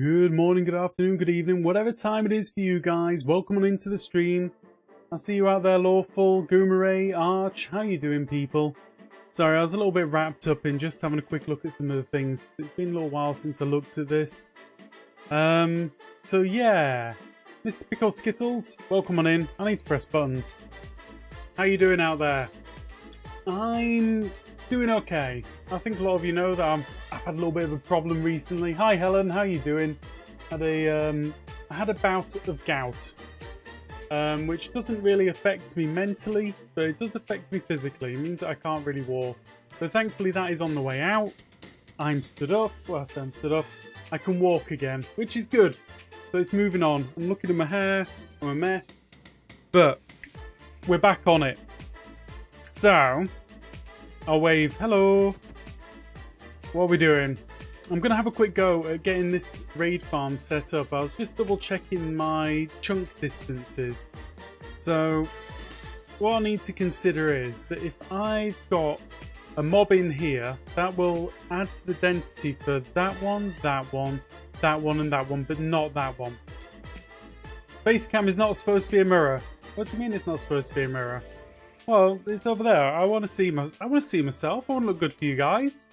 Good morning, good afternoon, good evening, whatever time it is for you guys. Welcome on into the stream. I see you out there, Lawful, Goomeray, Arch. How you doing, people? Sorry, I was a little bit wrapped up in just having a quick look at some of the things. It's been a little while since I looked at this. So yeah. Mr. Pickle Skittles, welcome on in. I need to press buttons. How you doing out there? I'm doing okay. I think a lot of you know that I've had a little bit of a problem recently. Hi Helen, how you doing? I had a bout of gout, which doesn't really affect me mentally, but it does affect me physically. It means that I can't really walk. So thankfully that is on the way out. I'm stood up. Well, I'm stood up. I can walk again, which is good. So it's moving on. I'm looking at my hair. I'm a mess. But we're back on it. So I'll wave. Hello. What are we doing? I'm going to have a quick go at getting this raid farm set up. I was just double checking my chunk distances. So what I need to consider is that if I've got a mob in here, that will add to the density for that one, that one, that one, and that one, but not that one. Base cam is not supposed to be a mirror. What do you mean it's not supposed to be a mirror? Well, it's over there. I want to see myself. I want to look good for you guys.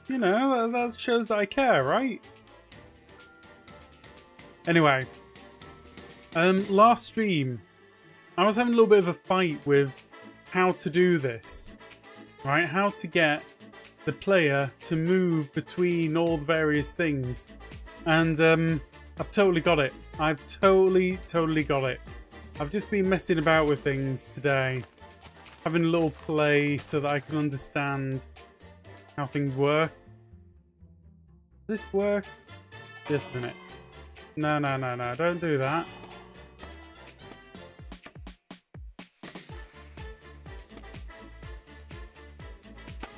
You know, that shows that I care, right? Anyway, last stream, I was having a little bit of a fight with how to do this, right? How to get the player to move between all the various things. And I've totally got it. I've totally got it. I've just been messing about with things today. Having a little play so that I can understand how things work. Does this work? Just a minute. No, don't do that.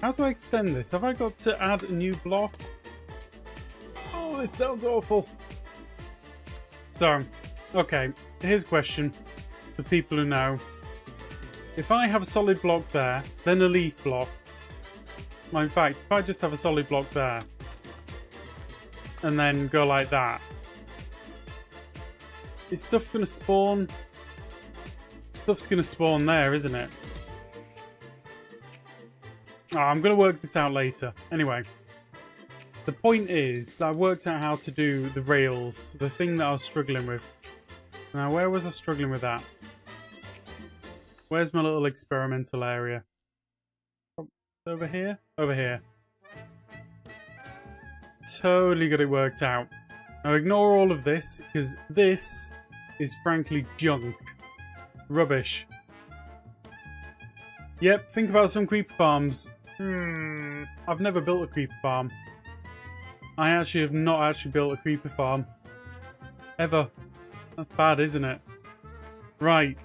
How do I extend this? Have I got to add a new block? Oh, this sounds awful. So, okay, here's a question for people who know. If I have a solid block there, then a leaf block. Well, in fact, if I just have a solid block there, and then go like that, is stuff going to spawn? Stuff's going to spawn there, isn't it? Oh, I'm going to work this out later. Anyway, the point is that I worked out how to do the rails, the thing that I was struggling with. Now, where was I struggling with that? Where's my little experimental area? Over here? Over here. Totally got it worked out. Now ignore all of this, because this is frankly junk. Rubbish. Yep, think about some creeper farms. I've never built a creeper farm. I actually have not actually built a creeper farm. Ever. That's bad, isn't it? Right.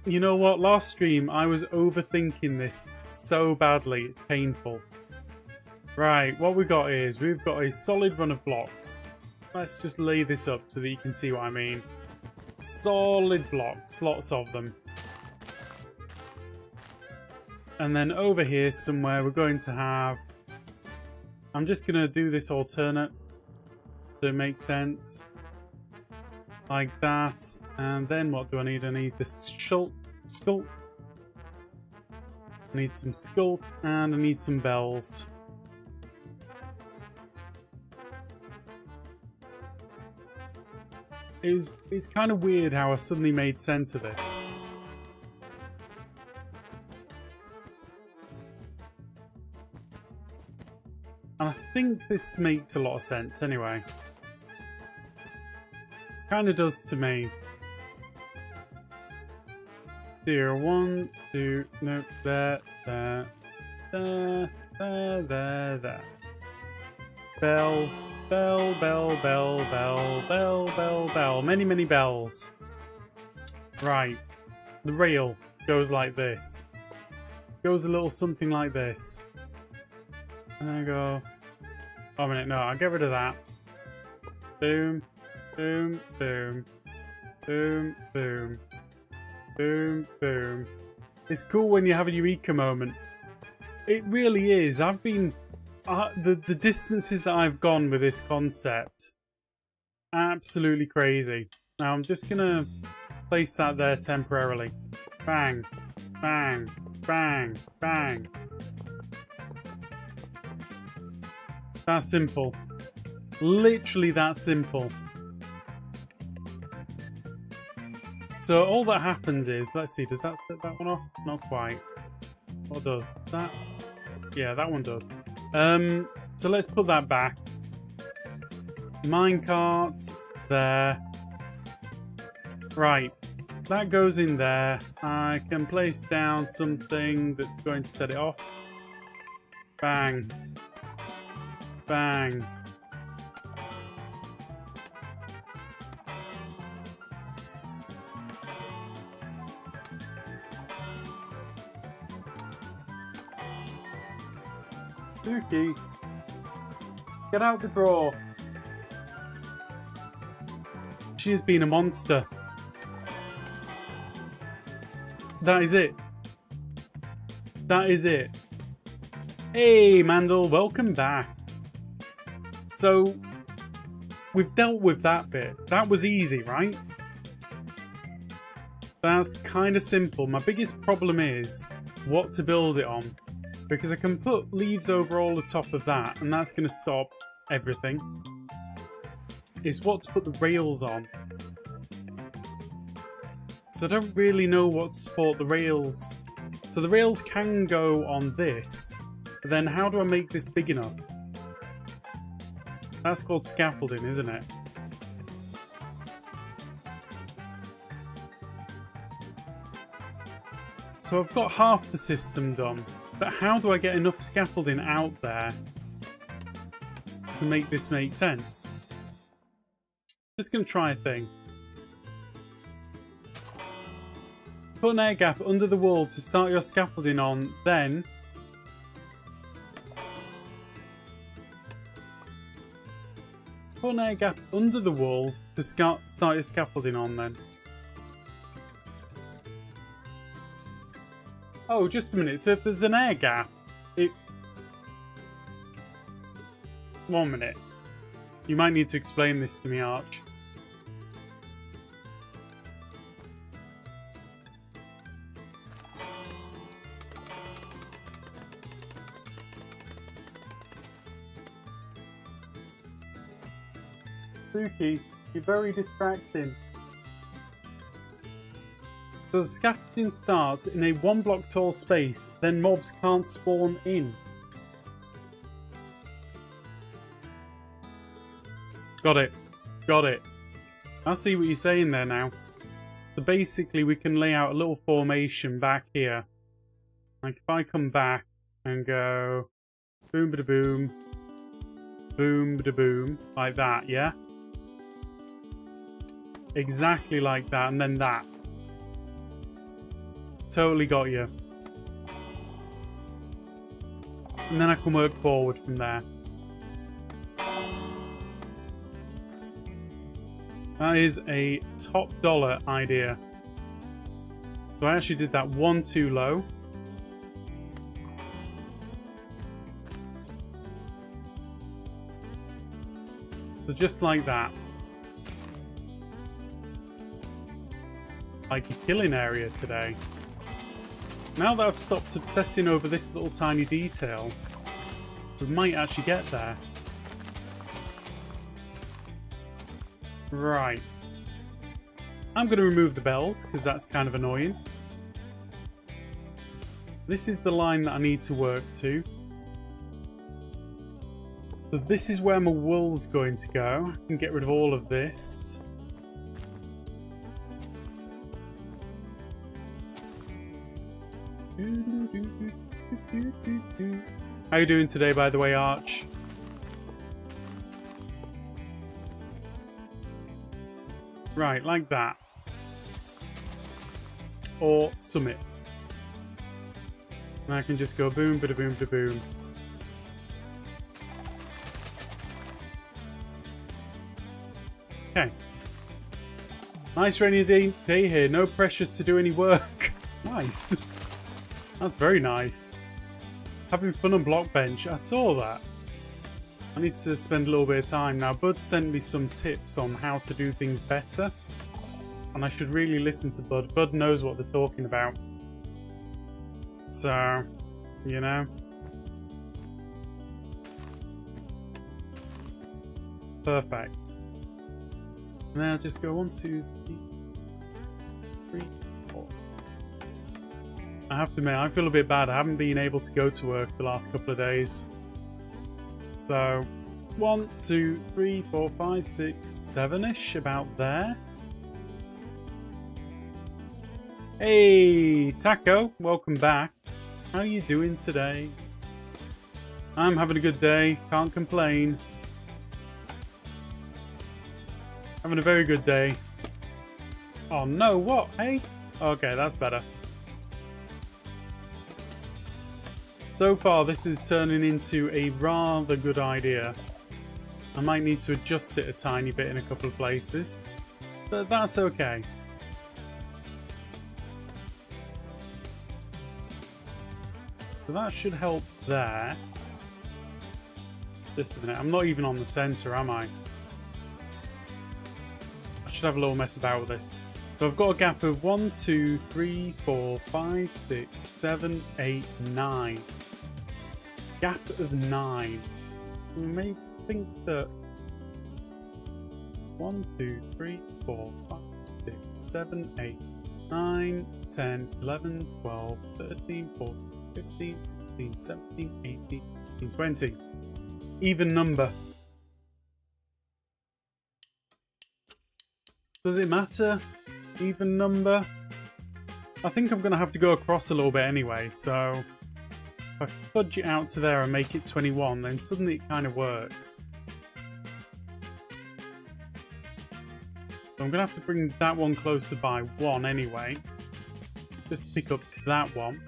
You know what? Last stream, I was overthinking this so badly. It's painful. Right, what we've got is, we've got a solid run of blocks. Let's just lay this up so that you can see what I mean. Solid blocks, lots of them. And then over here somewhere, we're going to have... I'm just going to do this alternate, so it makes sense. Like that. And then what do I need? I need the skull. I need some skull, and I need some bells. It's kind of weird how I suddenly made sense of this. And I think this makes a lot of sense anyway. Kind of does to me. 0, 1, 2, no, there. Bell. Bell, bell, bell, bell, bell, bell, bell. Many bells. Right. The rail goes like this. Goes a little something like this. And I go... Oh, a minute, no, I'll get rid of that. Boom. Boom, boom. Boom, boom. Boom, boom. It's cool when you're having your Eureka moment. It really is. I've been... the distances that I've gone with this concept absolutely crazy. Now I'm just gonna place that there temporarily. Bang, bang, bang, bang. That's simple. Literally that simple. So all that happens is, let's see, does that set that one off? Not quite. What does that? Yeah, that one does. So let's put that back. Minecarts there. Right, that goes in there. I can place down something that's going to set it off. Bang. Bang. Suki, get out the drawer. She has been a monster. That is it. That is it. Hey, Mandel, welcome back. So, we've dealt with that bit. That was easy, right? That's kind of simple. My biggest problem is what to build it on. Because I can put leaves over all the top of that, and that's going to stop everything. It's what to put the rails on. So I don't really know what to support the rails. So the rails can go on this, but then how do I make this big enough? That's called scaffolding, isn't it? So I've got half the system done, but how do I get enough scaffolding out there to make this make sense? Just going to try a thing. Put an air gap under the wall to start your scaffolding on, then put an air gap under the wall to start your scaffolding on then. Oh, just a minute. So if there's an air gap, it... 1 minute. You might need to explain this to me, Arch. Suki, you're very distracting. So the scaffolding starts in a 1 block tall space, then mobs can't spawn in. Got it. Got it. I see what you're saying there now. So basically we can lay out a little formation back here. Like if I come back and go boom ba da boom, boom ba da boom, like that, yeah? Exactly like that, and then that. Totally got you. And then I can work forward from there. That is a top dollar idea. So I actually did that one too low. So just like that. Like a killing area today. Now that I've stopped obsessing over this little tiny detail, we might actually get there. Right. I'm going to remove the bells, because that's kind of annoying. This is the line that I need to work to. So this is where my wool's going to go. I can get rid of all of this. How you doing today, by the way, Arch? Right, like that. Or summit. And I can just go boom, bada boom, bada boom. Okay. Nice rainy day here. No pressure to do any work. Nice. That's very nice. Having fun on Blockbench. I saw that. I need to spend a little bit of time. Now, Bud sent me some tips on how to do things better. And I should really listen to Bud. Bud knows what they're talking about. So, you know. Perfect. And then I'll just go 1, 2, 3, 4. I have to admit, I feel a bit bad. I haven't been able to go to work the last couple of days. So, 1, 2, 3, 4, 5, 6, 7-ish, about there. Hey, Taco, welcome back. How are you doing today? I'm having a good day, can't complain. Having a very good day. Oh no, what? Hey? Okay, that's better. So far, this is turning into a rather good idea. I might need to adjust it a tiny bit in a couple of places, but that's okay. So that should help there. Just a minute, I'm not even on the center, am I? I should have a little mess about with this. So I've got a gap of 1, 2, 3, 4, 5, 6, 7, 8, 9. Gap of 9. You may think that 1, 2, 3, 4, 5, 6, 7, 8, 9, 10, 11, 12, 13, 14, 15, 16, 17, 18, 19, 20. Even number. Does it matter? Even number? I think I'm going to have to go across a little bit anyway, so if I fudge it out to there and make it 21, then suddenly it kind of works. So I'm going to have to bring that one closer by 1 anyway. Just pick up that one.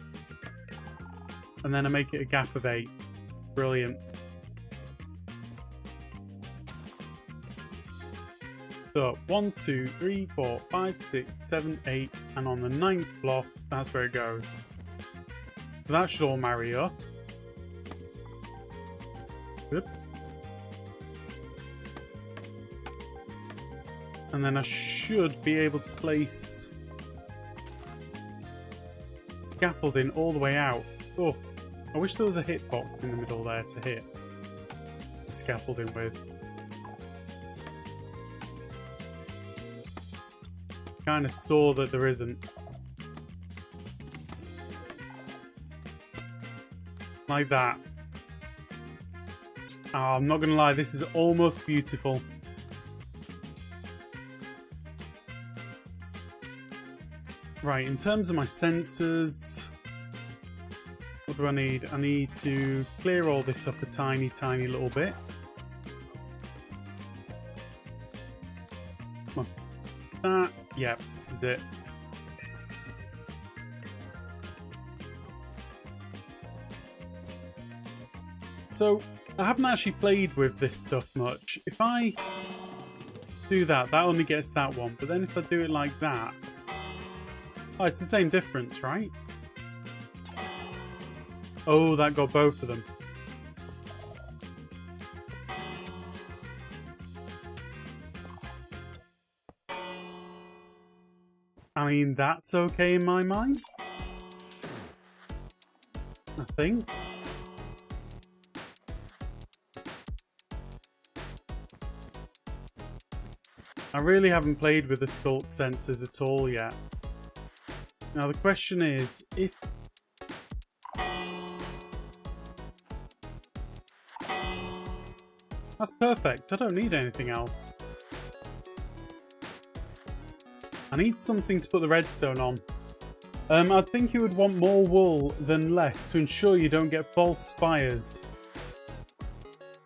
And then I make it a gap of 8. Brilliant. So 1, 2, 3, 4, 5, 6, 7, 8, and on the 9th block, that's where it goes. So that should all marry up. Oops. And then I should be able to place scaffolding all the way out. Oh, I wish there was a hitbox in the middle there to hit scaffolding with. Kind of saw that there isn't. Like that. Oh, I'm not gonna lie, this is almost beautiful. Right, in terms of my sensors, what do I need? I need to clear all this up a tiny, tiny little bit. Come on. That. Yep, this is it. So, I haven't actually played with this stuff much. If I do that, that only gets that one. But then if I do it like that... Oh, it's the same difference, right? Oh, that got both of them. I mean, that's okay in my mind. I think. I really haven't played with the sculpt sensors at all yet. Now the question is, if... That's perfect, I don't need anything else. I need something to put the redstone on. I think you would want more wool than less to ensure you don't get false fires.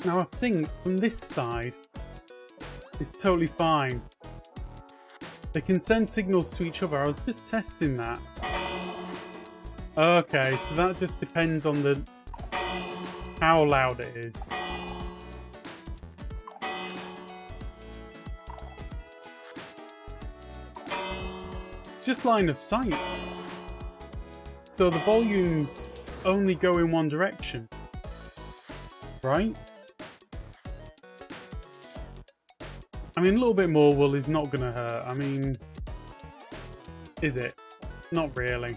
Now I think from this side, it's totally fine. They can send signals to each other. I was just testing that. Okay, so that just depends on the how loud it is. It's just line of sight. So the volumes only go in one direction. Right? I mean, a little bit more wool is not going to hurt. I mean, is it? Not really.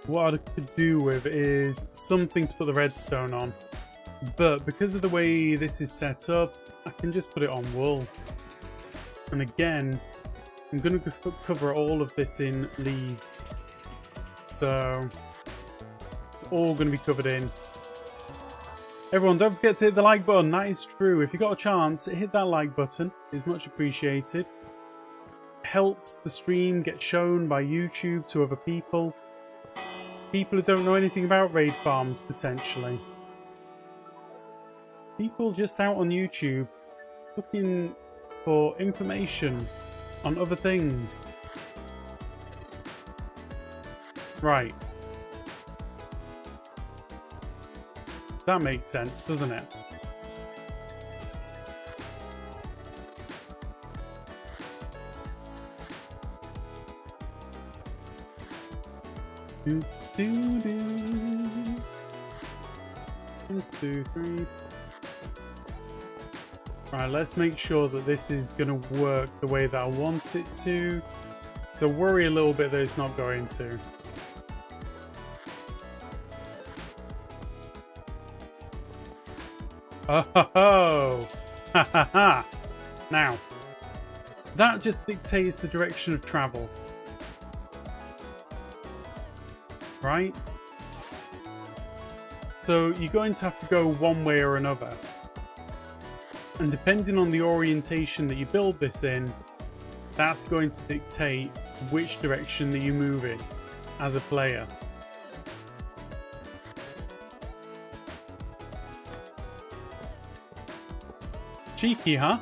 What I could do with is something to put the redstone on. But because of the way this is set up, I can just put it on wool. And again, I'm going to cover all of this in leaves. So it's all going to be covered in. Everyone, don't forget to hit the like button. That is true. If you got a chance, hit that like button. It's much appreciated. It helps the stream get shown by YouTube to other people. People who don't know anything about raid farms, potentially. People just out on YouTube looking for information on other things. Right. That makes sense, doesn't it? Do, do, do. 1, 2, 3. Right, let's make sure that this is going to work the way that I want it to. So worry a little bit that it's not going to. Oh ho ho! Ha ha ha! Now, that just dictates the direction of travel. Right? So you're going to have to go one way or another. And depending on the orientation that you build this in, that's going to dictate which direction that you move in as a player. Cheeky, huh?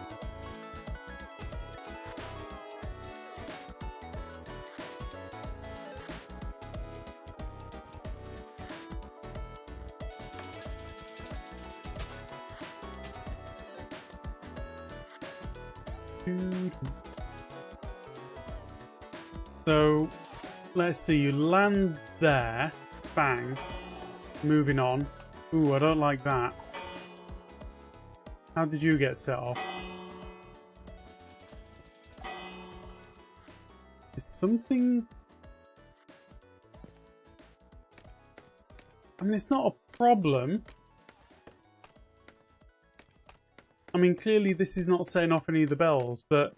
So, let's see, you land there, bang, moving on. Ooh, I don't like that. How did you get set off? Is something... I mean, it's not a problem. I mean, clearly this is not setting off any of the bells, but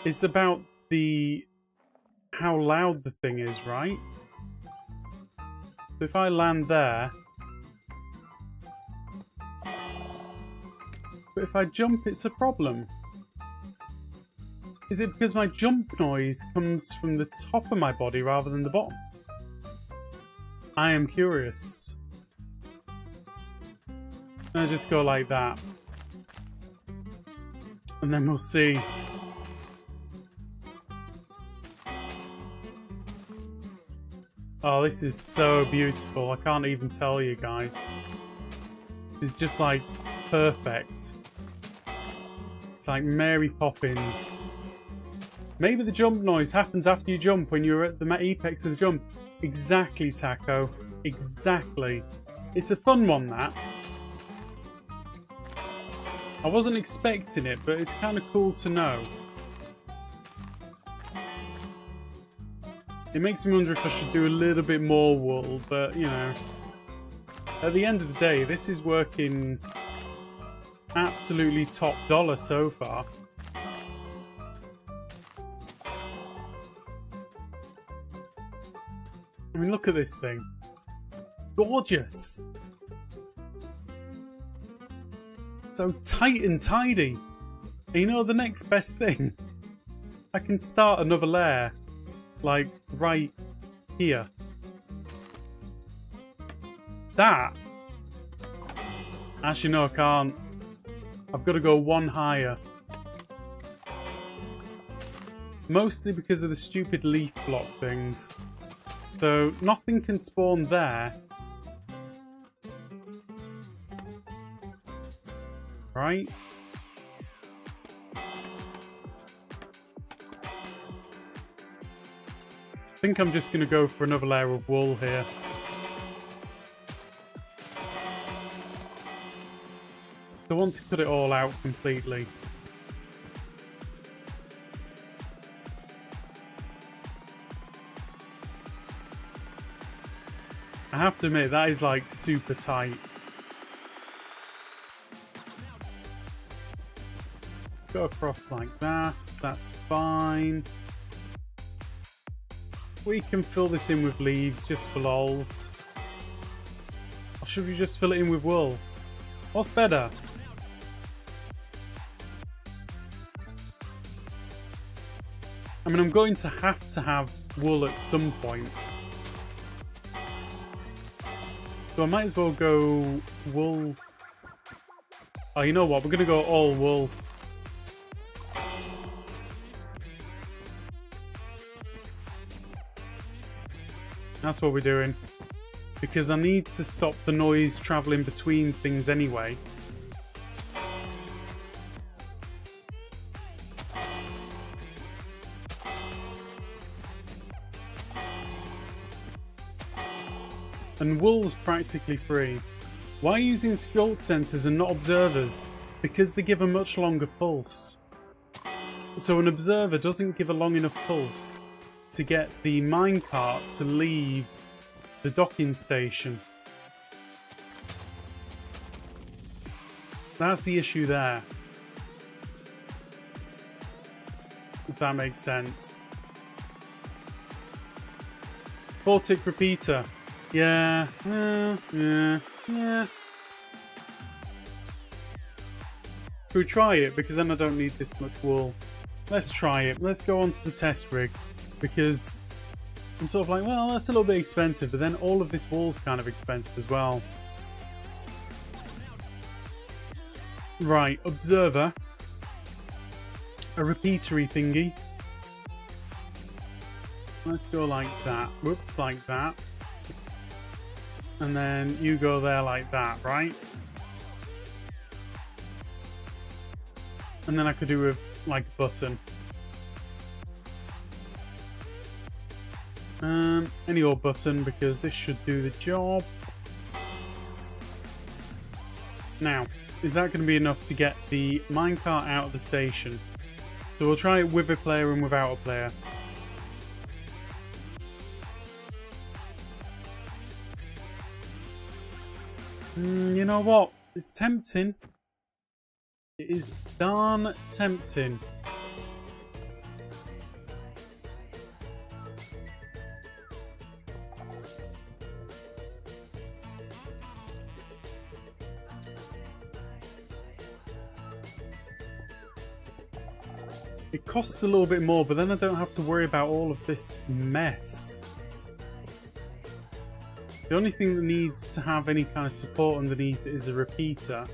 it's about the... how loud the thing is, right? So if I land there... But if I jump, it's a problem. Is it because my jump noise comes from the top of my body rather than the bottom? I am curious. I'll just go like that. And then we'll see. Oh, this is so beautiful. I can't even tell you guys. It's just like perfect. It's like Mary Poppins. Maybe the jump noise happens after you jump when you're at the apex of the jump. Exactly, Taco. Exactly. It's a fun one, that. I wasn't expecting it, but it's kind of cool to know. It makes me wonder if I should do a little bit more wool, but, you know. At the end of the day, this is working absolutely top dollar so far. I mean, look at this thing. Gorgeous! So tight and tidy. And you know the next best thing? I can start another layer. Like, right here. That? Actually, no, I can't. I've got to go one higher. Mostly because of the stupid leaf block things. So, nothing can spawn there. Right? think I'm just going to go for another layer of wool here. I want to cut it all out completely. I have to admit, that is like super tight. Go across like that, that's fine. We can fill this in with leaves just for lols. Or should we just fill it in with wool? What's better? I mean, I'm going to have wool at some point. So I might as well go wool. Oh, you know what? We're going to go all wool. That's what we're doing. Because I need to stop the noise travelling between things anyway. And wool's practically free. Why using skulk sensors and not observers? Because they give a much longer pulse. So an observer doesn't give a long enough pulse to get the minecart to leave the docking station. That's the issue there. If that makes sense. 4-tick repeater. Yeah. Should we try it? Because then I don't need this much wool. Let's try it. Let's go on to the test rig. Because I'm sort of like, well, that's a little bit expensive. But then all of this wool's kind of expensive as well. Right. Observer. A repeatery thingy. Let's go like that. Whoops, like that. And then you go there like that, right? And then I could do with like a button. Any old button, because this should do the job. Now, is that going to be enough to get the minecart out of the station? So we'll try it with a player and without a player. You know what? It's tempting. It is darn tempting. It costs a little bit more, but then I don't have to worry about all of this mess. The only thing that needs to have any kind of support underneath is a repeater.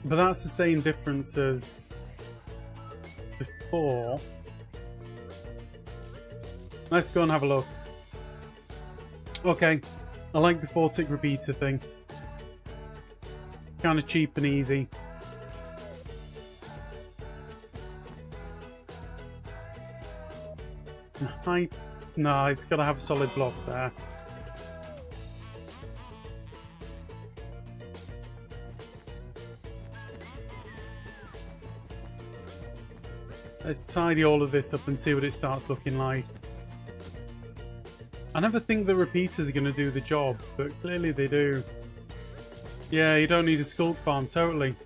But that's the same difference as before. Let's go and have a look. Okay, I like the 4-tick repeater thing. Kind of cheap and easy. Height? No, it's got to have a solid block there. Let's tidy all of this up and see what it starts looking like. I never think the repeaters are going to do the job, but clearly they do. Yeah, you don't need a skulk farm, totally.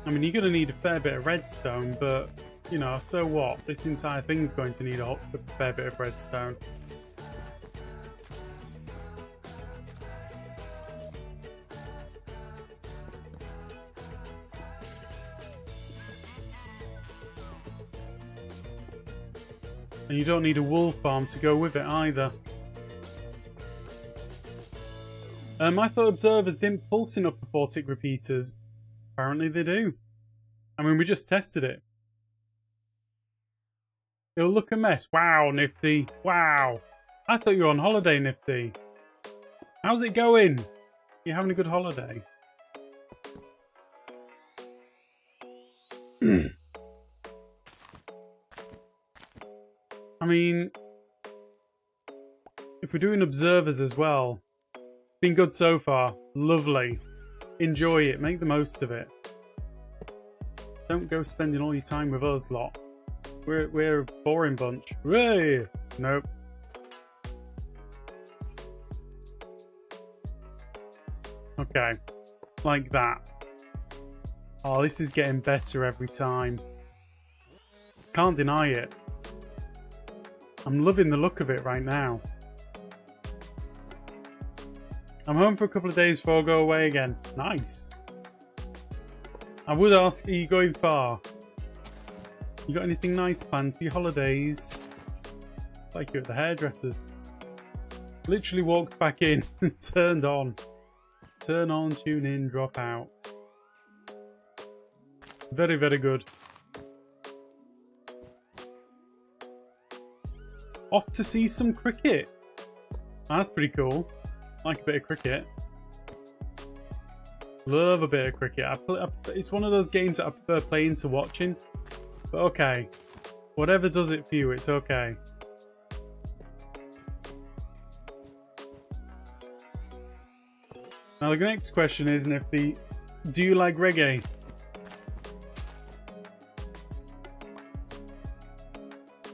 I mean, you're going to need a fair bit of redstone, but, you know, so what? This entire thing's going to need a fair bit of redstone. And you don't need a wool farm to go with it either. I thought observers didn't pulse enough for 4-tick repeaters. Apparently they do. I mean, we just tested it. It'll look a mess. Wow, Nifty. Wow. I thought you were on holiday, Nifty. How's it going? You having a good holiday? I mean, if we're doing observers as well, been good so far. Lovely. Enjoy it. Make the most of it. Don't go spending all your time with us lot. We're a boring bunch. Hooray! Nope. Okay. Like that. Oh, this is getting better every time. Can't deny it. I'm loving the look of it right now. I'm home for a couple of days before I go away again. Nice. I would ask, are you going far? You got anything nice planned for your holidays? Like you at the hairdressers. Literally walked back in and turned on. Turn on, tune in, drop out. Very, very good. Off to see some cricket. That's pretty cool. Like a bit of cricket. Love a bit of cricket. It's one of those games that I prefer playing to watching. But okay. Whatever does it for you, it's okay. Now the next question is, Nifty, do you like reggae?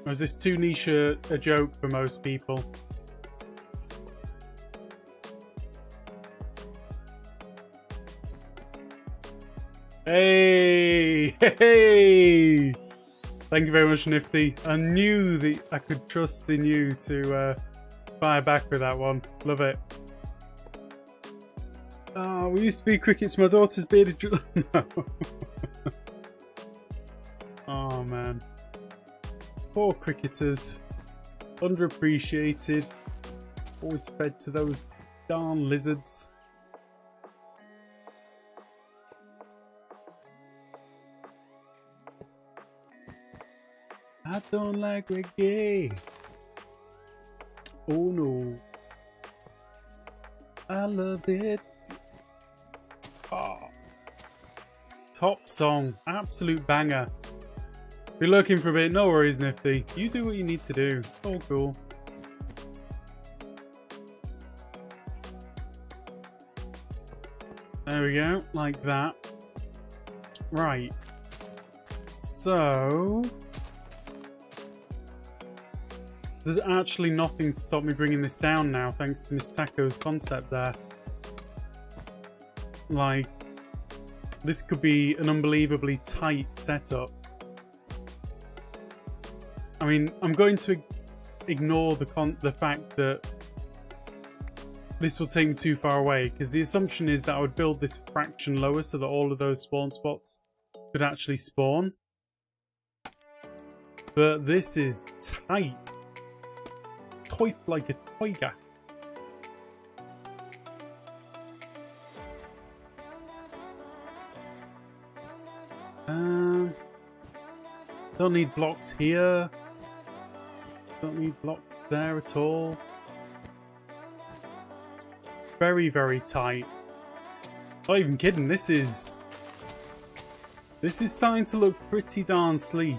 Or is this too niche a joke for most people? Hey! Hey! Thank you very much, Nifty. I knew that I could trust in you to fire back with that one. Love it. Oh, we used to be crickets. My daughter's bearded. No. Oh, man. Poor cricketers. Underappreciated. Always fed to those darn lizards. I don't like reggae. Oh no. I love it. Oh. Top song. Absolute banger. Be looking for a bit. No worries, Nifty. You do what you need to do. All cool. There we go. Like that. Right. So... there's actually nothing to stop me bringing this down now, thanks to Miss Taco's concept there. Like, this could be an unbelievably tight setup. I mean, I'm going to ignore the fact that this will take me too far away, because the assumption is that I would build this fraction lower so that all of those spawn spots could actually spawn. But this is tight. Tight like a tiger. Don't need blocks here. Don't need blocks there at all. Very, very tight. Not even kidding. This is starting to look pretty darn sleek.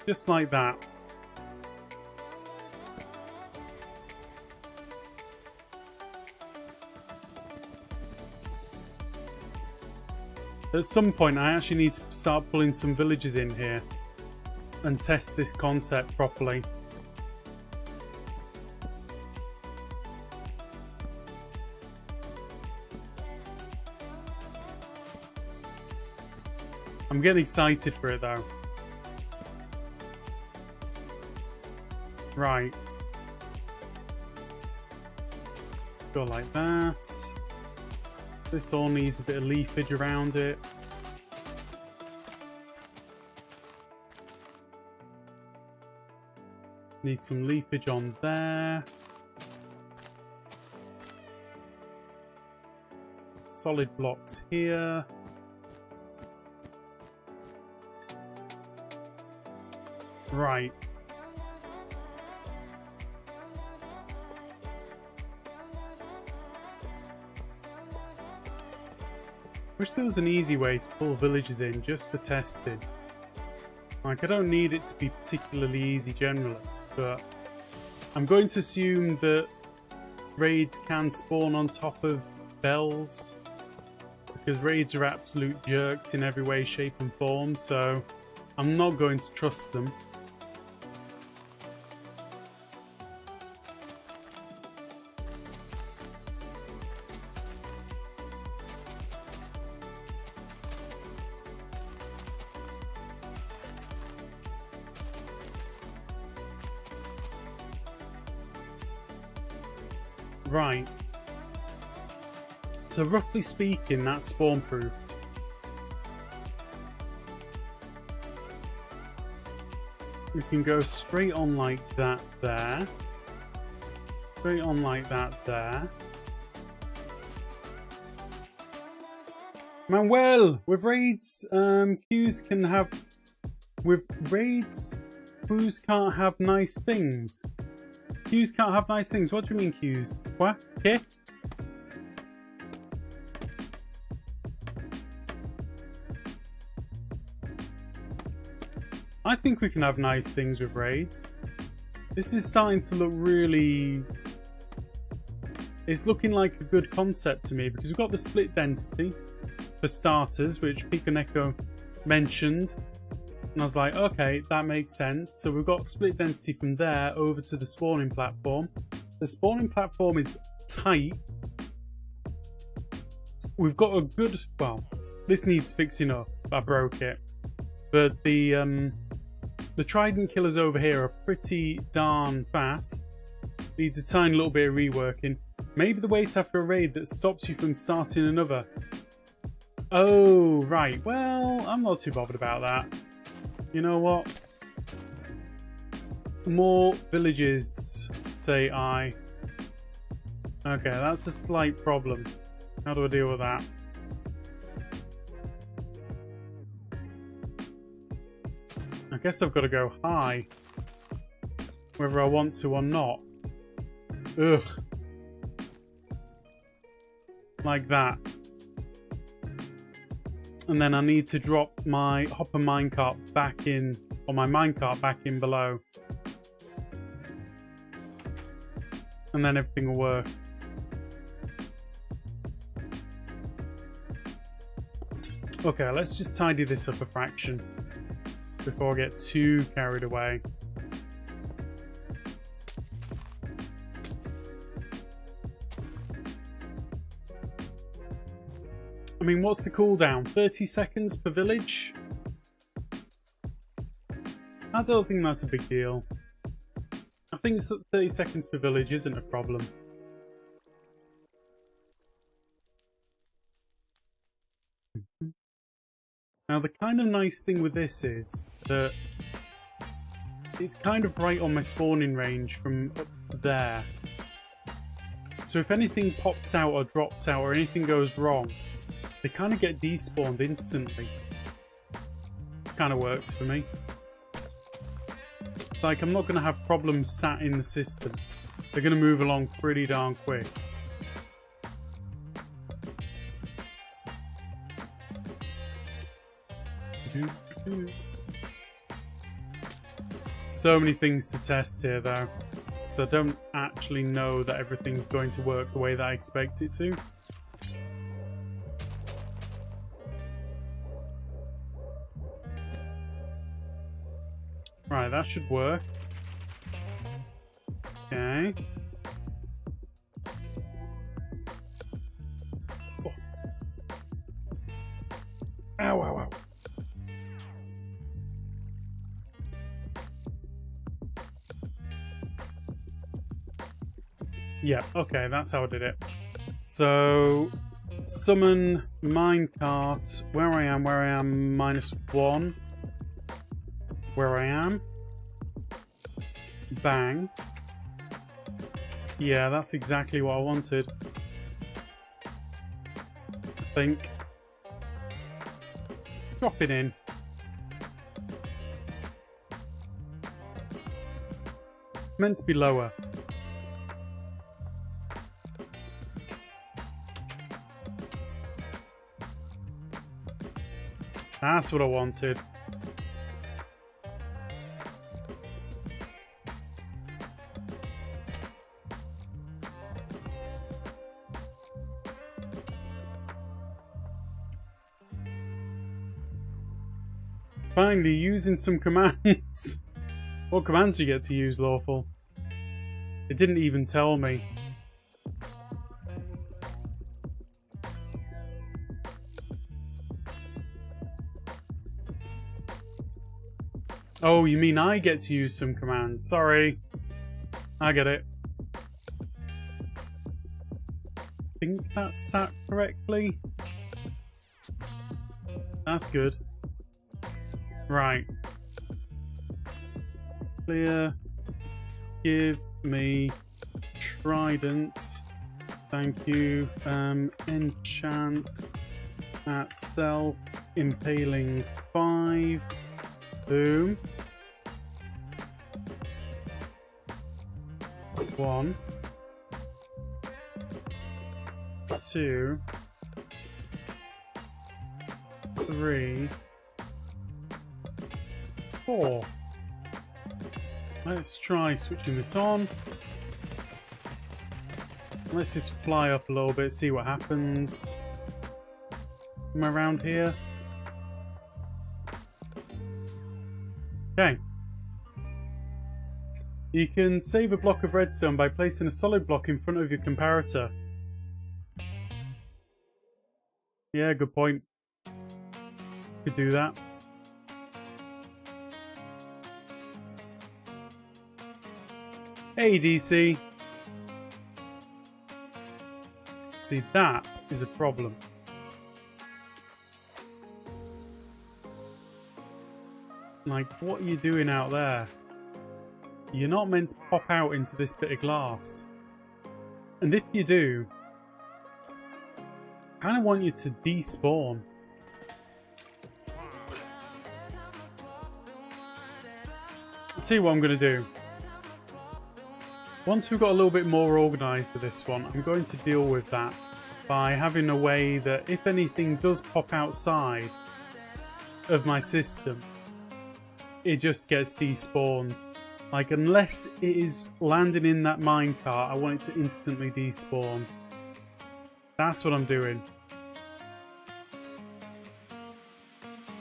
Just like that. At some point, I actually need to start pulling some villages in here and test this concept properly. I'm getting excited for it though. Right. Go like that. This all needs a bit of leafage around it. Need some leafage on there. Solid blocks here. Right. Wish there was an easy way to pull villages in just for testing. Like, I don't need it to be particularly easy generally, but I'm going to assume that raids can spawn on top of bells, because raids are absolute jerks in every way, shape and form, so I'm not going to trust them. Right. So roughly speaking, that's spawn proofed. We can go straight on like that there. Straight on like that there. Manuel, with raids, queues can have... With raids, queues can't have nice things. Queues can't have nice things. What do you mean queues? What? Okay. I think we can have nice things with raids. This is starting to look really... It's looking like a good concept to me, because we've got the split density for starters, which Piconeko mentioned. And I was like, okay, that makes sense. So we've got split density from there over to the spawning platform. The spawning platform is tight. We've got a good... Well, this needs fixing up. I broke it. But the trident killers over here are pretty darn fast. Needs a tiny little bit of reworking. Maybe the wait after a raid that stops you from starting another. Oh, right. Well, I'm not too bothered about that. You know what? More villages, say I. Okay, that's a slight problem. How do I deal with that? I guess I've got to go high. Whether I want to or not. Ugh. Like that. And then I need to drop my hopper minecart back in, or my minecart back in below. And then everything will work. Okay, let's just tidy this up a fraction before I get too carried away. I mean, what's the cooldown? 30 seconds per village? I don't think that's a big deal. I think 30 seconds per village isn't a problem. Now, the kind of nice thing with this is that it's kind of right on my spawning range from up there. So if anything pops out or drops out or anything goes wrong, they kind of get despawned instantly. Kind of works for me. Like, I'm not going to have problems sat in the system. They're going to move along pretty darn quick. So many things to test here, though. So I don't actually know that everything's going to work the way that I expect it to. Right, that should work. Okay. Oh. Ow, ow, ow. Yeah, okay, that's how I did it. So, summon minecart, where I am, -1. Where I am. Bang. Yeah, that's exactly what I wanted. I think. Drop it in. Meant to be lower. That's what I wanted. Finally, using some commands. What commands do you get to use, Lawful? It didn't even tell me. Oh, you mean I get to use some commands? Sorry. I get it. I think that's sat correctly. That's good. Right. Clear. Give me trident. Thank you. Enchant at self. Impaling 5. Boom. 1. 2. 3. 4. Let's try switching this on. Let's just fly up a little bit, see what happens. Am I around here? Okay. You can save a block of redstone by placing a solid block in front of your comparator. Yeah, good point. Could do that. Hey, DC. See, that is a problem. Like, what are you doing out there? You're not meant to pop out into this bit of glass. And if you do, I kind of want you to despawn. I'll tell you what I'm going to do. Once we've got a little bit more organised with this one, I'm going to deal with that by having a way that if anything does pop outside of my system, it just gets despawned. Like, unless it is landing in that minecart, I want it to instantly despawn. That's what I'm doing.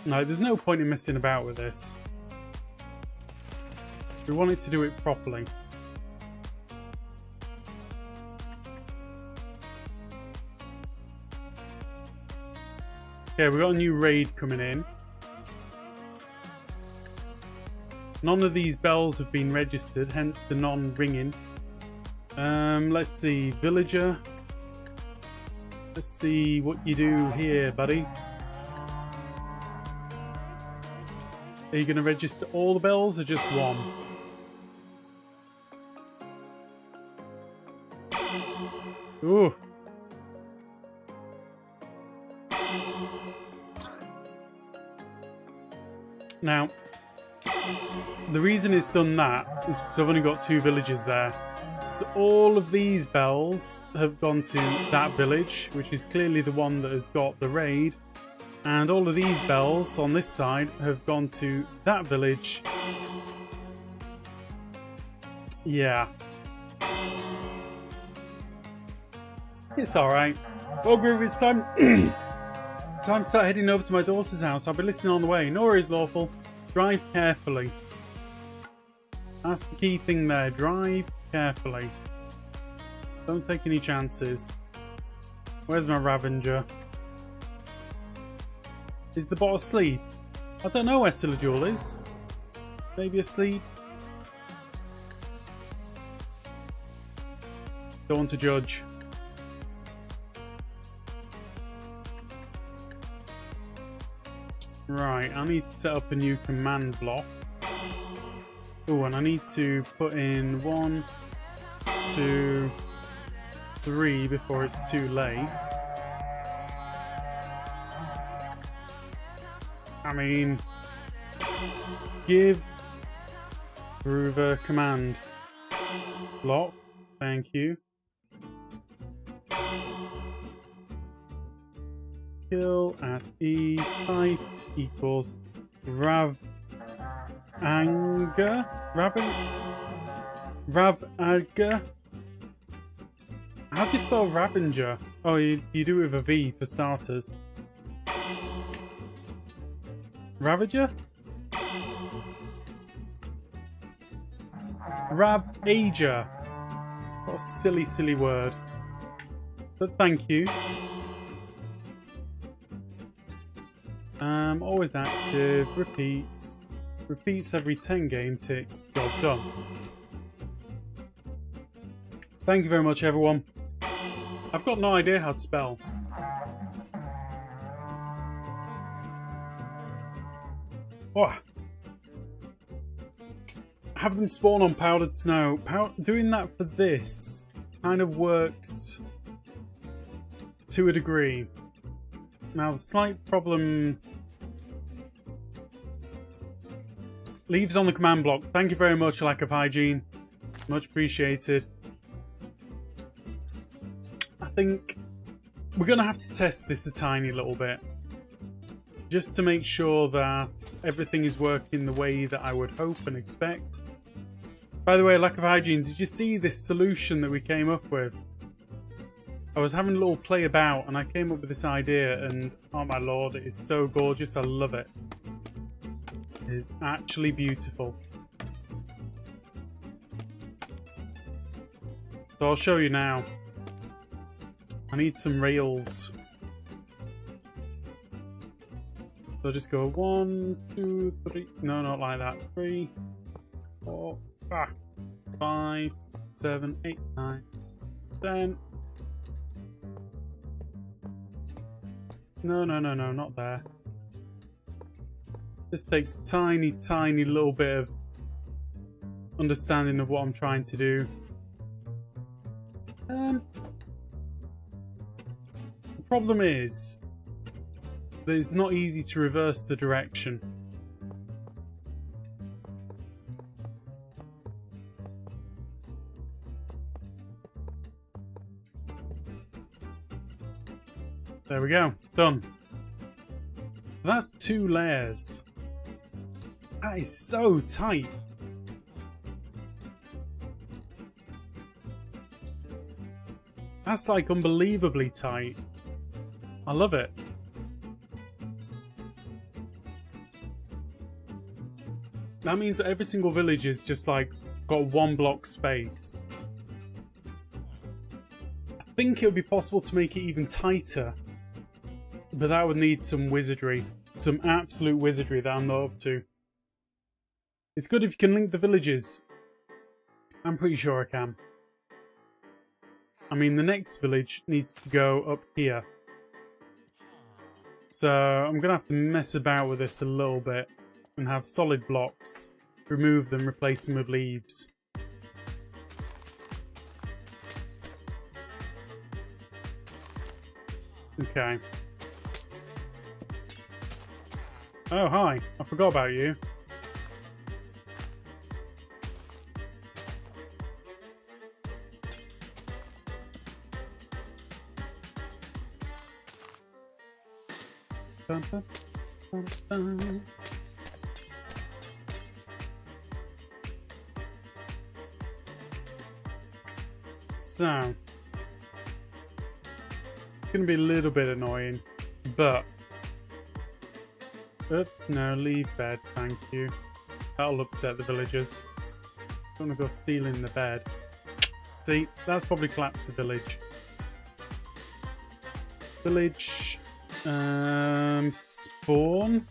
No, there's no point in messing about with this. We want it to do it properly. Okay, we've got a new raid coming in. None of these bells have been registered, hence the non-ringing. Let's see, villager. Let's see what you do here, buddy. Are you going to register all the bells or just one? Ooh. Now, the reason it's done that is because I've only got 2 villages there. So all of these bells have gone to that village, which is clearly the one that has got the raid. And all of these bells on this side have gone to that village. Yeah. It's alright. Well, Groove, it's time... time to start heading over to my daughter's house. I'll be listening on the way. No worries, Lawful. Drive carefully. That's the key thing there. Drive carefully. Don't take any chances. Where's my Ravenger? Is the bot asleep? I don't know where Silajul is. Maybe asleep? Don't want to judge. Right, I need to set up a new command block. Oh, and I need to put in 1, 2, 3 before it's too late. I mean, give Groover command block. Thank you. kill at E type equals Rav Anger. Ravager. How do you spell Ravager? Oh, you do it with a V for starters. Ravager? Ravager. What a silly, silly word. But thank you. Always active, repeats. Repeats every 10 game ticks. Job done. Thank you very much, everyone. I've got no idea how to spell. Oh. Have them spawn on powdered snow. Doing that for this kind of works to a degree. Now the slight problem... Leaves on the command block. Thank you very much, Lack of Hygiene. Much appreciated. I think we're going to have to test this a tiny little bit. Just to make sure that everything is working the way that I would hope and expect. By the way, Lack of Hygiene, did you see this solution that we came up with? I was having a little play about and I came up with this idea and oh my lord, it is so gorgeous. I love it. It is actually beautiful. So I'll show you now. I need some rails. So I'll just go 1, 2, 3. No, not like that. 3, 4, 5, 7, 8, 9, 10. No, not there. This takes a tiny, tiny little bit of understanding of what I'm trying to do. The problem is that it's not easy to reverse the direction. There we go. Done. That's 2 layers. That is so tight. That's like unbelievably tight. I love it. That means that every single village is just like got 1 block space. I think it would be possible to make it even tighter. But that would need some wizardry. Some absolute wizardry that I'm not up to. It's good if you can link the villages. I'm pretty sure I can. I mean, the next village needs to go up here. So I'm going to have to mess about with this a little bit. And have solid blocks. Remove them, replace them with leaves. Okay. Oh, hi. I forgot about you. Dun, dun, dun, dun. So, it's going to be a little bit annoying, but... Oops, no, leave bed, thank you. That'll upset the villagers. Don't want to go stealing the bed. See, that's probably collapsed the village. Village... spawn?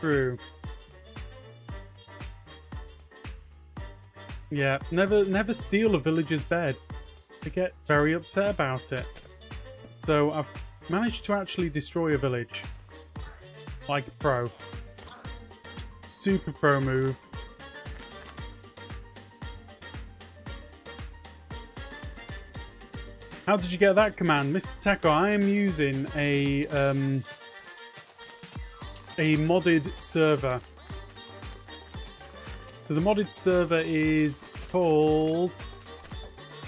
True. Yeah, never steal a villager's bed. They get very upset about it. So I've managed to actually destroy a village. Like a pro. Super pro move. How did you get that command? Mr. Taco, I am using a modded server. So the modded server is called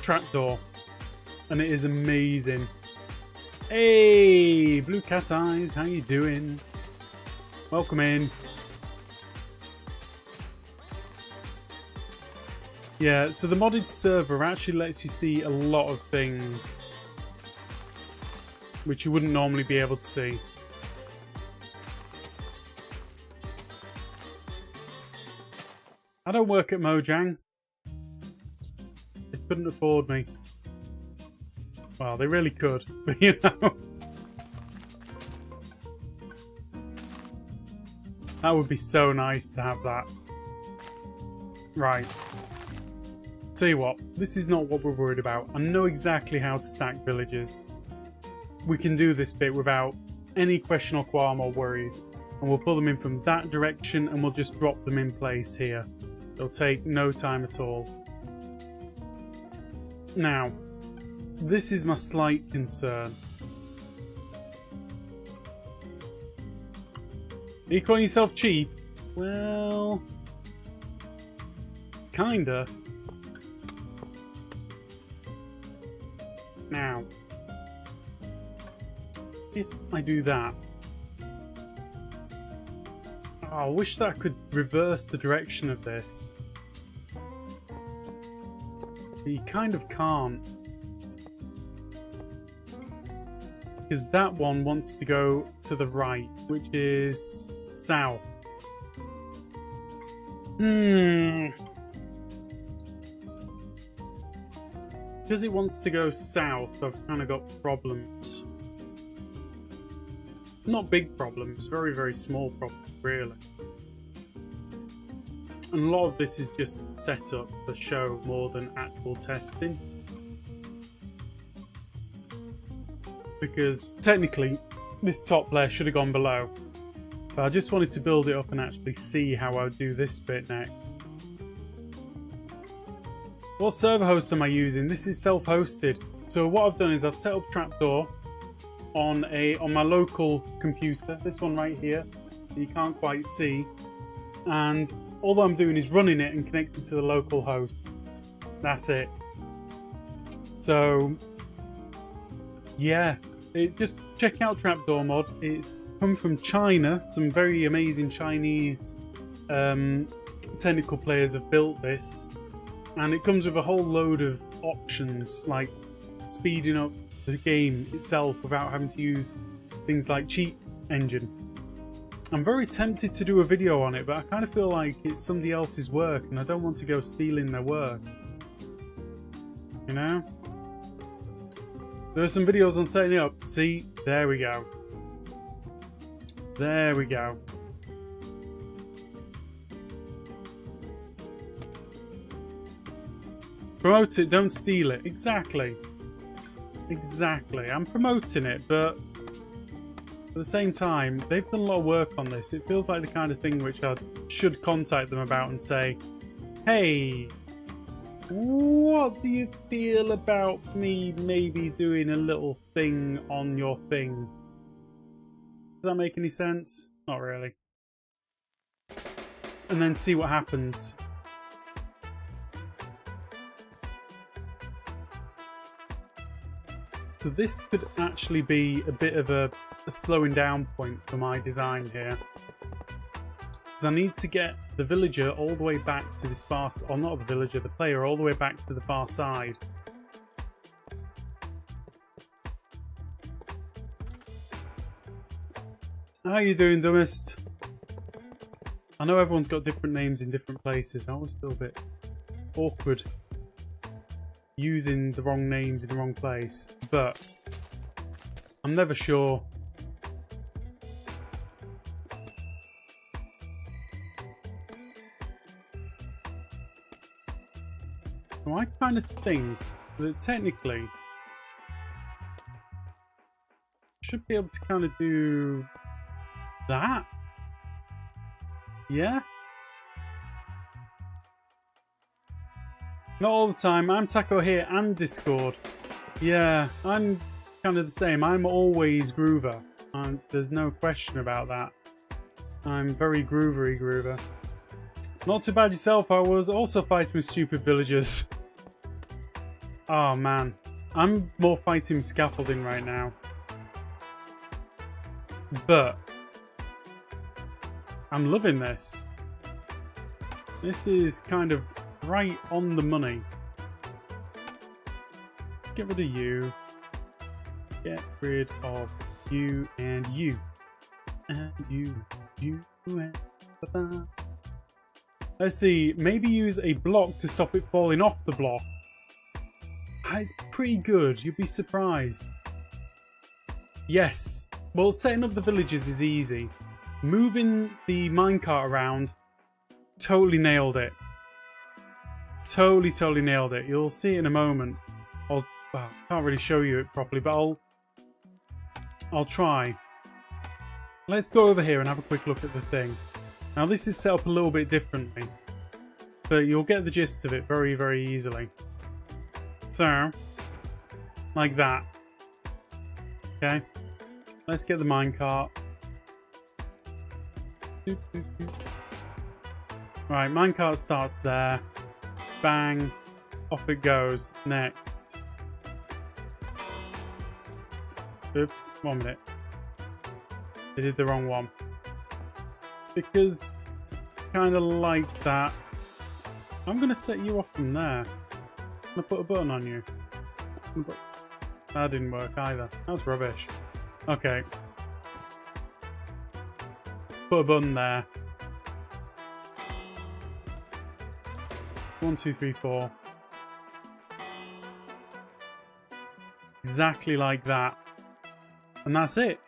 Trapdoor, and it is amazing. Hey, Blue Cat Eyes, how you doing? Welcome in. Yeah, so the modded server actually lets you see a lot of things which you wouldn't normally be able to see. I don't work at Mojang. They couldn't afford me. Well, they really could, but you know. That would be so nice to have that. Right. Tell you what, this is not what we're worried about. I know exactly how to stack villages. We can do this bit without any question or qualm or worries. And we'll pull them in from that direction and we'll just drop them in place here. It'll take no time at all. Now, this is my slight concern. Are you calling yourself cheap? Well, kinda. Now, if I do that, oh, I wish that I could reverse the direction of this. But you kind of can't. Because that one wants to go to the right, which is south. Because it wants to go south, I've kind of got problems. Not big problems, very, very small problems, really. And a lot of this is just set up for show more than actual testing. Because technically, this top layer should have gone below. But I just wanted to build it up and actually see how I would do this bit next. What server host am I using? This is self-hosted. So what I've done is I've set up Trapdoor on my local computer. This one right here, that you can't quite see. And all I'm doing is running it and connecting to the local host. That's it. So yeah, just check out Trapdoor Mod. It's come from China. Some very amazing Chinese technical players have built this. And it comes with a whole load of options, like speeding up the game itself without having to use things like cheat engine. I'm very tempted to do a video on it, but I kind of feel like it's somebody else's work and I don't want to go stealing their work. You know? There are some videos on setting it up. See? There we go. There we go. Promote it, don't steal it. Exactly. Exactly. I'm promoting it, but at the same time, they've done a lot of work on this. It feels like the kind of thing which I should contact them about and say, hey, what do you feel about me maybe doing a little thing on your thing? Does that make any sense? Not really. And then see what happens. So this could actually be a bit of a slowing down point for my design here. Because I need to get the villager all the way back to this far... or not the villager, the player all the way back to the far side. How you doing, dumbest? I know everyone's got different names in different places. I always feel a bit awkward using the wrong names in the wrong place, but I'm never sure. So I kind of think that technically I should be able to kind of do that. Yeah? Not all the time. I'm Taco here and Discord. Yeah, I'm kind of the same. I'm always Groover. There's no question about that. I'm very groovery Groover. Not too bad yourself. I was also fighting with stupid villagers. Oh man. I'm more fighting scaffolding right now. But I'm loving this. This is kind of right on the money. Get rid of you. Get rid of you and you. And you and ba-ba. Let's see, maybe use a block to stop it falling off the block. It's pretty good, you'd be surprised. Yes. Well, setting up the villages is easy. Moving the minecart around, totally nailed it. Totally nailed it. You'll see it in a moment. I can't really show you it properly, but I'll try. Let's go over here and have a quick look at the thing. Now this is set up a little bit differently, but you'll get the gist of it very, very easily. So, like that. Okay. Let's get the minecart. Right, minecart starts there. Bang. Off it goes. Next. Oops, 1 minute. I did the wrong one. Because it's kind of like that. I'm going to set you off from there. I'm going to put a button on you. That didn't work either. That was rubbish. Okay. Put a button there. 1, 2, 3, 4. Exactly like that. And that's it.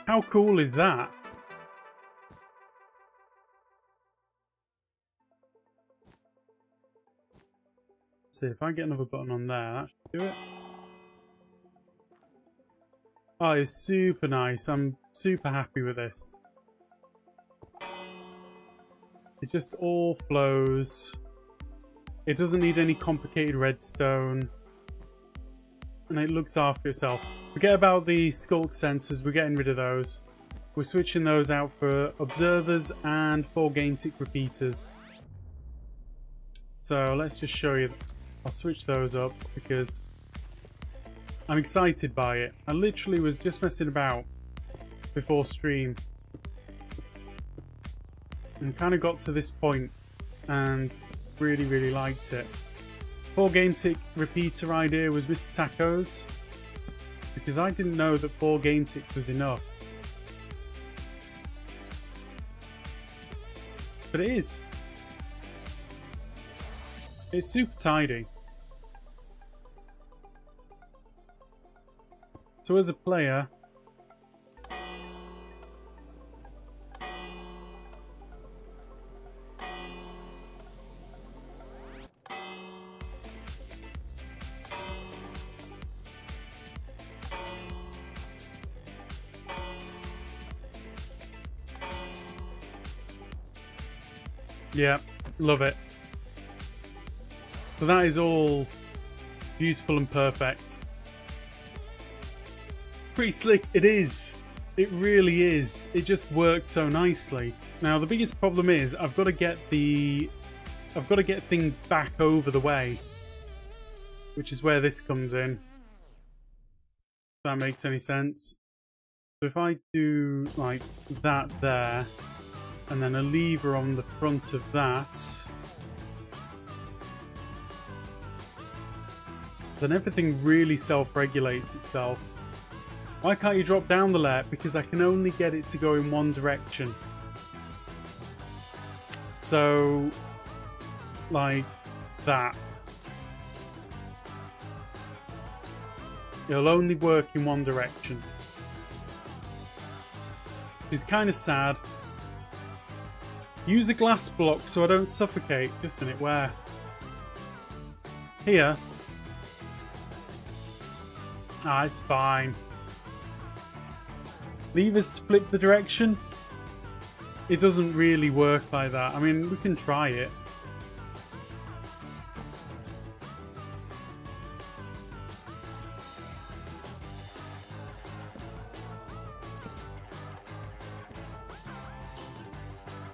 How cool is that? Let's see if I get another button on there, that should do it. Oh, it's super nice. I'm super happy with this. It just all flows. It doesn't need any complicated redstone. And it looks after itself. Forget about the skulk sensors, we're getting rid of those. We're switching those out for observers and 4 game tick repeaters. So let's just show you. I'll switch those up because I'm excited by it. I literally was just messing about before stream. And kind of got to this point and really liked it. 4 game tick repeater idea was Mr. Taco's, because I didn't know that 4 game ticks was enough. But it is. It's super tidy. So as a player, yeah, love it. So that is all beautiful and perfect. Pretty slick, it is. It really is. It just works so nicely. Now the biggest problem is I've got to get things back over the way, which is where this comes in. If that makes any sense. So if I do like that there, and then a lever on the front of that, then everything really self-regulates itself. Why can't you drop down the layer? Because I can only get it to go in one direction. So, like that. It'll only work in one direction. It's kind of sad. Use a glass block so I don't suffocate. Just a minute, where? Here. Ah, it's fine. Levers to flip the direction. It doesn't really work like that. I mean, we can try it.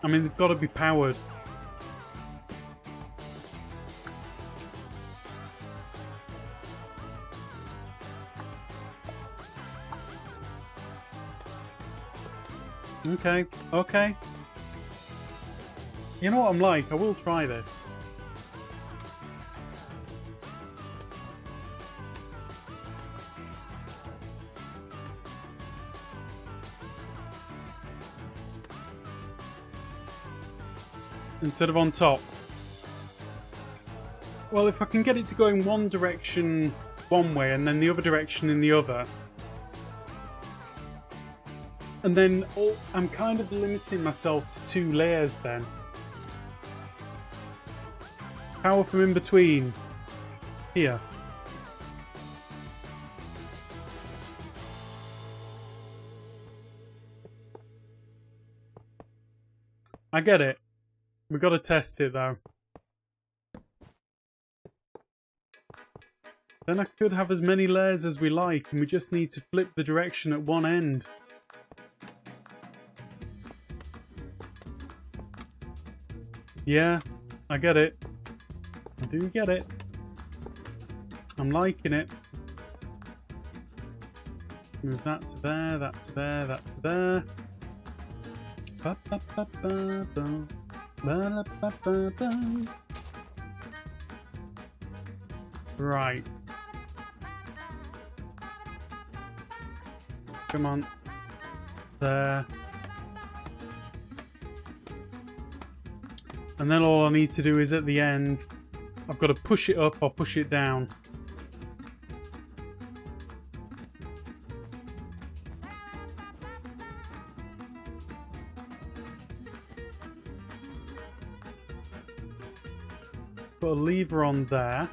I mean, they've got to be powered. Okay, okay. You know what I'm like? I will try this. Instead of on top. Well, if I can get it to go in one direction one way and then the other direction in the other. And then I'm kind of limiting myself to 2 layers then. Power from in between. Here. I get it. We got to test it though. Then I could have as many layers as we like, and we just need to flip the direction at one end. Yeah, I get it. I do get it. I'm liking it. Move that to there, that to there, that to there. Ba, ba, ba, ba, ba. Ba, ba, ba, ba. Right. Come on. There. And then all I need to do is at the end, I've got to push it up or push it down. Put a lever on there.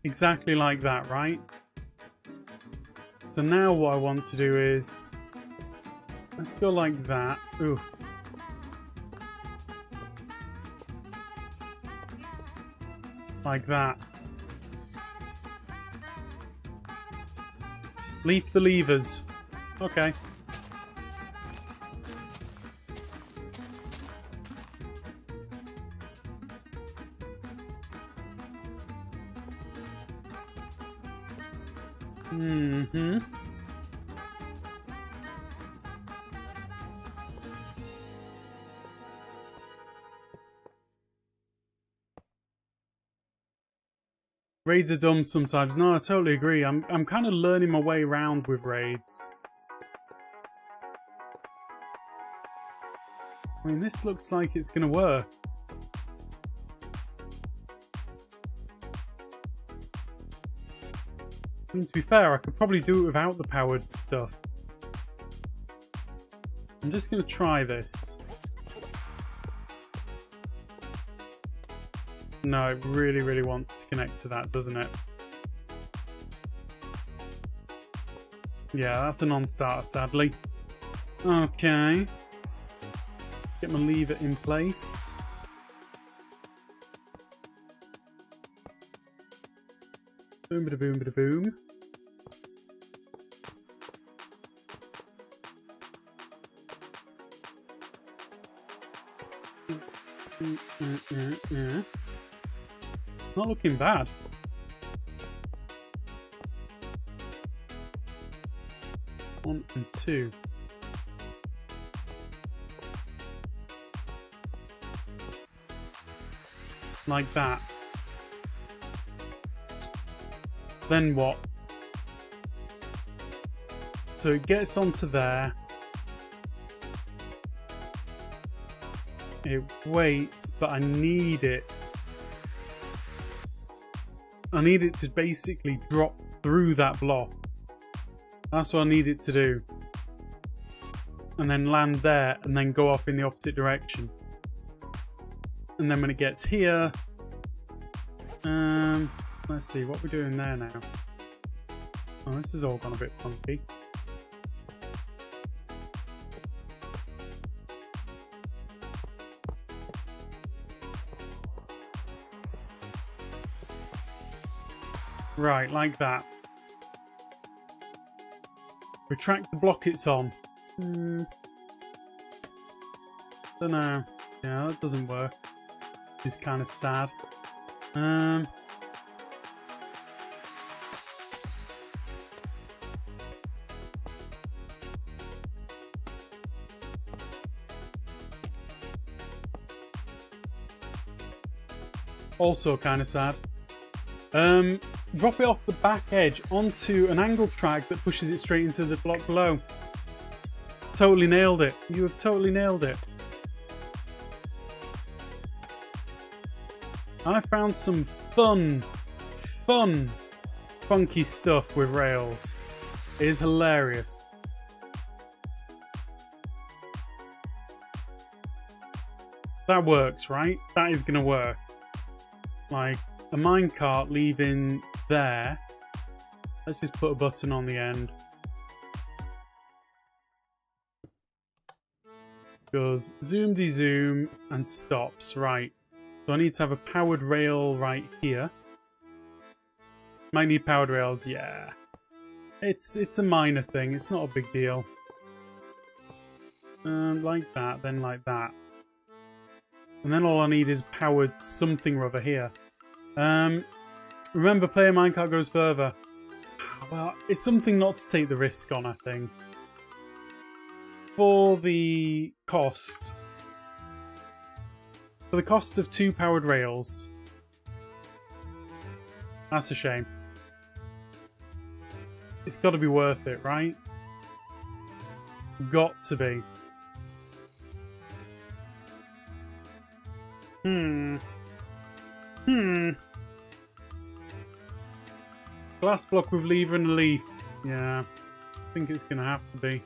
Exactly like that, right? So now what I want to do is... let's go like that. Ooh. Like that. Leave the levers. Okay. Mm-hmm. Raids are dumb sometimes. No, I totally agree. I'm kind of learning my way around with raids. I mean, this looks like it's going to work. I mean, to be fair, I could probably do it without the powered stuff. I'm just going to try this. No, it really, really wants to connect to that, doesn't it? Yeah, that's a non-starter, sadly. Okay. Get my lever in place. Boom, bada boom, bada boom. Not looking bad. One and two. Like that. Then what? So it gets onto there. It waits, but I need it. I need it to basically drop through that block. That's what I need it to do. And then land there and then go off in the opposite direction. And then when it gets here... let's see, what we're doing there now. Oh, this has all gone a bit funky. Right, like that. Retract the block it's on. Don't know. Yeah, that doesn't work. Which is kind of sad. Also kind of sad. Drop it off the back edge onto an angle track that pushes it straight into the block below. Totally nailed it. You have totally nailed it. I found some funky stuff with rails. It is hilarious. That works, right? That is going to work. Like a minecart leaving there. Let's just put a button on the end. Goes zoom-de-zoom and stops. Right. So I need to have a powered rail right here. Might need powered rails, yeah. It's a minor thing, it's not a big deal. Like that, then like that. And then all I need is powered something or other here. Remember, player minecart goes further. Well, it's something not to take the risk on, I think. For the cost. For the cost of 2 powered rails. That's a shame. It's got to be worth it, right? Got to be. Glass block with lever and a leaf. Yeah, I think it's going to have to be.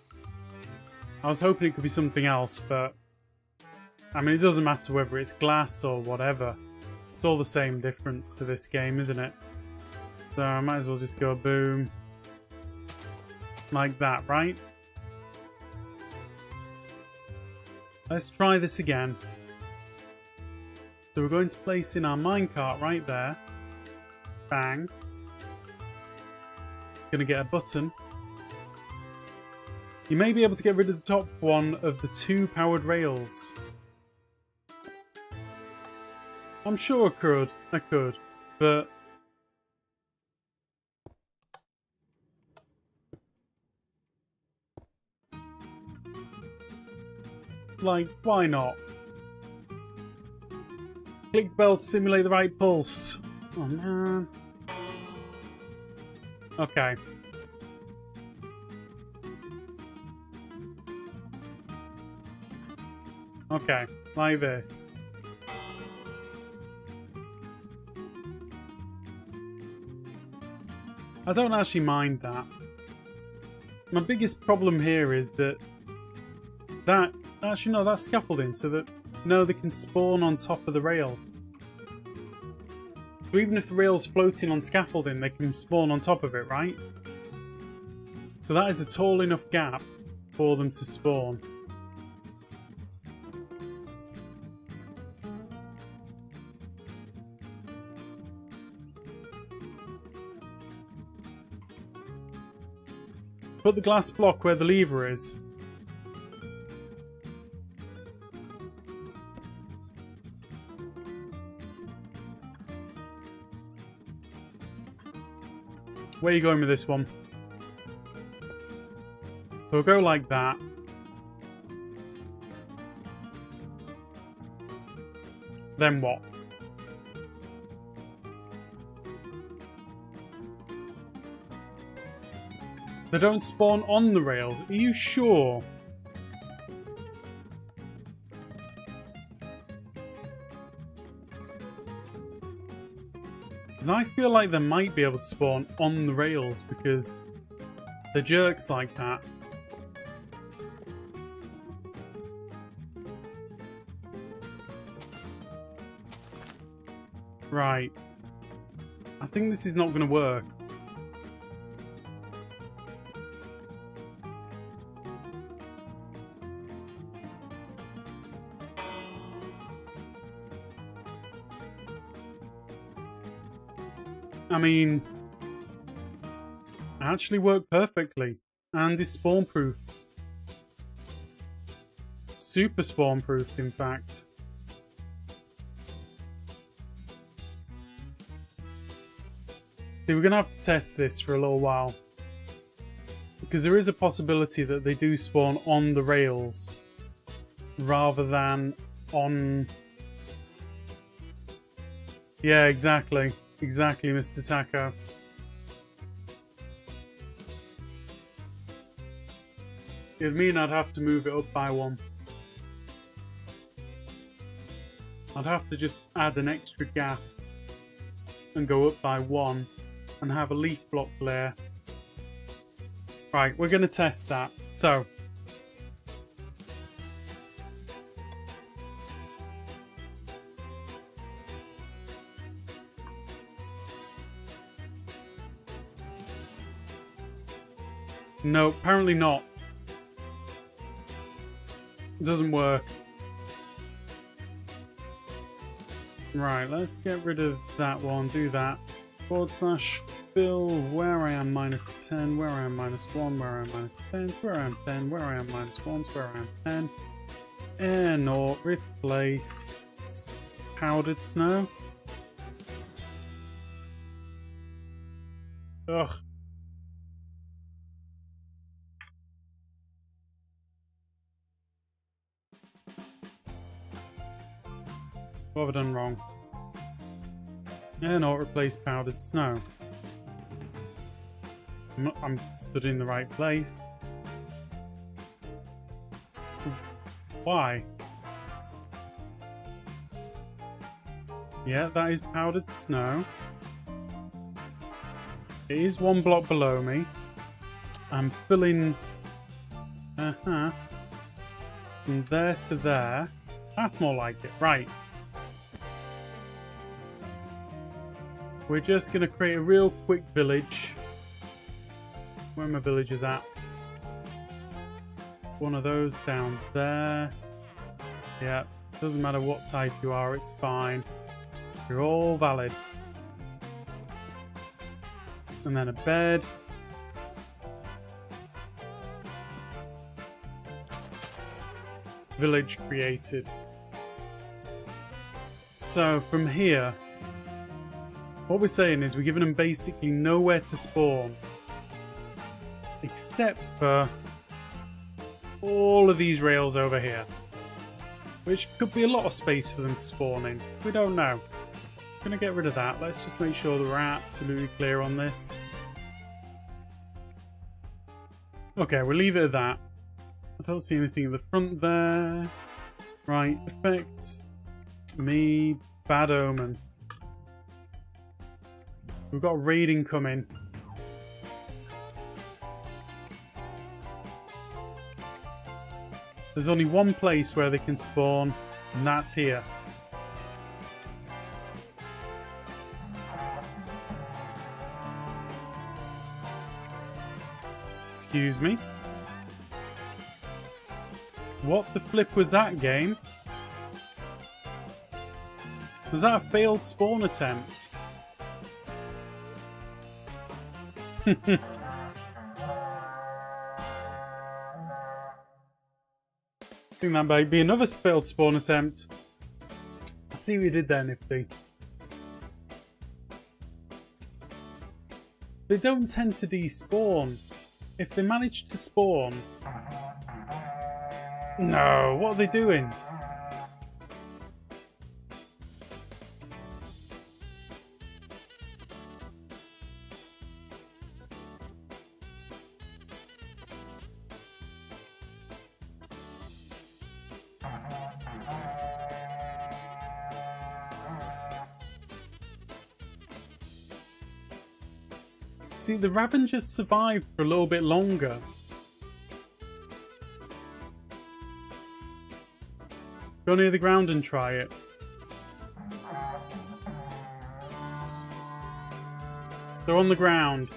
I was hoping it could be something else, but... I mean, it doesn't matter whether it's glass or whatever. It's all the same difference to this game, isn't it? So I might as well just go boom. Like that, right? Let's try this again. So we're going to place in our minecart right there. Bang. Gonna get a button. You may be able to get rid of the top one of the 2 powered rails. I'm sure I could, but... like, why not? Click the bell to simulate the right pulse. Oh man. Okay. Okay, like this. I don't actually mind that. My biggest problem here is that actually no, that's scaffolding, so that no, they can spawn on top of the rail. So even if the rail's floating on scaffolding, they can spawn on top of it, right? So that is a tall enough gap for them to spawn. Put the glass block where the lever is. Where are you going with this one? So we'll go like that. Then what? They don't spawn on the rails. Are you sure? Because I feel like they might be able to spawn on the rails because they're jerks like that. Right. I think this is not going to work. I mean, it actually worked perfectly. And is spawn proof. Super spawn proofed, in fact. See, we're going to have to test this for a little while. Because there is a possibility that they do spawn on the rails rather than on... Yeah, exactly. Exactly, Mr. Taco. It would mean I'd have to move it up by one. I'd have to just add an extra gap and go up by one and have a leaf block layer. Right, we're going to test that. So, no, apparently not. It doesn't work. Right, let's get rid of that one. Do that. / fill where I am -10, where I am -1, where I am -10, where I am 10, where I am -1, where I am 10. Air naught, replace powdered snow. Ugh. What have I done wrong? Air naught, replace powdered snow. I'm stood in the right place. So why? Yeah, that is powdered snow. It is one block below me. I'm filling... from there to there. That's more like it. Right. We're just going to create a real quick village. Where are my villages at? One of those down there. Yeah, doesn't matter what type you are, it's fine. You're all valid. And then a bed. Village created. So from here, what we're saying is we're giving them basically nowhere to spawn. Except for all of these rails over here. Which could be a lot of space for them to spawn in. We don't know. I'm going to get rid of that. Let's just make sure that we're absolutely clear on this. Okay, we'll leave it at that. I don't see anything at the front there. Right, effect. Me, bad omen. We've got raiding coming. There's only one place where they can spawn, and that's here. Excuse me. What the flip was that, game? Was that a failed spawn attempt? I think that might be another failed spawn attempt. I see what you did there, Nifty. They don't tend to despawn. If they manage to spawn... No, what are they doing? See, the Ravengers survived for a little bit longer. Go near the ground and try it. They're on the ground.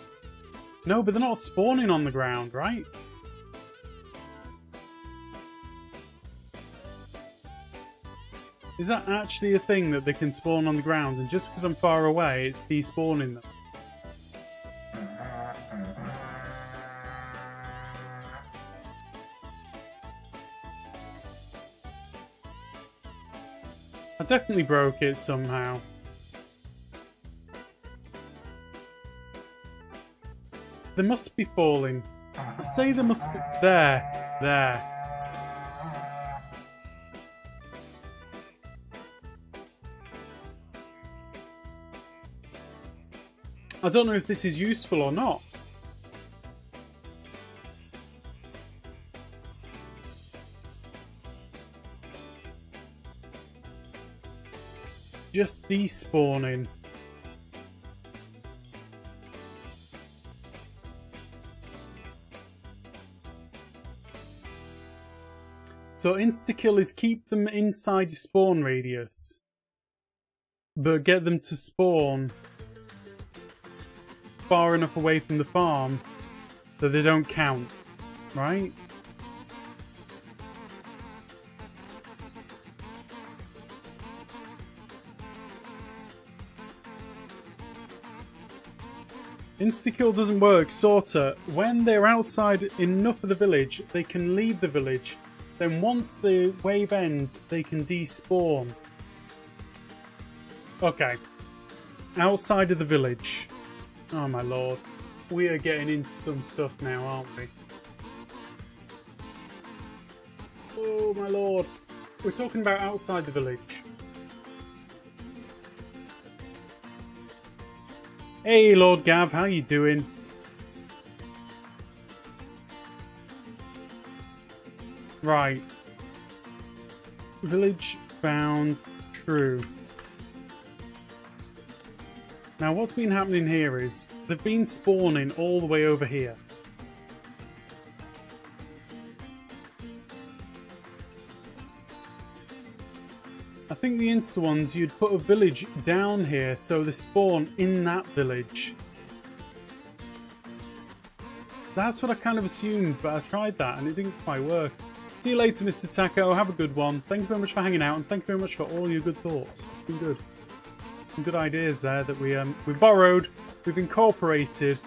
No, but they're not spawning on the ground, right? Is that actually a thing that they can spawn on the ground, and just because I'm far away, it's despawning them? I definitely broke it somehow. They must be falling. I say they must be... There. There. I don't know if this is useful or not. Just despawning. So insta-kill is keep them inside your spawn radius, but get them to spawn far enough away from the farm that they don't count, right? Insta-kill doesn't work, sorta. When they're outside enough of the village, they can leave the village. Then once the wave ends, they can despawn. Okay. Outside of the village. Oh my lord. We are getting into some stuff now, aren't we? Oh my lord. We're talking about outside the village. Hey Lord Gav, how you doing? Right. Village found true. Now what's been happening here is they've been spawning all the way over here. I think the Insta ones, you'd put a village down here so they spawn in that village. That's what I kind of assumed, but I tried that and it didn't quite work. See you later, Mr. Taco. Have a good one. Thank you very much for hanging out, and thank you very much for all your good thoughts. It's been good. Some good ideas there that we borrowed, we've incorporated.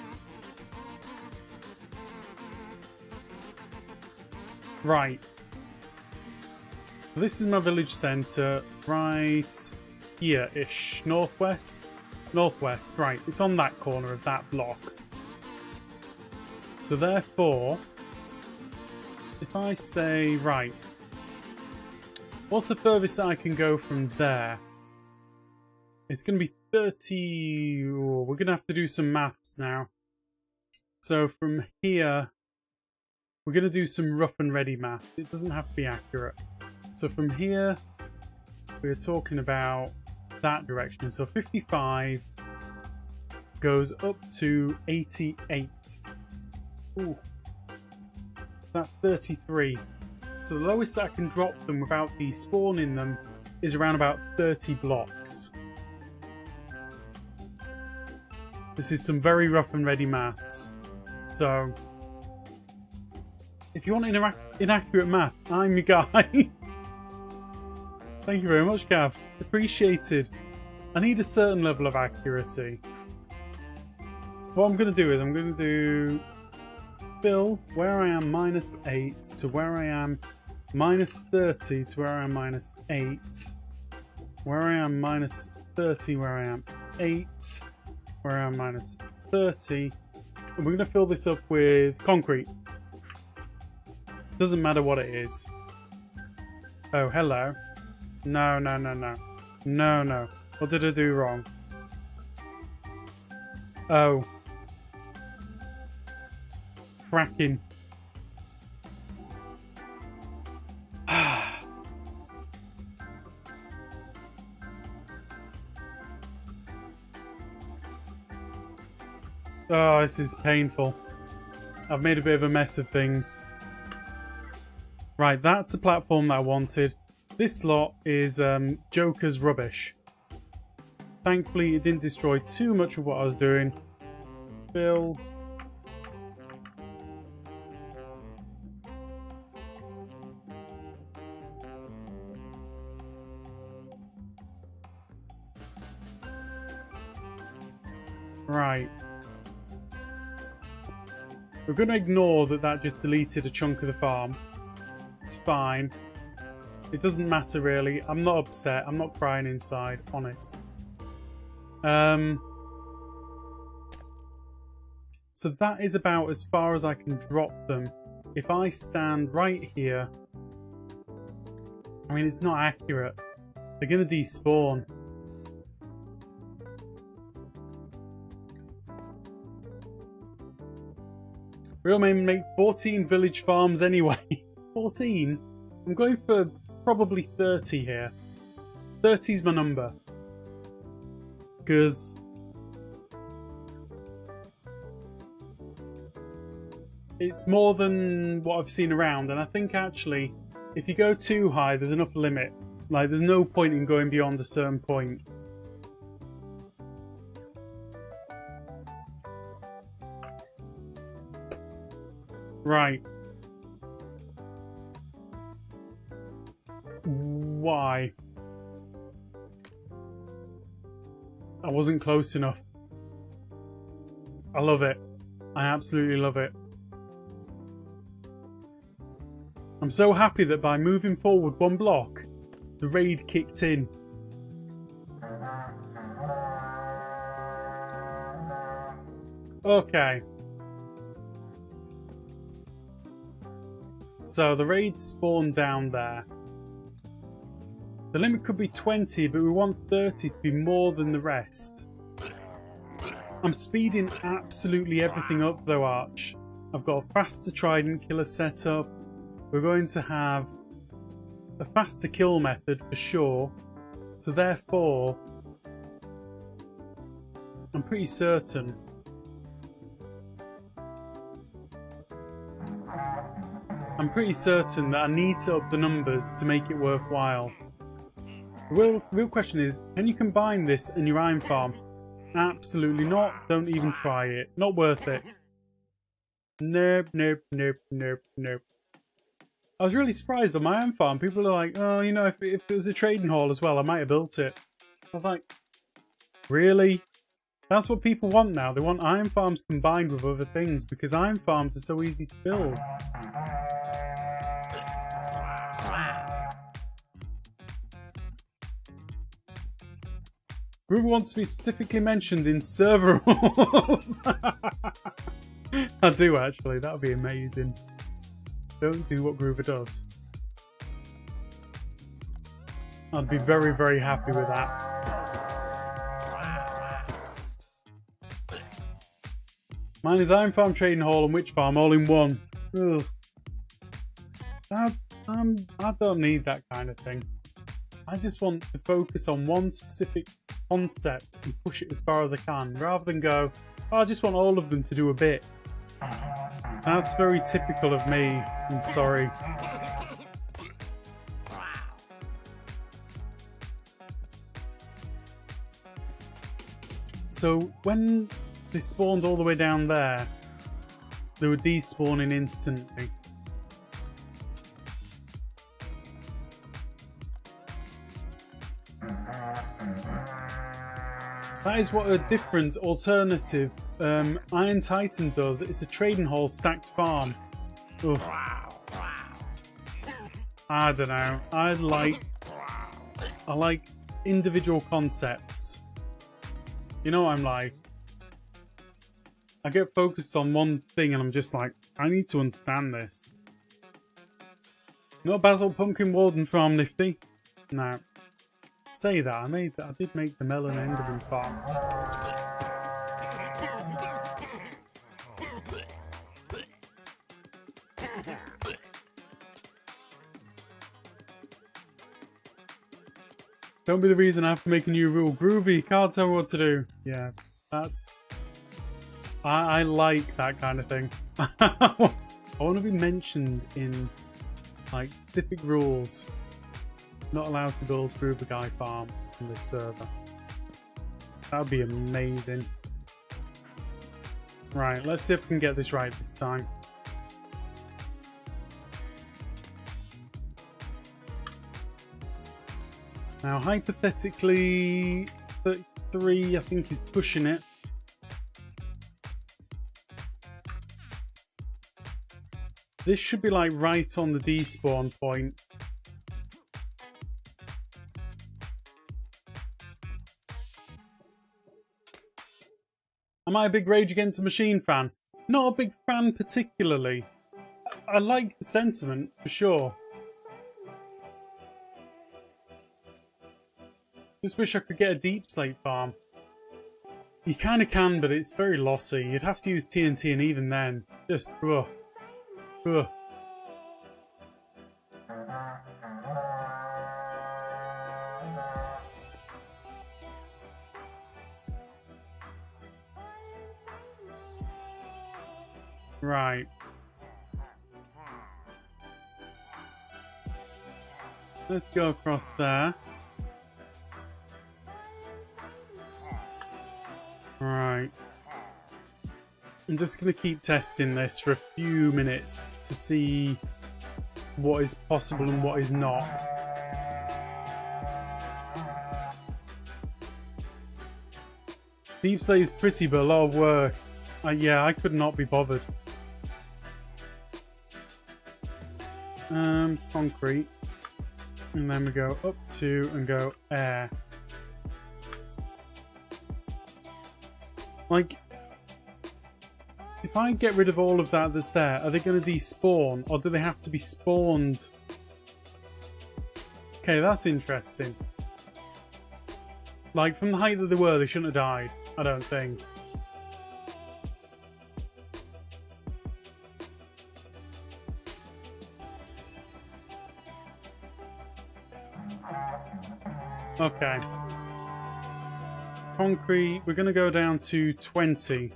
Right. So this is my village centre, right here-ish. Northwest? Northwest, right. It's on that corner of that block. So therefore, if I say, right, what's the furthest that I can go from there? It's going to be 30... Oh, we're going to have to do some maths now. So from here, we're going to do some rough and ready math. It doesn't have to be accurate. So from here, we're talking about that direction. So 55 goes up to 88. Ooh. That's 33. So the lowest that I can drop them without despawning them is around about 30 blocks. This is some very rough and ready maths. So, if you want inaccurate math, I'm your guy. Thank you very much, Gav. Appreciated. I need a certain level of accuracy. What I'm going to do is I'm going to do fill where I am -8 to where I am -30 to where I am -8. Where I am -30, where I am 8. Where I am -30. And we're going to fill this up with concrete. Doesn't matter what it is. Oh, hello. No, no, no, no. No, no. What did I do wrong? Oh. Cracking. Oh, this is painful. I've made a bit of a mess of things. Right, that's the platform that I wanted. This lot is Joker's rubbish. Thankfully, it didn't destroy too much of what I was doing. Fill. Right. We're going to ignore that just deleted a chunk of the farm. It's fine. It doesn't matter really. I'm not upset. I'm not crying inside, honest. So that is about as far as I can drop them. If I stand right here, I mean, it's not accurate. They're going to despawn. Real men make 14 village farms anyway. 14? I'm going for probably 30 here. 30 is my number. Because it's more than what I've seen around, and I think actually if you go too high there's an upper limit. Like there's no point in going beyond a certain point. Right. Why? I wasn't close enough. I love it. I absolutely love it. I'm so happy that by moving forward one block, the raid kicked in. Okay. So the raid spawned down there. The limit could be 20, but we want 30 to be more than the rest. I'm speeding absolutely everything up though, Arch. I've got a faster trident killer set up. We're going to have a faster kill method for sure. So therefore, I'm pretty certain that I need to up the numbers to make it worthwhile. The real question is, can you combine this and your iron farm? Absolutely not. Don't even try it. Not worth it. Nope, nope, nope, nope, nope. I was really surprised on my iron farm. People are like, oh, you know, if it was a trading hall as well, I might have built it. I was like, really? That's what people want now. They want iron farms combined with other things because iron farms are so easy to build. Groove wants to be specifically mentioned in server rules. I do actually. That would be amazing. Don't do what Groover does. I'd be very, very happy with that. Mine is Iron Farm, Trading Hall, and Witch Farm all in one. Ugh. I don't need that kind of thing. I just want to focus on one specific concept and push it as far as I can, rather than go, oh, I just want all of them to do a bit. That's very typical of me. I'm sorry. So when they spawned all the way down there, they were despawning instantly. That is what a different alternative Iron Titan does. It's a trading hall stacked farm. Oof. I don't know. I like individual concepts. You know what I'm like? I get focused on one thing and I'm just like, I need to understand this. Not Basil Pumpkin Warden Farm Nifty? No. Say that. I did make the Melon Enderman farm. Don't be the reason I have to make a new rule. Groovy, can't tell me what to do. Yeah, that's... I like that kind of thing. I want to be mentioned in like specific rules. Not allowed to build Groover Guy farm on this server. That would be amazing. Right, let's see if we can get this right this time. Now, hypothetically, 33, I think, is pushing it. This should be like right on the despawn point. Am I a big Rage Against the Machine fan? Not a big fan particularly. I like the sentiment, for sure. Just wish I could get a deep slate farm. You kind of can, but it's very lossy. You'd have to use TNT, and even then, just ugh. Ugh. Right. Let's go across there. Right. I'm just going to keep testing this for a few minutes to see what is possible and what is not. Deep slate is pretty, but a lot of work. Yeah, I could not be bothered. Concrete. And then we go up to and go air. Like, if I get rid of all of that that's there, are they going to despawn? Or do they have to be spawned? Okay, that's interesting. Like, from the height that they were, they shouldn't have died. I don't think. Okay. Concrete, we're going to go down to 20.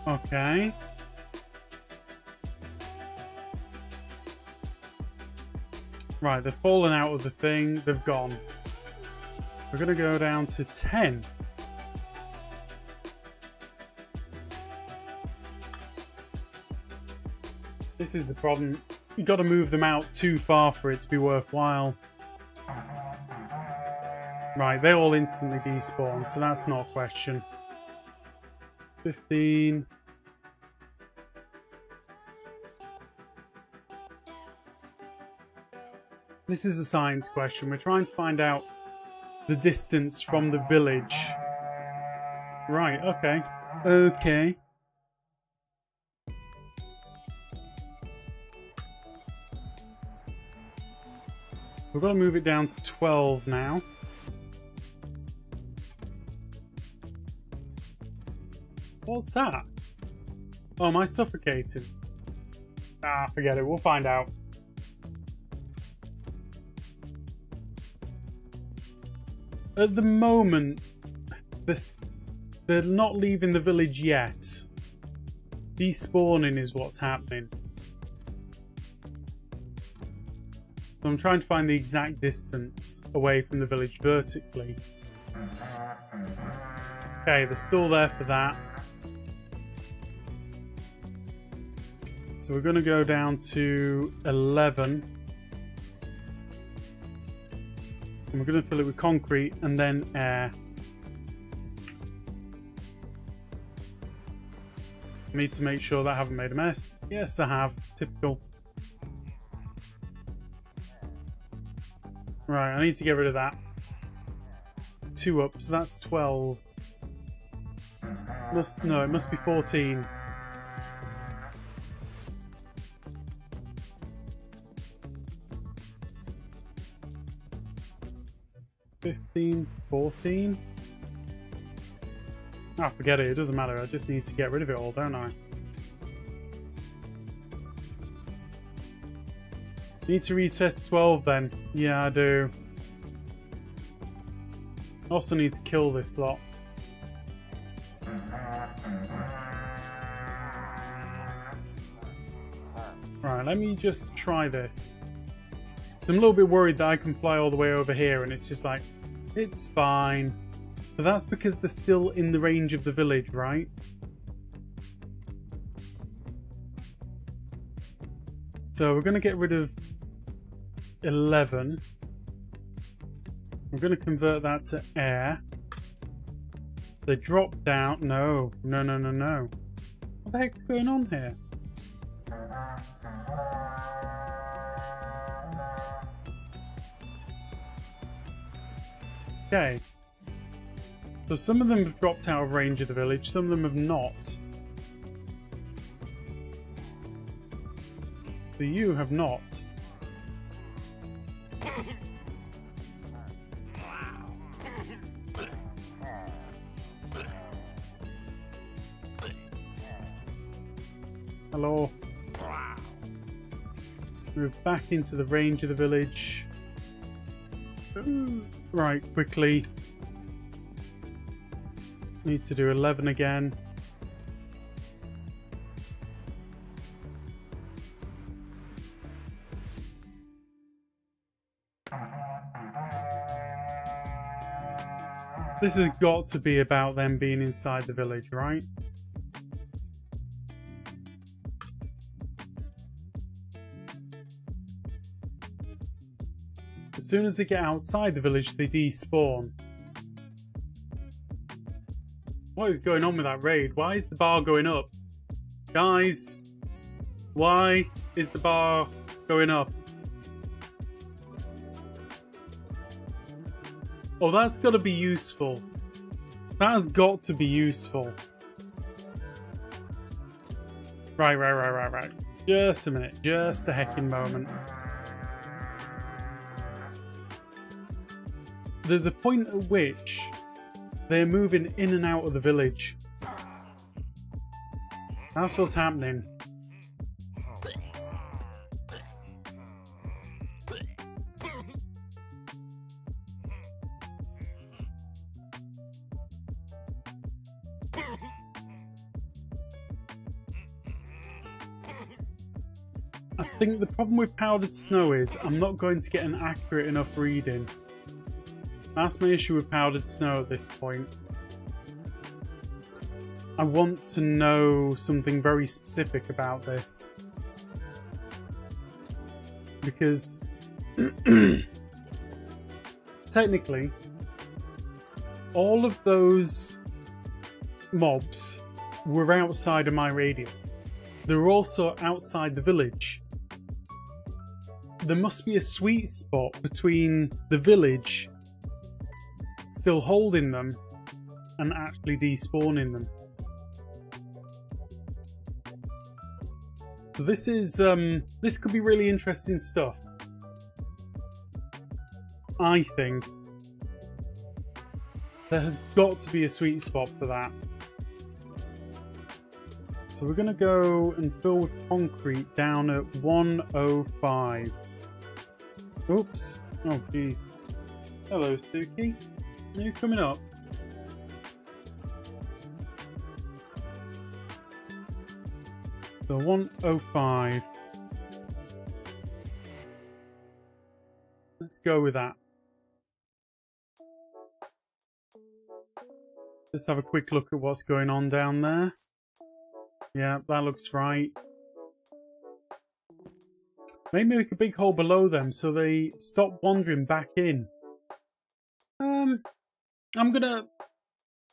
Okay. Right, they've fallen out of the thing. They've gone. We're going to go down to 10. This is the problem. You've got to move them out too far for it to be worthwhile. Right, they all instantly despawn, so that's not a question. 15. This is a science question. We're trying to find out the distance from the village. Right, okay. Okay. We've got to move it down to 12 now. What's that? Oh, am I suffocating? Ah, forget it. We'll find out. At the moment, they're not leaving the village yet. Despawning is what's happening. So I'm trying to find the exact distance away from the village vertically. Okay, they're still there for that. So we're going to go down to 11. And we're going to fill it with concrete and then air. I need to make sure that I haven't made a mess. Yes, I have. Typical. Right, I need to get rid of that. 2 up, so that's 12. No, it must be 14. $15, $14. Ah, forget it. It doesn't matter. I just need to get rid of it all, don't I? Need to retest 12 then. Yeah, I do. Also need to kill this lot. Right, let me just try this. I'm a little bit worried that I can fly all the way over here and it's just like, it's fine. But that's because they're still in the range of the village, right? So we're going to get rid of 11. We're going to convert that to air. They dropped down. No. No, no, no, no. What the heck's going on here? Okay. So some of them have dropped out of range of the village, some of them have not. So you have not. Hello. Move back into the range of the village. Ooh. Right, quickly. Need to do 11 again. This has got to be about them being inside the village, right? As soon as they get outside the village, they despawn. What is going on with that raid? Why is the bar going up? Guys, why is the bar going up? Oh, that's got to be useful. That has got to be useful. Right. Just a minute. Just a heckin' moment. There's a point at which they're moving in and out of the village. That's what's happening. I think the problem with powdered snow is I'm not going to get an accurate enough reading. That's my issue with powdered snow at this point. I want to know something very specific about this. Because technically, all of those mobs were outside of my radius. They were also outside the village. There must be a sweet spot between the village still holding them and actually despawning them. So this is this could be really interesting stuff. I think there has got to be a sweet spot for that. So we're going to go and fill with concrete down at 105. Oops. Oh jeez. Hello Stooky. Are you coming up? So 105. Let's go with that. Just have a quick look at what's going on down there. Yeah, that looks right. Maybe make a big hole below them so they stop wandering back in.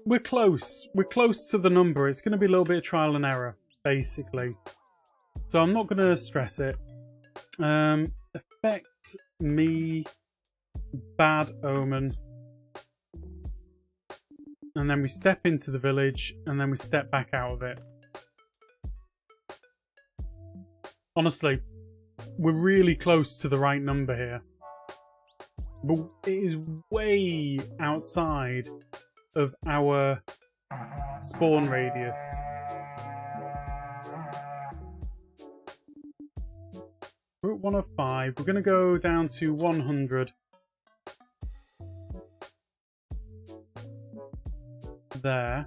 We're close. We're close to the number. It's going to be a little bit of trial and error, basically. So I'm not going to stress it. Affect me. Bad omen. And then we step into the village, and then we step back out of it. Honestly, we're really close to the right number here. But it is way outside of our spawn radius. We're at 105. We're going to go down to 100. There.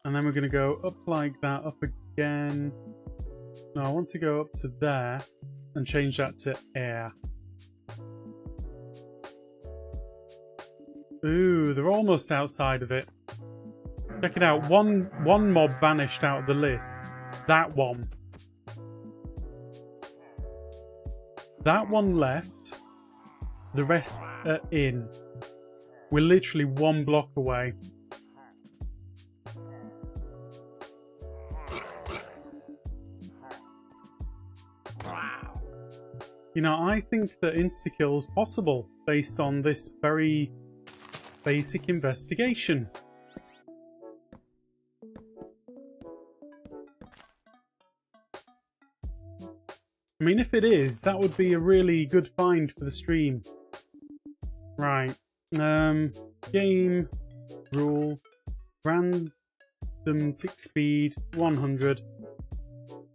And then we're going to go up like that, up again. No, I want to go up to there and change that to air. Ooh, they're almost outside of it. Check it out. One mob vanished out of the list. That one. That one left. The rest are in. We're literally one block away. You know, I think that insta-kill's possible based on this very basic investigation. I mean, if it is, that would be a really good find for the stream. Right. Game rule. Random tick speed 100.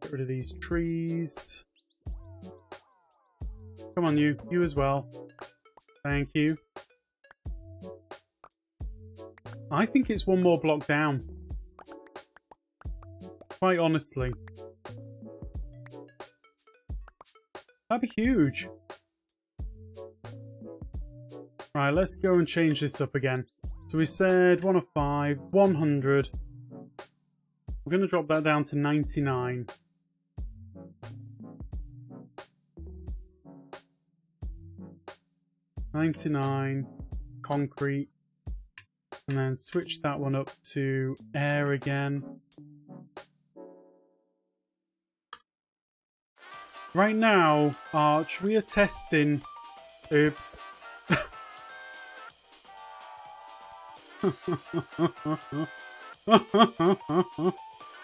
Get rid of these trees. Come on, you as well. Thank you. I think it's one more block down. Quite honestly. That'd be huge. Right, let's go and change this up again. So we said 1 of 5, 100. We're going to drop that down to 99. Concrete. And then switch that one up to air again. Right now, Arch, we are testing... Oops.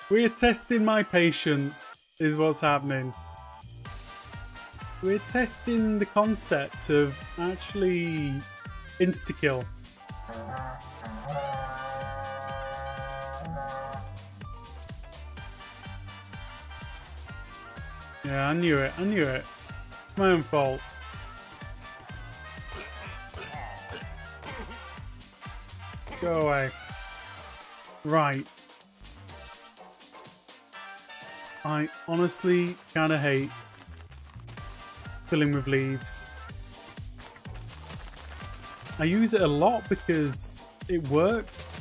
We are testing my patience, is what's happening. We're testing the concept of actually insta-kill. Yeah, I knew it. It's my own fault. Go away. Right. I honestly kinda hate filling with leaves. I use it a lot because it works.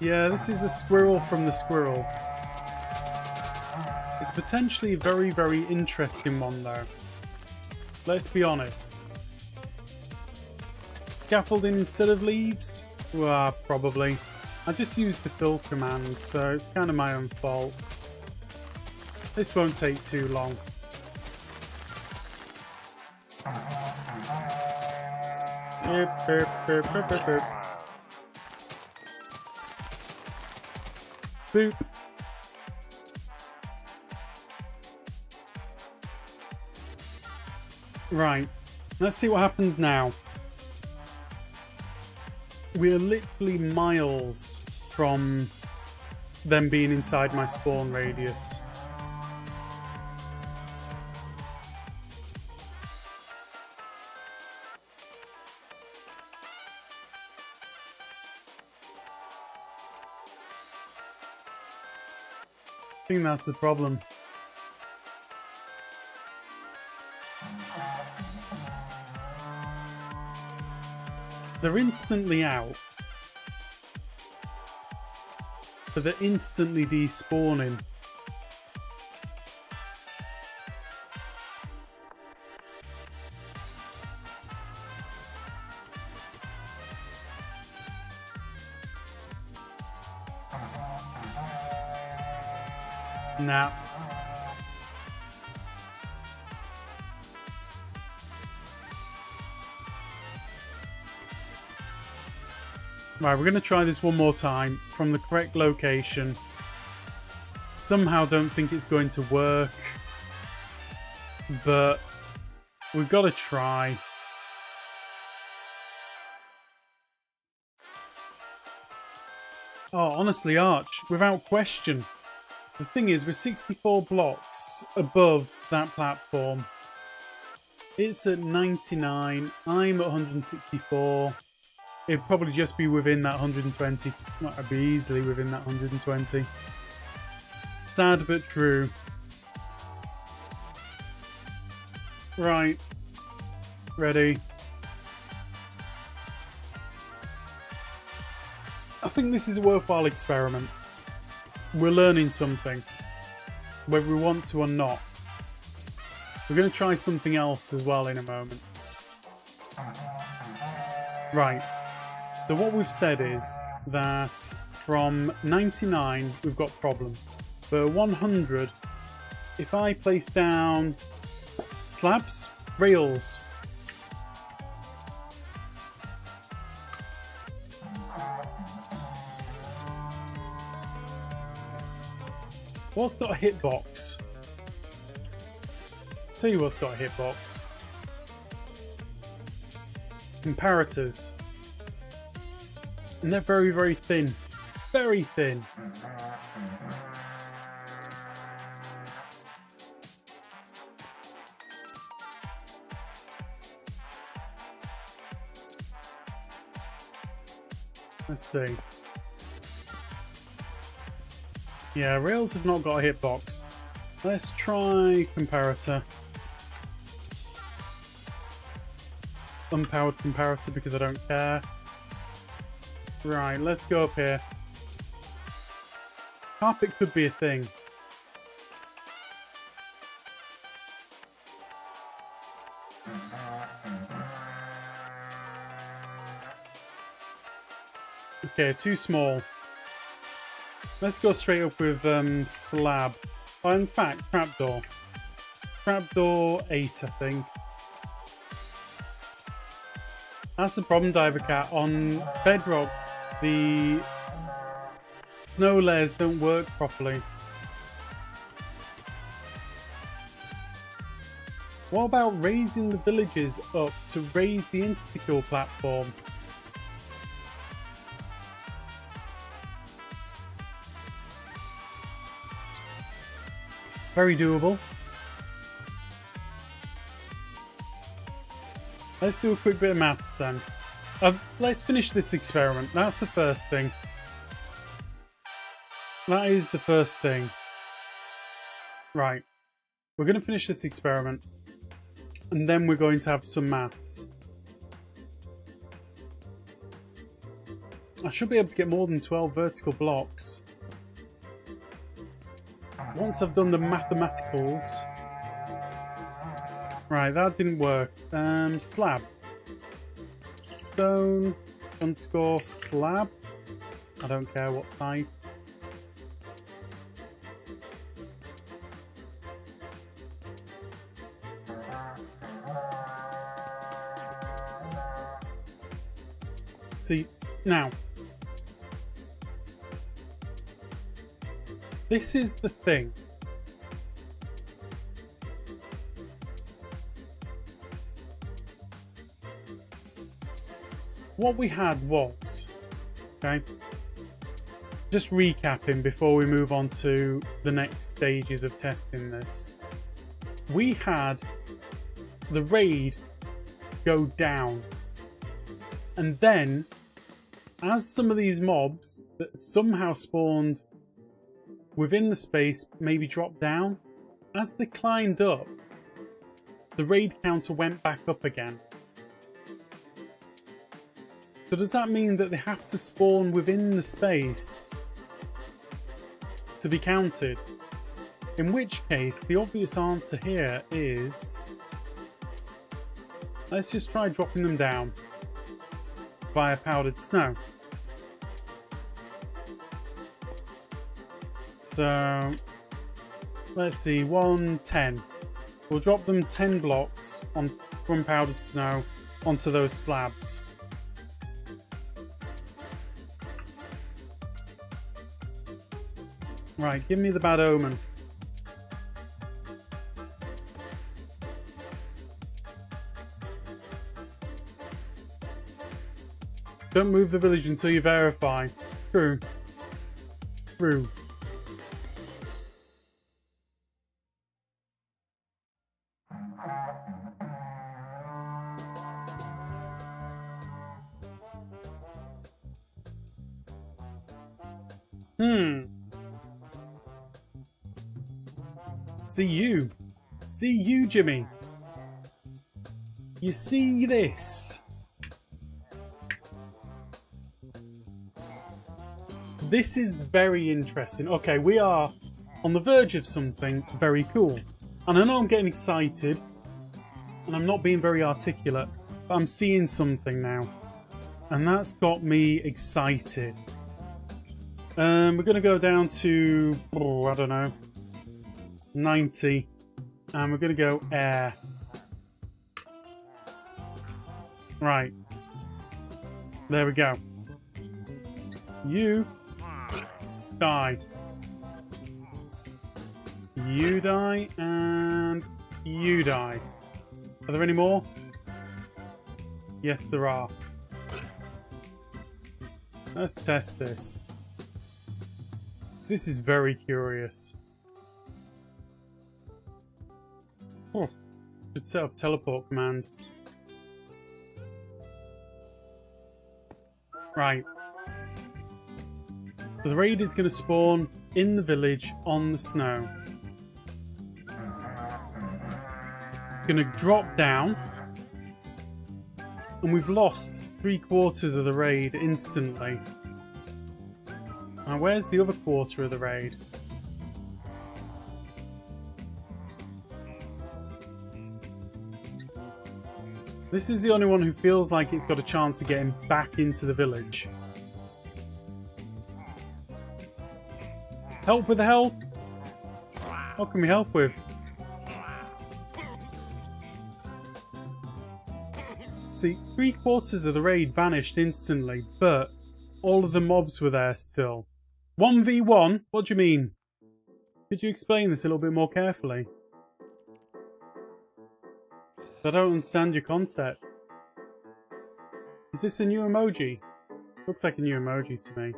Yeah, this is a squirrel from the squirrel. It's potentially a very, very interesting one though. Let's be honest. Scaffolding instead of leaves? Well, probably. I just used the fill command, so it's kind of my own fault. This won't take too long. Boop. Right, let's see what happens now. We're literally miles from them being inside my spawn radius. I think that's the problem. They're instantly out. But they're instantly despawning. Nah. Right, we're going to try this one more time from the correct location. Somehow don't think it's going to work. But we've got to try. Oh, honestly, Arch, without question. The thing is, we're 64 blocks above that platform. It's at 99. I'm at 164. It'd probably just be within that 120. Might be easily within that 120. Sad but true. Right. Ready. I think this is a worthwhile experiment. We're learning something, whether we want to or not. We're going to try something else as well in a moment. Right. So what we've said is that from 99 we've got problems. But 100, if I place down Slabs, rails. What's got a hitbox? Tell you what's got a hitbox. Comparators. And they're very, very thin. Very thin. Let's see. Yeah, rails have not got a hitbox. Let's try comparator. Unpowered comparator because I don't care. Right, let's go up here. Carpet could be a thing. Okay, too small. Let's go straight up with slab. Oh, in fact, trapdoor. Trapdoor 8, I think. That's the problem, Diver Cat. On Bedrock, the snow layers don't work properly. What about raising the villages up to raise the insta-kill platform? Very doable. Let's do a quick bit of maths then. Let's finish this experiment. That's the first thing. That is the first thing. Right. We're going to finish this experiment. And then we're going to have some maths. I should be able to get more than 12 vertical blocks. Once I've done the mathematicals. Right, that didn't work. Slab. Stone _ slab. I don't care what type. See, now. This is the thing. What we had was, okay, just recapping before we move on to the next stages of testing this. We had the raid go down, and then as some of these mobs that somehow spawned within the space maybe dropped down, as they climbed up, the raid counter went back up again. So does that mean that they have to spawn within the space to be counted? In which case, the obvious answer here is... let's just try dropping them down via powdered snow. So, let's see, 110. We'll drop them 10 blocks from powdered snow onto those slabs. Right, give me the bad omen. Don't move the village until you verify. True. True. See you, Jimmy. You see this? This is very interesting. Okay, we are on the verge of something very cool. And I know I'm getting excited, and I'm not being very articulate, but I'm seeing something now. And that's got me excited. We're going to go down to, I don't know, 90. And we're going to go air. Right. There we go. You die. You die, and you die. Are there any more? Yes, there are. Let's test this. This is very curious. Oh, should set up a teleport command. Right. So the raid is going to spawn in the village on the snow. It's going to drop down. And we've lost 3/4 of the raid instantly. Now where's the other quarter of the raid? This is the only one who feels like it's got a chance of getting back into the village. Help with the help? What can we help with? See, 3/4 of the raid vanished instantly, but all of the mobs were there still. 1v1? What do you mean? Could you explain this a little bit more carefully? I don't understand your concept. Is this a new emoji? Looks like a new emoji to me.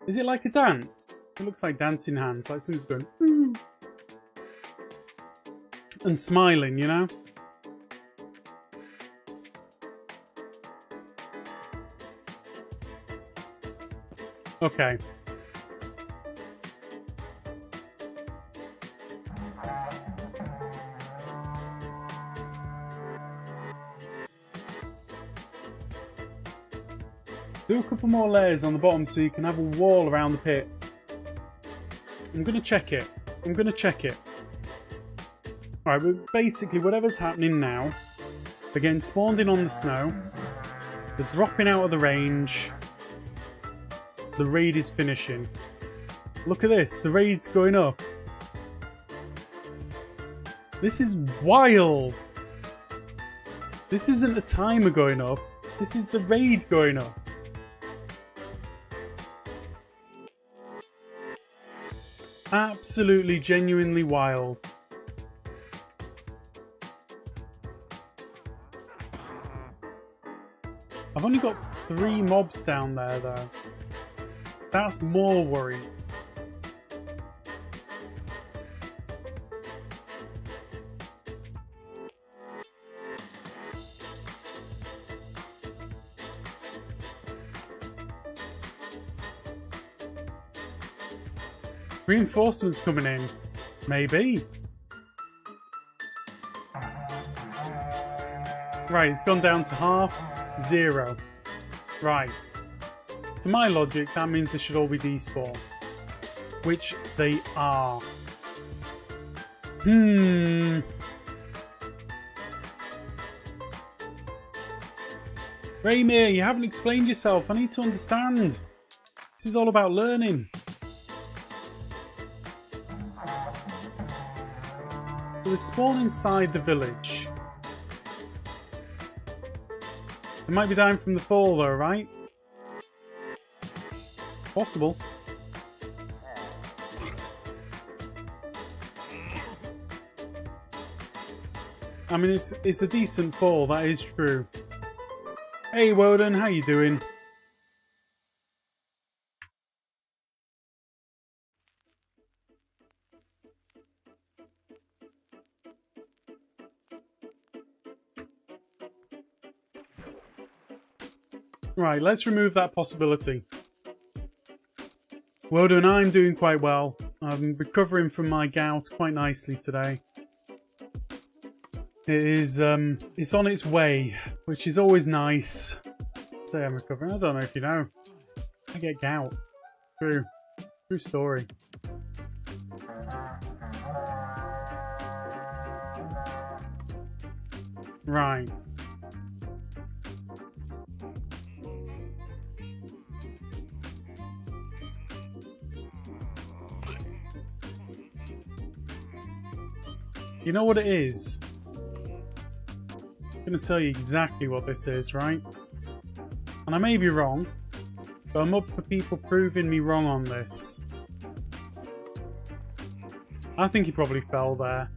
Is it like a dance? It looks like dancing hands, like someone's going ooh. And smiling, you know? Okay. Do a couple more layers on the bottom so you can have a wall around the pit. I'm going to check it. I'm going to check it. Alright, but basically whatever's happening now, they're getting spawned in on the snow, they're dropping out of the range, the raid is finishing. Look at this, the raid's going up. This is wild! This isn't a timer going up, this is the raid going up. Absolutely, genuinely wild. I've only got 3 mobs down there though. That's more worrying. Reinforcements coming in. Maybe. Right, it's gone down to half. 0. Right. To my logic, that means they should all be despawn. Which they are. Raymir, you haven't explained yourself. I need to understand. This is all about learning. They spawn inside the village. They might be dying from the fall though, right? Possible. I mean, it's a decent fall, that is true. Hey Woden, how you doing? Right, let's remove that possibility. Woden, I'm doing quite well. I'm recovering from my gout quite nicely today. It is, it's on its way, which is always nice. Say I'm recovering. I don't know if you know. I get gout. True. True story. Right. You know what it is? I'm going to tell you exactly what this is, right? And I may be wrong, but I'm up for people proving me wrong on this. I think he probably fell there.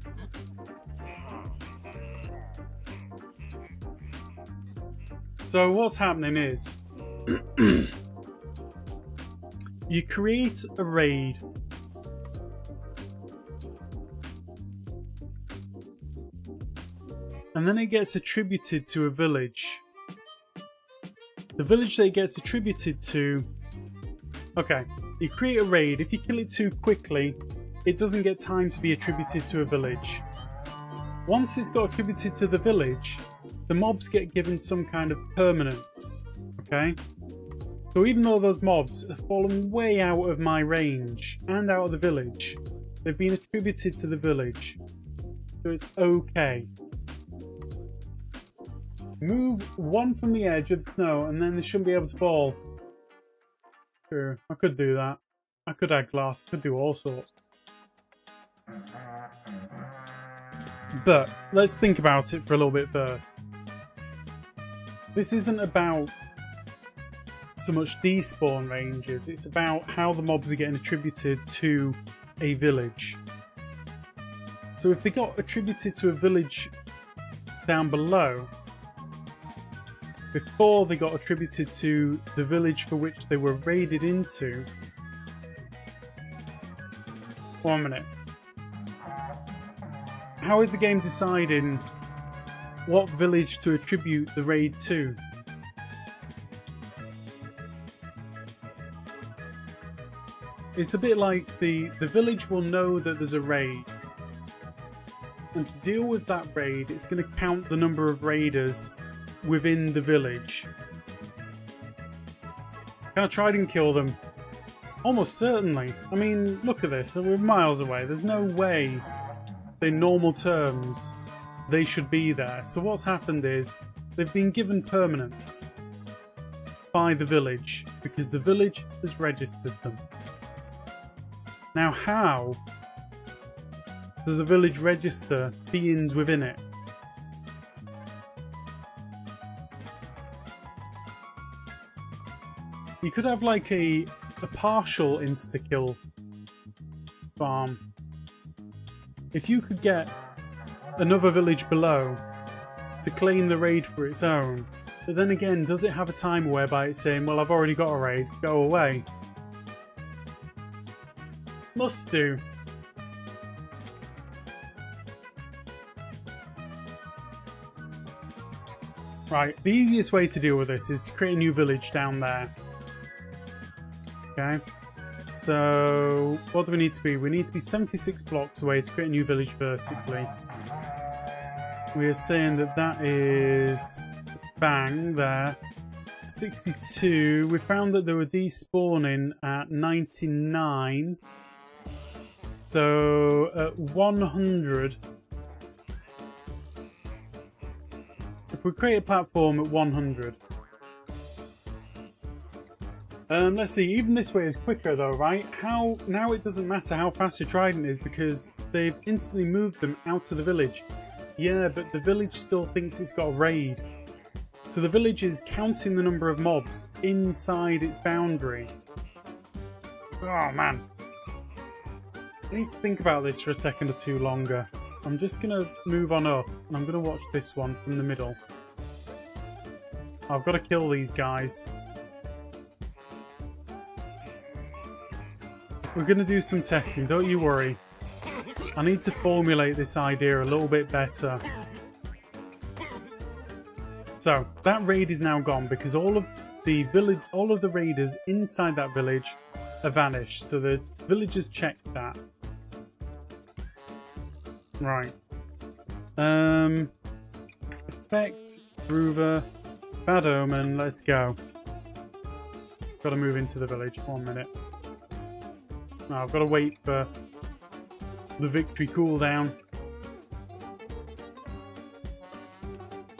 So what's happening is you create a raid. And then it gets attributed to a village. The village that it gets attributed to... Okay, you create a raid. If you kill it too quickly, it doesn't get time to be attributed to a village. Once it's got attributed to the village, the mobs get given some kind of permanence. Okay? So even though those mobs have fallen way out of my range and out of the village, they've been attributed to the village. So it's okay. Move one from the edge of the snow and then they shouldn't be able to fall. Sure, I could do that. I could add glass, I could do all sorts. But let's think about it for a little bit first. This isn't about so much despawn ranges, it's about how the mobs are getting attributed to a village. So if they got attributed to a village down below, before they got attributed to the village for which they were raided into... 1 minute. How is the game deciding what village to attribute the raid to? It's a bit like the village will know that there's a raid. And to deal with that raid, it's going to count the number of raiders within the village. Can I try and kill them? Almost certainly. I mean, look at this. We're miles away. There's no way, in normal terms, they should be there. So what's happened is they've been given permanence by the village because the village has registered them. Now, how does a village register beings within it? You could have like a partial insta-kill farm. If you could get another village below to claim the raid for its own, but then again, does it have a timer whereby it's saying, well, I've already got a raid, go away? Must do. Right, the easiest way to deal with this is to create a new village down there. Okay, so what do we need to be? We need to be 76 blocks away to create a new village vertically. We are saying that that is bang there. 62. We found that they were despawning at 99. So at 100. If we create a platform at 100. Let's see, even this way is quicker though, right? How now it doesn't matter how fast your trident is because they've instantly moved them out to the village. Yeah, but the village still thinks it's got a raid. So the village is counting the number of mobs inside its boundary. Oh man. I need to think about this for a second or two longer. I'm just going to move on up and I'm going to watch this one from the middle. I've got to kill these guys. We're going to do some testing, don't you worry. I need to formulate this idea a little bit better. So, that raid is now gone because all of the raiders inside that village are vanished. So the villagers checked that. Right. Effect, Groover, Bad Omen, let's go. Gotta move into the village, 1 minute. No, I've got to wait for the victory cooldown.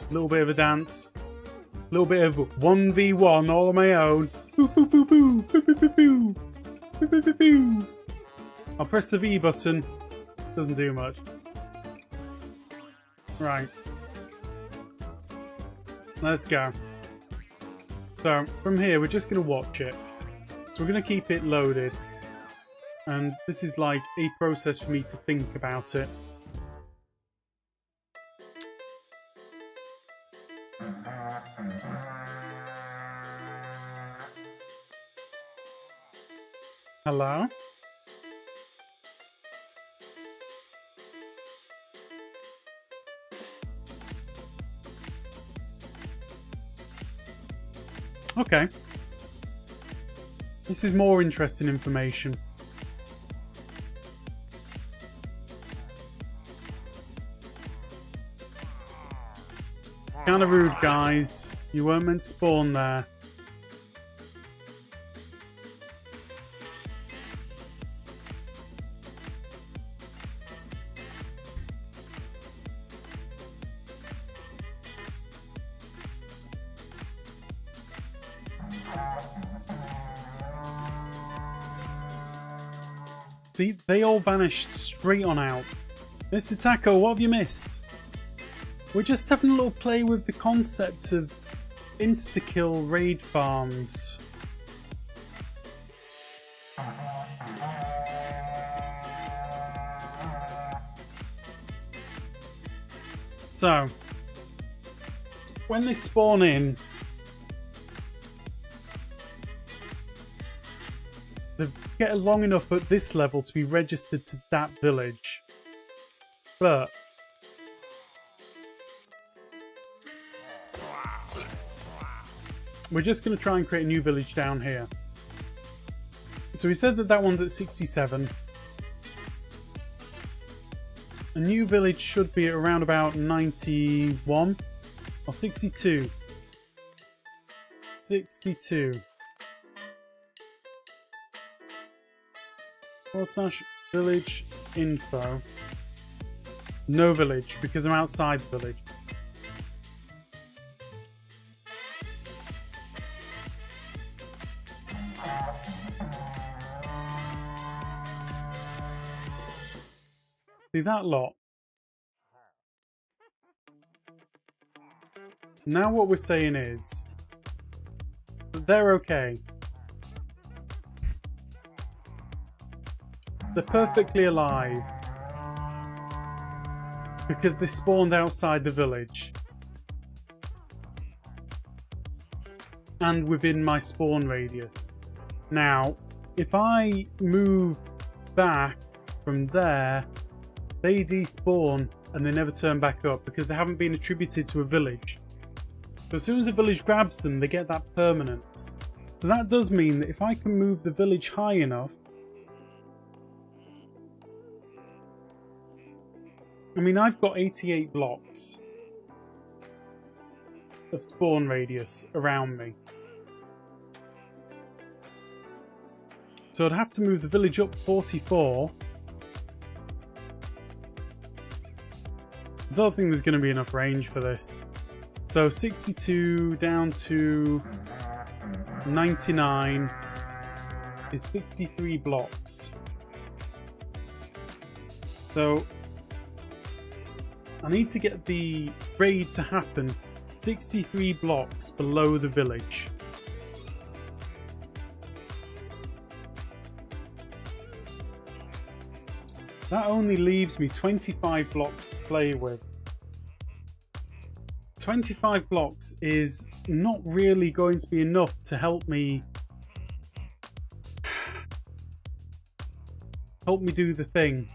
A little bit of a dance. A little bit of 1v1 all on my own. Boo, boo, boo, boo. Boo, boo, boo, boo. Boo, boo, boo, boo. I'll press the V button. Doesn't do much. Right. Let's go. So, from here, we're just going to watch it. So we're going to keep it loaded. And this is like a process for me to think about it. Hello? Okay. This is more interesting information. Kinda rude, guys. You weren't meant to spawn there. See, they all vanished straight on out. Mr. Taco, what have you missed? We're just having a little play with the concept of insta-kill raid farms. So, when they spawn in, they get long enough at this level to be registered to that village. But we're just going to try and create a new village down here. So we said that that one's at 67. A new village should be at around about 91 or 62. 62. / village info. No village because I'm outside the village. See that lot? Now what we're saying is that they're okay. They're perfectly alive because they spawned outside the village and within my spawn radius. Now, if I move back from there, they despawn and they never turn back up because they haven't been attributed to a village. So as soon as a village grabs them, they get that permanence. So that does mean that if I can move the village high enough, I mean, I've got 88 blocks of spawn radius around me. So I'd have to move the village up 44. I don't think there's going to be enough range for this. So 62 down to 99 is 63 blocks. So I need to get the raid to happen 63 blocks below the village. That only leaves me 25 blocks to play with. 25 blocks is not really going to be enough to help me do the thing.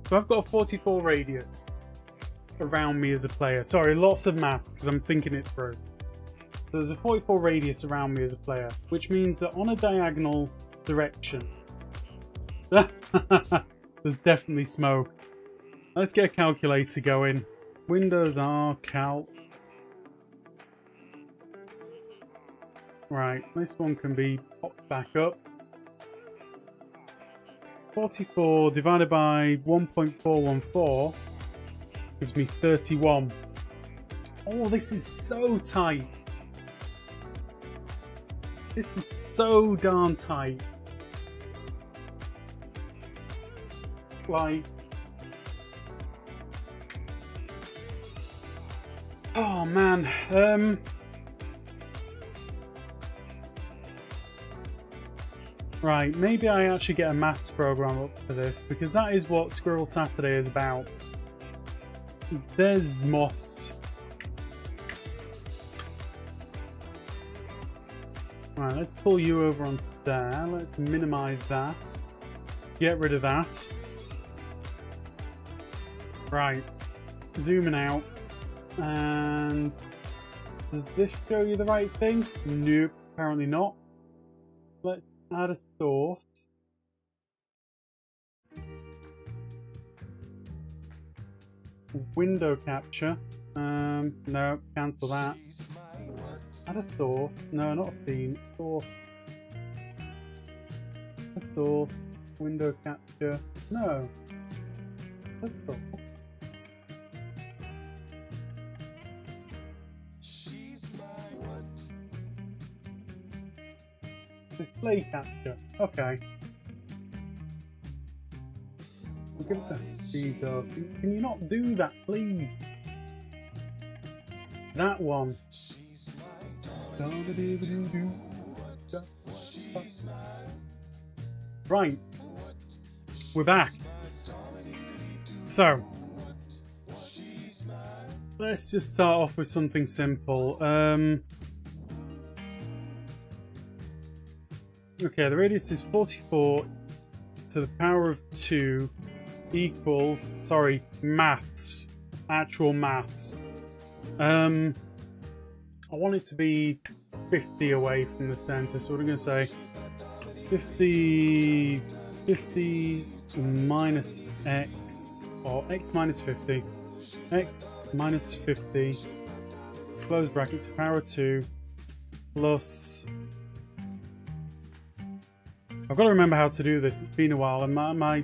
So I've got a 44 radius around me as a player. Sorry, lots of maths because I'm thinking it through. So there's a 44 radius around me as a player, which means that on a diagonal direction, there's definitely smoke. Let's get a calculator going. Windows R Calc. Right, this one can be popped back up. 44 divided by 1.414 gives me 31. Oh, this is so tight. This is so darn tight. like... Oh man, right, maybe I actually get a maths program up for this, because that is what Squirrel Saturday is about. There's Moss. Right, let's pull you over onto there. Let's minimize that. Get rid of that. Right, zooming out. And does this show you the right thing? Nope, apparently not. Let's add a source. Window capture. No, cancel that. Add a source. No, not a scene. Source. A source. Window capture. No. A source. Display capture. Okay. We'll give it a speed up. Can you not do that, please? That one. Right. We're back. So, let's just start off with something simple. Okay, the radius is 44 to the power of 2 equals, sorry, maths, actual maths. I want it to be 50 away from the center, so what I'm going to say, 50 minus x, or x minus 50, x minus 50, close bracket to power 2, plus... I've got to remember how to do this. It's been a while, and my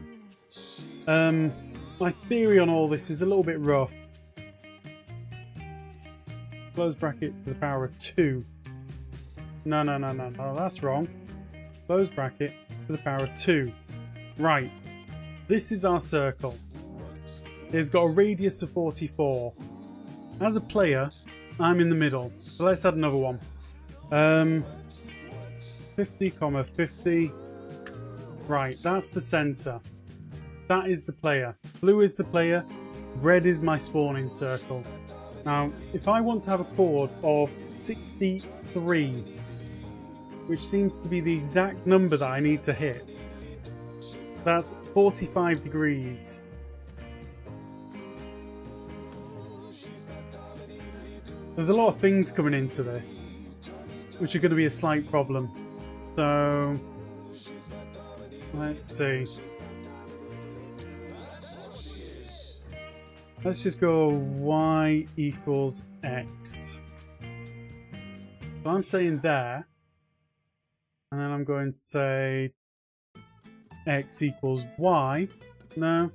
theory on all this is a little bit rough. Close bracket to the power of 2. No, that's wrong. Close bracket to the power of 2. Right. This is our circle. It's got a radius of 44. As a player, I'm in the middle. So let's add another one. 50, 50. Right, that's the center. That is the player. Blue is the player. Red is my spawning circle. Now, if I want to have a chord of 63, which seems to be the exact number that I need to hit, that's 45 degrees. There's a lot of things coming into this, which are going to be a slight problem. So... let's see. Let's just go y equals x. So I'm saying there, and then I'm going to say x equals y. No.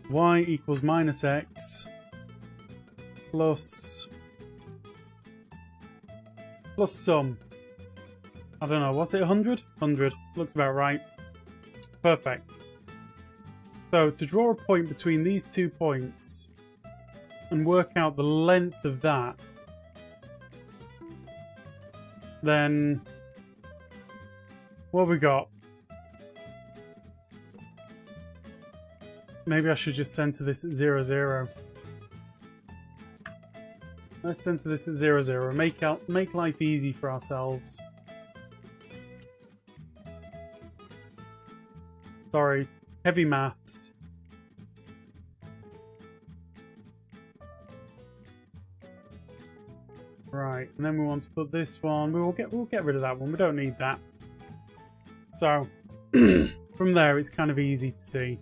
Y equals minus x plus some. I don't know, was it 100? 100. Looks about right. Perfect. So, to draw a point between these 2 points and work out the length of that, then what have we got? Maybe I should just center this at 0, 0. Let's center this at 0, 0. Make life easy for ourselves. Sorry, heavy maths. Right, and then we want to put this one. We'll get rid of that one. We don't need that. So from there, it's kind of easy to see.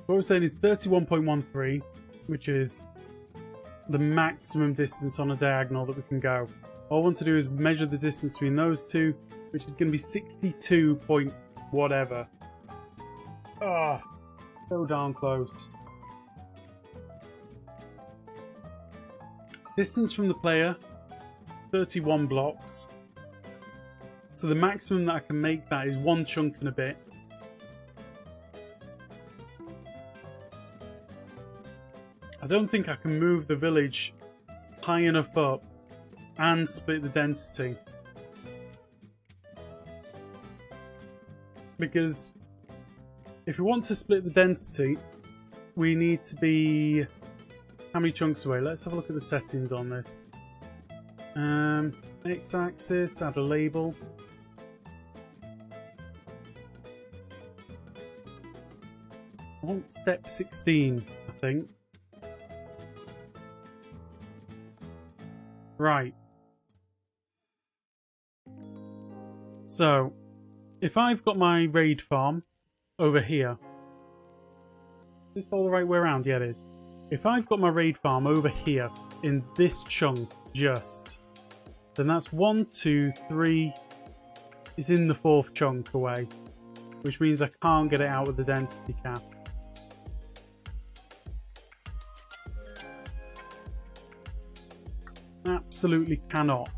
What we're saying is 31.13, which is the maximum distance on a diagonal that we can go. All I want to do is measure the distance between those two, which is going to be 62 point whatever. Ah, so darn close. Distance from the player, 31 blocks. So the maximum that I can make that is 1 chunk and a bit. I don't think I can move the village high enough up and split the density. Because if we want to split the density, we need to be... How many chunks away? Let's have a look at the settings on this. X-axis, add a label. I want step 16, I think. Right. So, if I've got my raid farm over here... Is this all the right way around? Yeah, it is. If I've got my raid farm over here, in this chunk, just, then that's 1, 2, 3... It's in the 4th chunk away. Which means I can't get it out with the density cap. Absolutely cannot.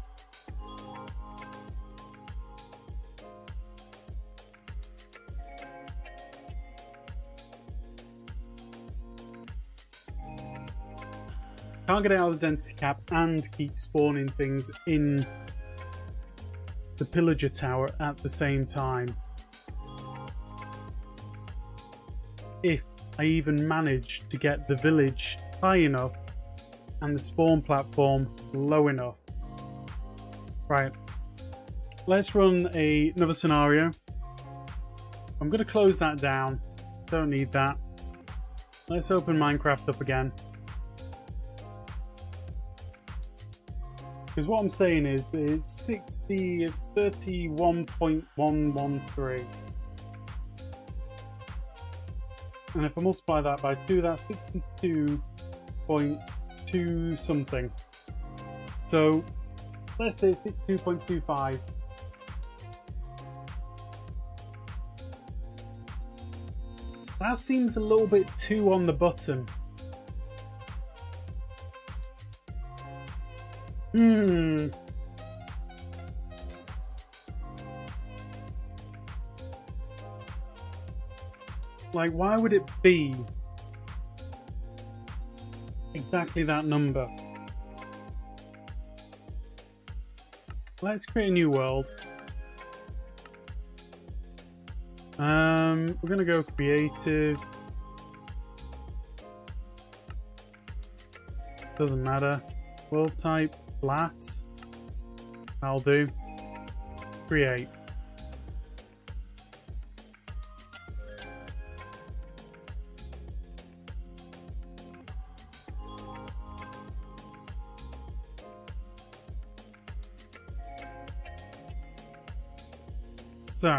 Can't get it out of the density cap and keep spawning things in the pillager tower at the same time. If I even manage to get the village high enough and the spawn platform low enough. Right, let's run another scenario. I'm going to close that down, don't need that. Let's open Minecraft up again. Because what I'm saying is that it's 31.113. And if I multiply that by 2, that's 62.2 something. So let's say 62.25. That seems a little bit too on the button. Like, why would it be exactly that number? Let's create a new world. We're gonna go creative. Doesn't matter. World type, flat. I'll do. Create. So,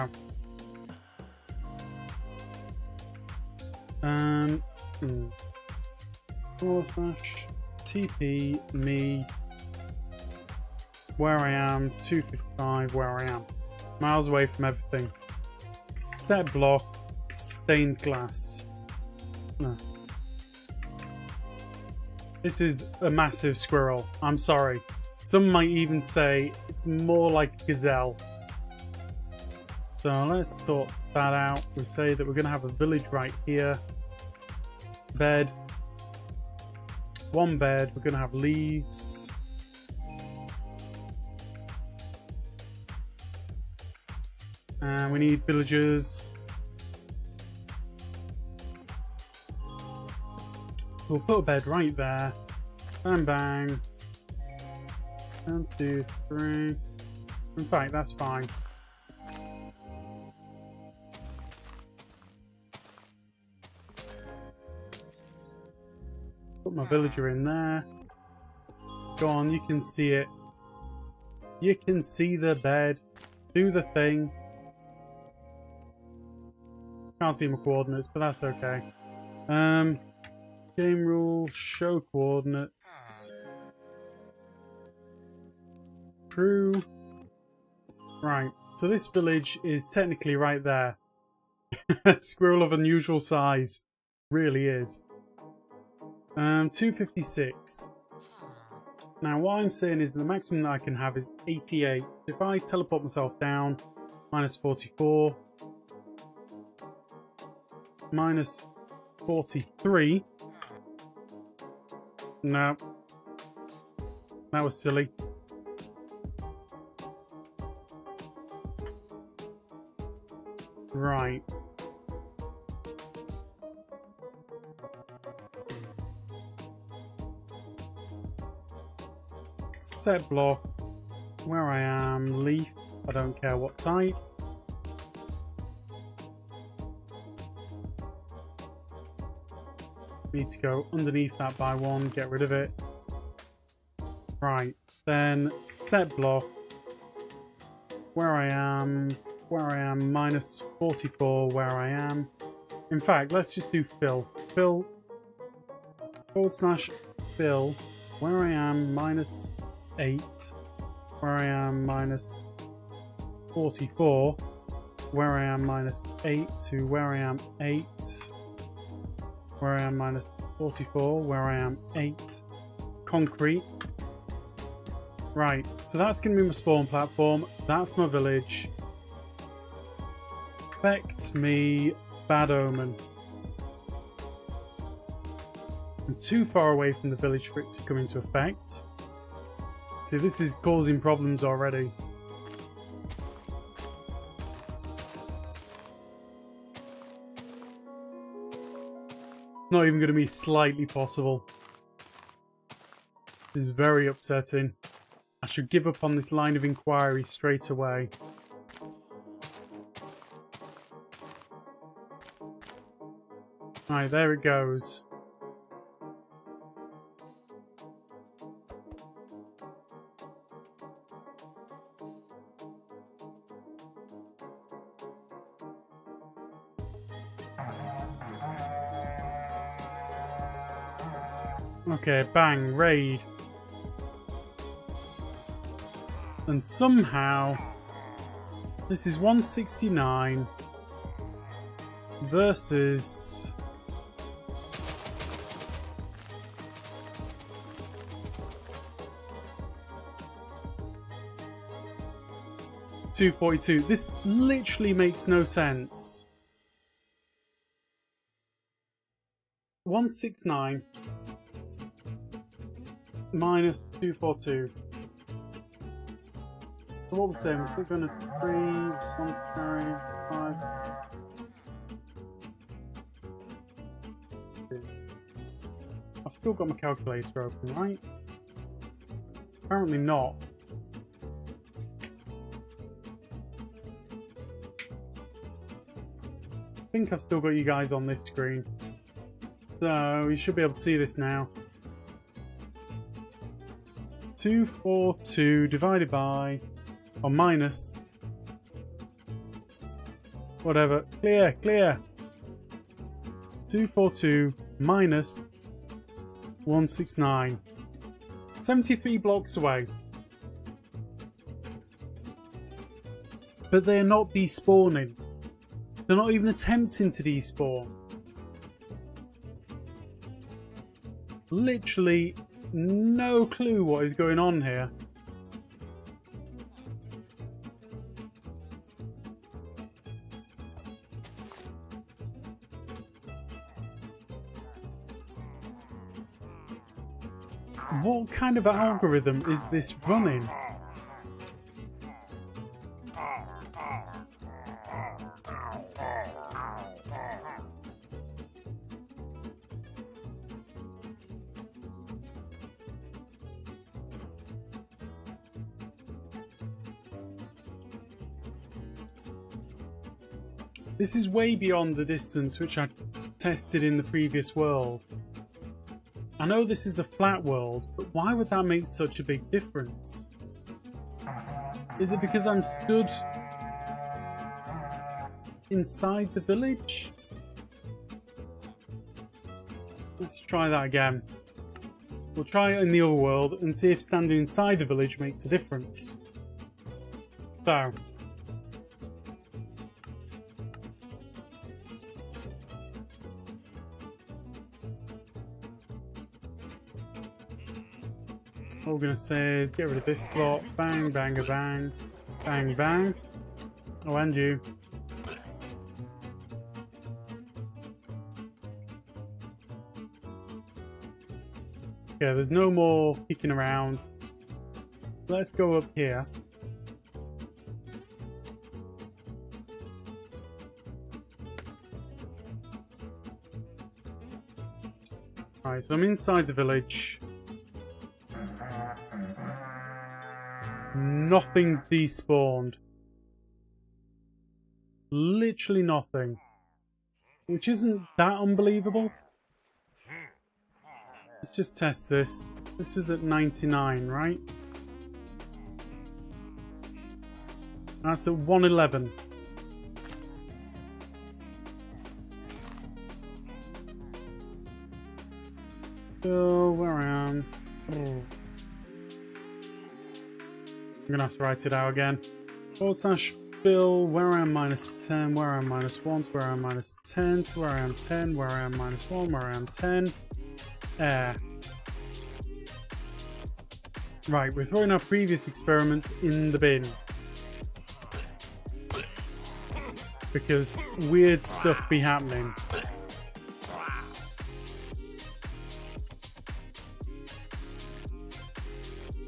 /TP me where I am, 255 where I am, miles away from everything. Set block, stained glass. No. This is a massive squirrel. I'm sorry. Some might even say it's more like a gazelle. So let's sort that out. We say that we're going to have a village right here. Bed. One bed. We're going to have leaves. And we need villagers. We'll put a bed right there. Bang, bang. 1, 2, 3. In fact, that's fine. Put my villager in there. Go on, you can see it. You can see the bed. Do the thing. Can't see my coordinates, but that's okay. Game rule, show coordinates. True. Right, so this village is technically right there. Squirrel of unusual size. Really is. 256. Now what I'm saying is the maximum that I can have is 88. If I teleport myself down, minus 44, minus 43, No. That was silly. Right. Set block. Where I am. Leaf. I don't care what type. Need to go underneath that by one. Get rid of it. Right. Then set block. Where I am. Minus 44 where I am. In fact, let's just do fill. Fill / fill where I am minus 8. Where I am minus 44. Where I am minus 8 to where I am 8. Where I am minus 44. Where I am 8. Concrete. Right, so that's going to be my spawn platform. That's my village. Affect me, bad omen. I'm too far away from the village for it to come into effect. See, this is causing problems already. Not even going to be slightly possible. This is very upsetting. I should give up on this line of inquiry straight away. Right, there it goes. Okay, bang, raid. And somehow, this is 169 versus 242. This literally makes no sense. 169 minus 242. So what was there? Was it going to 3, 1 carry, 5? I've still got my calculator open, right? Apparently not. I think I've still got you guys on this screen. So you should be able to see this now. 242 divided by, or minus, whatever, clear. 242 minus 169. 73 blocks away. But they're not despawning. They're not even attempting to despawn. Literally no clue what is going on here. What kind of algorithm is this running? This is way beyond the distance which I tested in the previous world. I know this is a flat world, but why would that make such a big difference? Is it because I'm stood inside the village? Let's try that again. We'll try it in the other world and see if standing inside the village makes a difference. So. All we're going to say is get rid of this slot. Bang, bang, a bang. Bang, bang. Oh, and you. Okay, there's no more kicking around. Let's go up here. Alright, so I'm inside the village. Nothing's despawned. Literally nothing. Which isn't that unbelievable. Let's just test this. This was at 99, right? That's at 111. So, where I am. I'm gonna have to write it out again. /fill, where I am -10, where I am -1, to where I am -10, to where I am 10, where I am -1, where I am 10. Right, we're throwing our previous experiments in the bin. Because weird stuff be happening.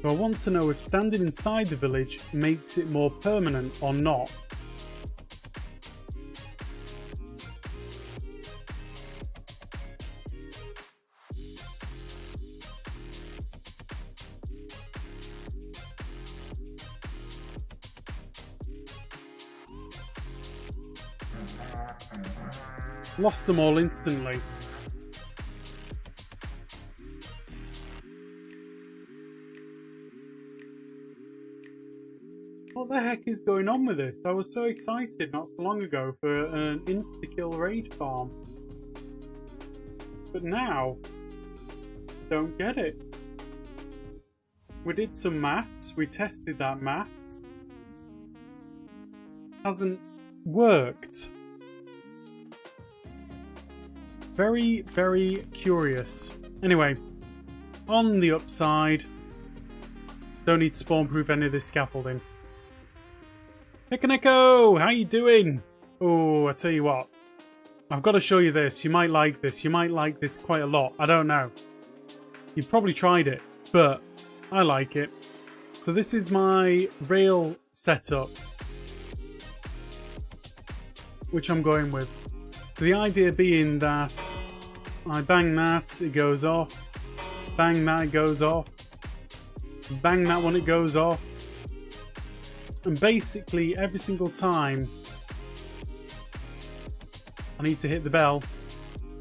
So I want to know if standing inside the village makes it more permanent or not. Lost them all instantly. What the heck is going on with this? I was so excited not so long ago for an insta-kill raid farm. But now, don't get it. We did some maths, we tested that maths. Hasn't worked. Very, very curious. Anyway, on the upside, don't need to spawn-proof any of this scaffolding. Echo, how you doing? Oh, I tell you what. I've got to show you this. You might like this. You might like this quite a lot. I don't know. You've probably tried it, but I like it. So this is my rail setup, which I'm going with. So the idea being that I bang that, it goes off. Bang that, it goes off. Bang that one, it goes off. And basically, every single time I need to hit the bell,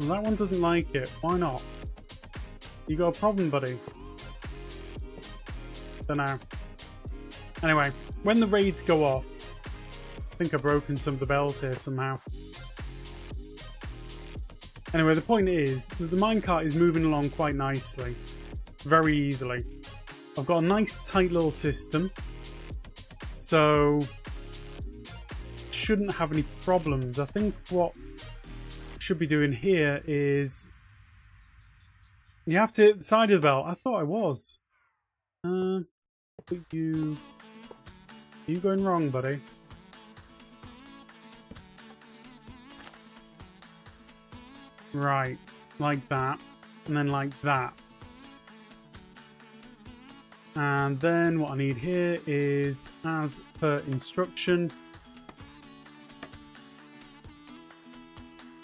well, that one doesn't like it. Why not? You got a problem, buddy? Dunno. Anyway, when the raids go off, I think I've broken some of the bells here somehow. Anyway, the point is that the minecart is moving along quite nicely. Very easily. I've got a nice tight little system. So, shouldn't have any problems. I think what I should be doing here is you have to hit the side of the bell. I thought I was. But you going wrong, buddy. Right, like that, and then like that. And then what I need here is, as per instruction,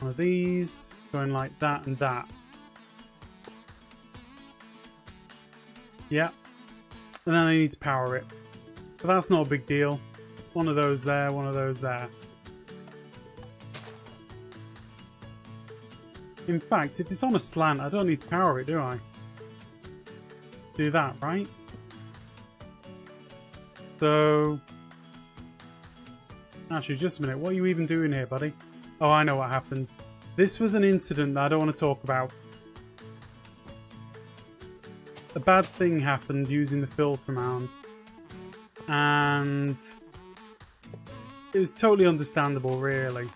one of these, going like that and that. Yeah. And then I need to power it. But that's not a big deal. One of those there, one of those there. In fact, if it's on a slant, I don't need to power it, do I? Do that, right? So, actually, just a minute. What are you even doing here, buddy? Oh, I know what happened. This was an incident that I don't want to talk about. A bad thing happened using the fill command. And it was totally understandable, really.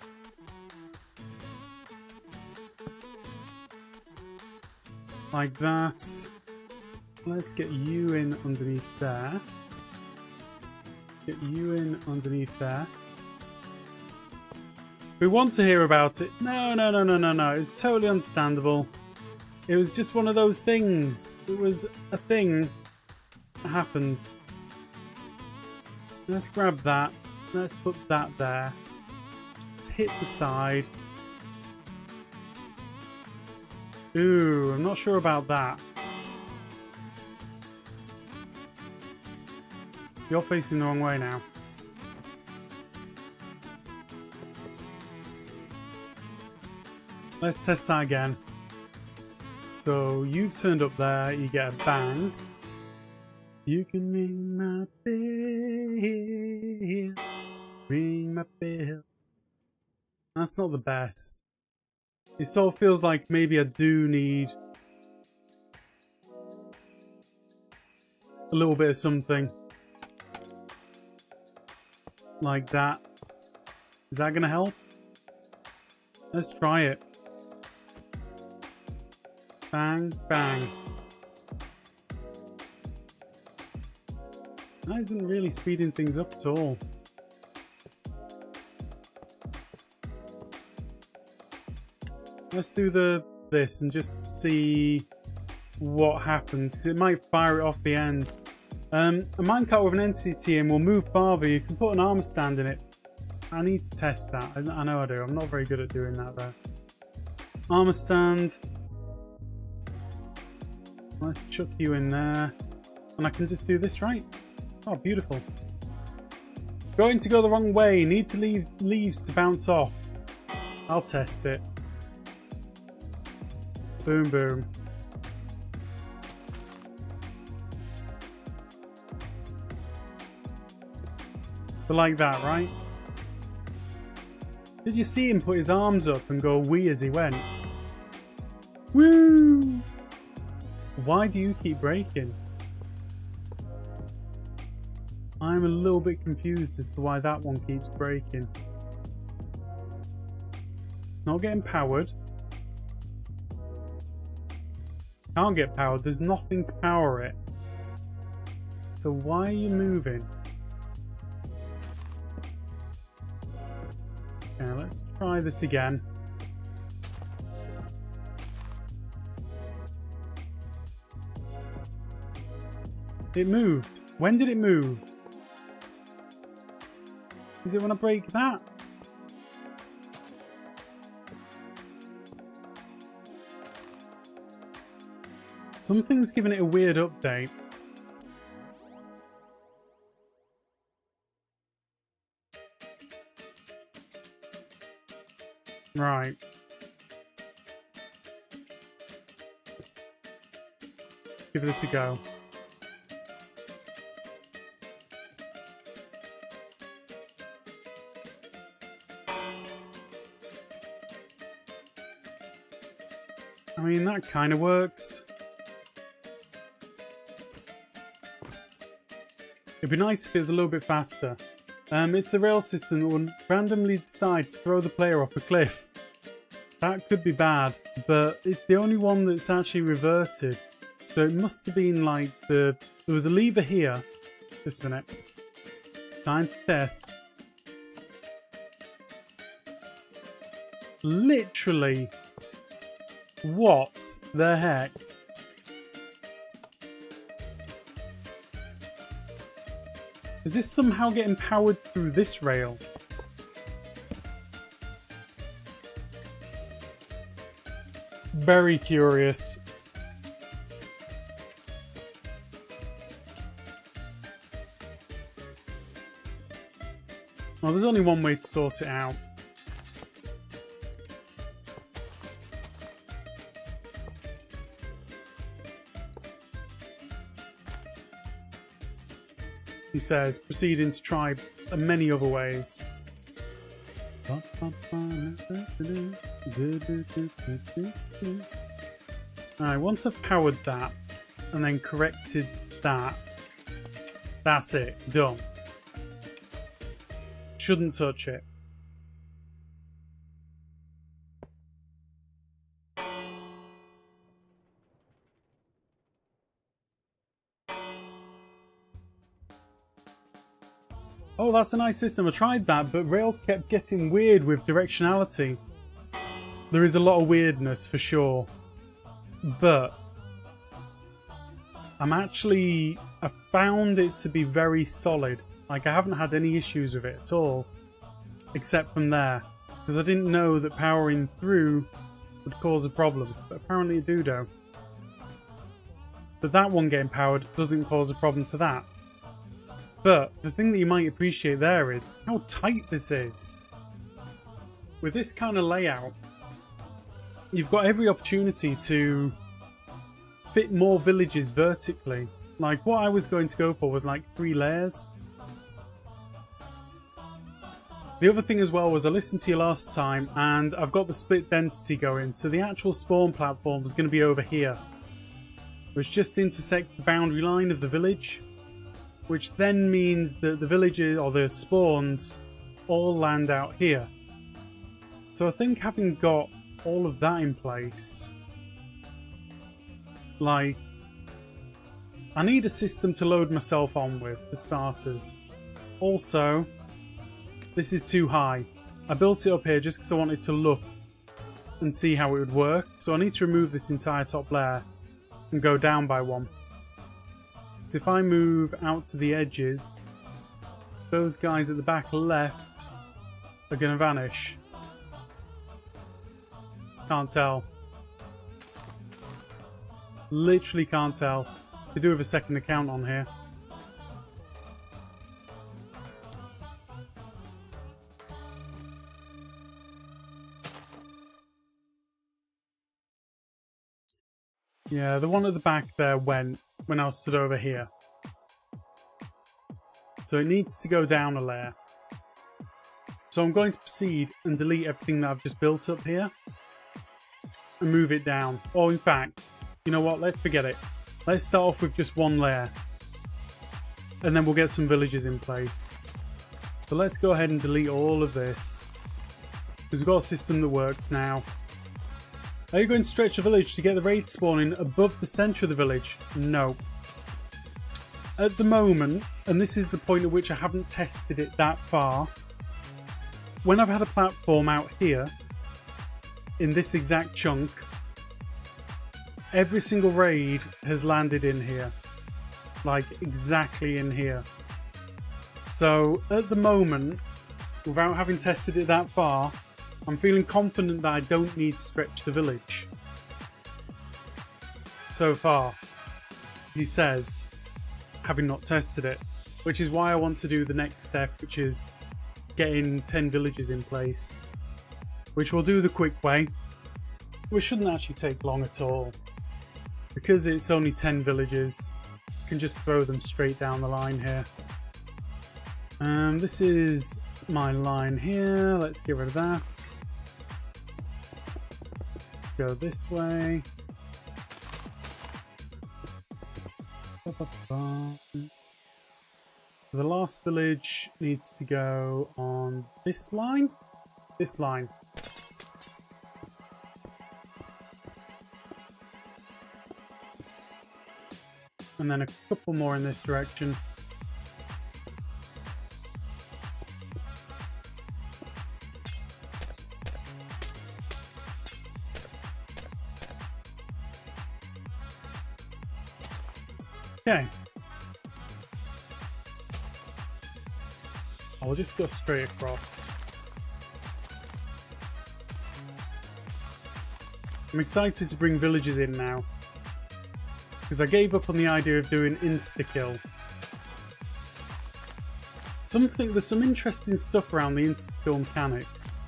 Like that. Let's get you in underneath there. Get you in underneath there. We want to hear about it. No. It's totally understandable. It was just one of those things. It was a thing that happened. Let's grab that. Let's put that there. Let's hit the side. Ooh, I'm not sure about that. You're facing the wrong way now. Let's test that again. So you've turned up there, you get a bang. You can ring my bell, ring my bell. That's not the best. It sort of feels like maybe I do need a little bit of something. Like that. Is that gonna help? Let's try it. Bang, bang. That isn't really speeding things up at all. Let's do this and just see what happens, because it might fire it off the end. A minecart with an entity in will move farther. You can put an armor stand in it. I need to test that. I know I do. I'm not very good at doing that though. Armor stand. Let's chuck you in there. And I can just do this, right? Oh, beautiful. Going to go the wrong way. Need to leave leaves to bounce off. I'll test it. Boom, boom. But like that, right? Did you see him put his arms up and go wee as he went? Woo! Why do you keep breaking? I'm a little bit confused as to why that one keeps breaking. Not getting powered. Can't get powered. There's nothing to power it. So why are you moving? Okay, let's try this again. It moved. When did it move? Is it when I break that? Something's giving it a weird update. Right. Give this a go. I mean, that kind of works. It'd be nice if it was a little bit faster. It's the rail system that will randomly decide to throw the player off a cliff. That could be bad, but it's the only one that's actually reverted. So it must have been like there was a lever here. Just a minute. Time to test. Literally. What the heck? Is this somehow getting powered through this rail? Very curious. Well, there's only one way to sort it out. He says, proceeding to try many other ways. Alright, once I've powered that and then corrected that, that's it, done. Shouldn't touch it. Oh, that's a nice system. I tried that, but Rails kept getting weird with directionality. There is a lot of weirdness for sure. but I found it to be very solid. Like, I haven't had any issues with it at all, except from there, because I didn't know that powering through would cause a problem, but apparently it do though. But that one getting powered doesn't cause a problem to that. But the thing that you might appreciate there is how tight this is. With this kind of layout, you've got every opportunity to fit more villages vertically. Like, what I was going to go for was like 3 layers. The other thing as well was I listened to you last time and I've got the split density going, so the actual spawn platform is going to be over here, which just intersects the boundary line of the village, which then means that the villages, or the spawns, all land out here. So I think having got all of that in place, like, I need a system to load myself on with, for starters. Also, this is too high. I built it up here just because I wanted to look and see how it would work, so I need to remove this entire top layer and go down by 1. So if I move out to the edges, those guys at the back left are going to vanish. Can't tell. Literally can't tell. I do have a second account on here. Yeah, the one at the back there went when I was stood over here. So it needs to go down a layer. So I'm going to proceed and delete everything that I've just built up here and move it down. Or in fact, you know what? Let's forget it. Let's start off with just 1 layer. And then we'll get some villages in place. So let's go ahead and delete all of this, because we've got a system that works now. Are you going to stretch a village to get the raid spawning above the centre of the village? No. At the moment, and this is the point at which I haven't tested it that far, when I've had a platform out here, in this exact chunk, every single raid has landed in here. Like, exactly in here. So, at the moment, without having tested it that far, I'm feeling confident that I don't need to stretch the village. So far, he says, having not tested it, which is why I want to do the next step, which is getting 10 villages in place, which we'll do the quick way, which shouldn't actually take long at all. Because it's only 10 villages, you can just throw them straight down the line here. This is my line here. Let's get rid of that. Go this way. The last village needs to go on this line. This line. And then a couple more in this direction. Okay. I'll just go straight across. I'm excited to bring villagers in now, because I gave up on the idea of doing insta-kill. There's some interesting stuff around the insta-kill mechanics.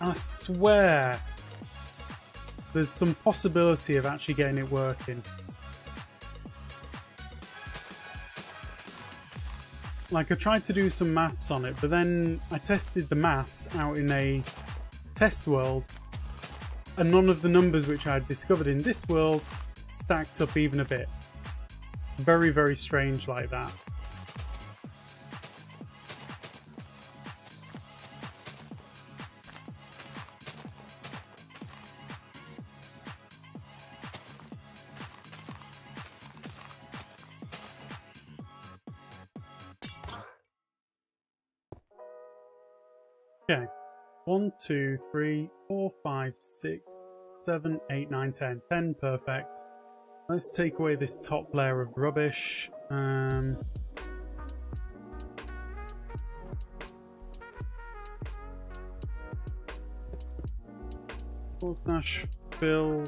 And I swear there's some possibility of actually getting it working. Like, I tried to do some maths on it, but then I tested the maths out in a test world, and none of the numbers which I had discovered in this world stacked up even a bit. Very, very strange like that. Okay. 1, 2, 3, 4, 5, 6, 7, 8, 9, 10. 10, perfect. Let's take away this top layer of rubbish. Full slash fill.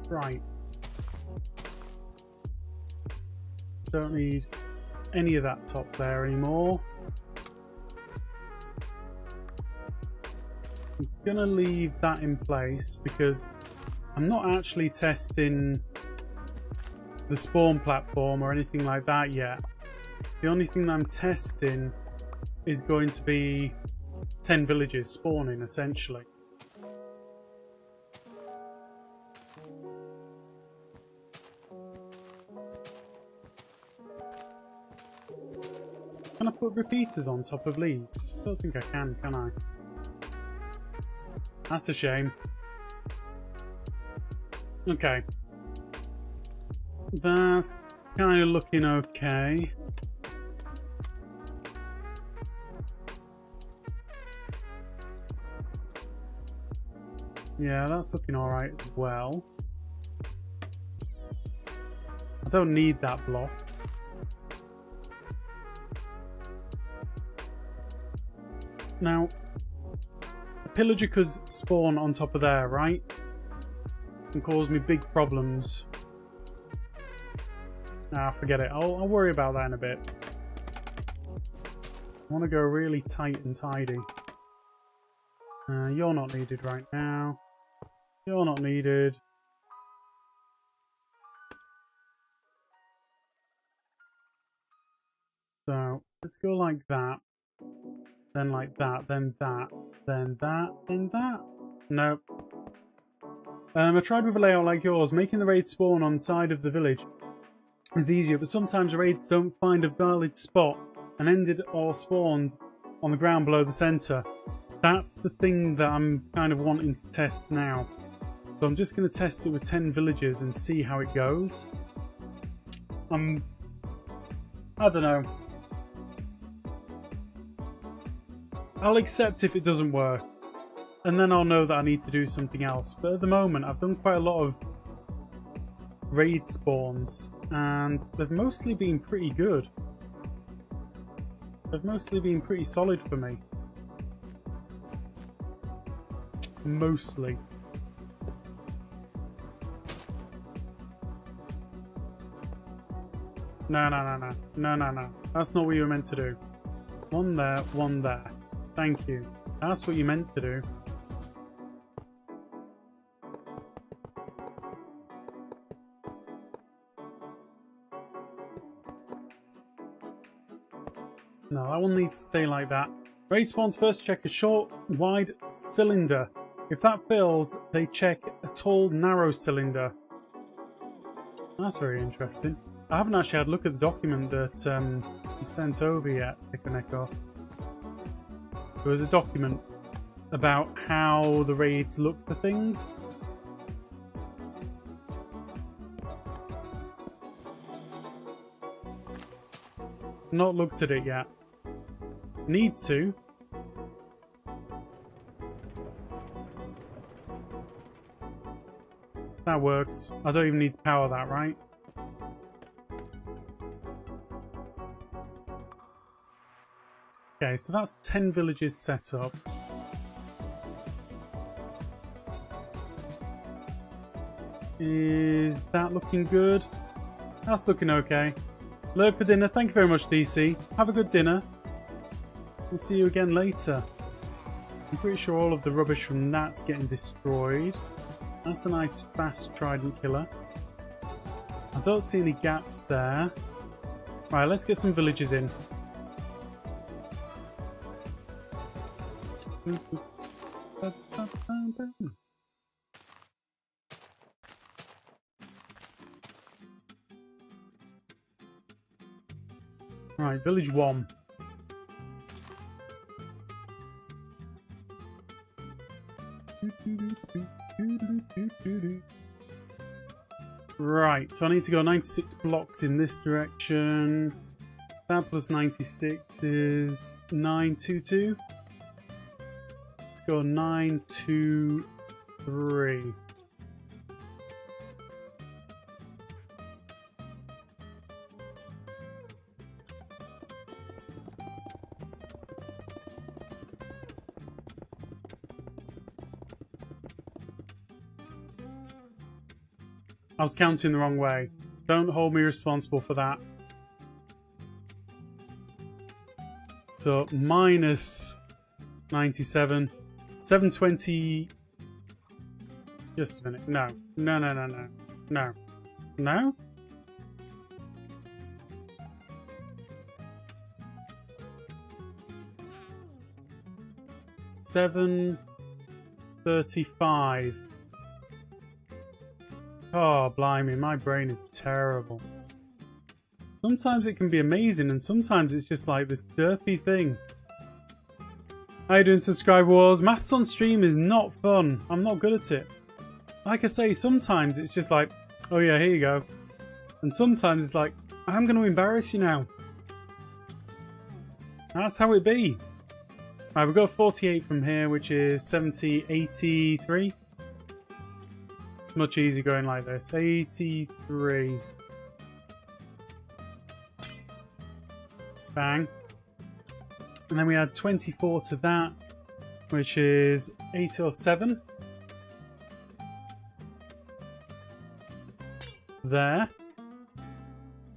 Right. Don't need any of that top there anymore. I'm gonna leave that in place because I'm not actually testing the spawn platform or anything like that yet. The only thing that I'm testing is going to be 10 villages spawning, essentially. Can I put repeaters on top of leaves? I don't think I can I? That's a shame. Okay. That's kind of looking okay. Yeah, that's looking alright as well. I don't need that block. Now, a pillager could spawn on top of there, right? And cause me big problems. Nah, forget it. I'll worry about that in a bit. I want to go really tight and tidy. You're not needed right now. You're not needed. So, let's go like that. Then like that, then that, then that, then that. Nope. I tried with a layout like yours. Making the raids spawn on the side of the village is easier, but sometimes raids don't find a valid spot and ended or spawned on the ground below the centre. That's the thing that I'm kind of wanting to test now. So I'm just going to test it with 10 villages and see how it goes. I don't know. I'll accept if it doesn't work, and then I'll know that I need to do something else. But at the moment, I've done quite a lot of raid spawns, and they've mostly been pretty good. They've mostly been pretty solid for me. Mostly. No. That's not what you were meant to do. One there, one there. Thank you. That's what you meant to do. No, that one needs to stay like that. Raid spawns first check a short, wide cylinder. If that fills, they check a tall, narrow cylinder. That's very interesting. I haven't actually had a look at the document that you sent over yet, Echo. There was a document about how the raids look for things. Not looked at it yet. Need to. That works. I don't even need to power that, right? Okay, so that's 10 villages set up. Is that looking good? That's looking okay. Lurk for dinner. Thank you very much, DC. Have a good dinner. We'll see you again later. I'm pretty sure all of the rubbish from that's getting destroyed. That's a nice fast trident killer. I don't see any gaps there. Right, let's get some villages in. Right, village 1. Right, so I need to go 96 blocks in this direction. That plus 96 is 922. Let's go 923. I was counting the wrong way. Don't hold me responsible for that. So, minus 97. 720... Just a minute. No. No, no, no, no. No. No? $735. Oh, blimey, my brain is terrible. Sometimes it can be amazing, and sometimes it's just like this derpy thing. How you doing, subscriber wars? Maths on stream is not fun. I'm not good at it. Like I say, sometimes it's just like, oh yeah, here you go. And sometimes it's like, I'm going to embarrass you now. That's how it be. Alright, we've got 48 from here, which is 70, 83. Much easier going like this. 83. Bang. And then we add 24 to that, which is 8 or 7. There.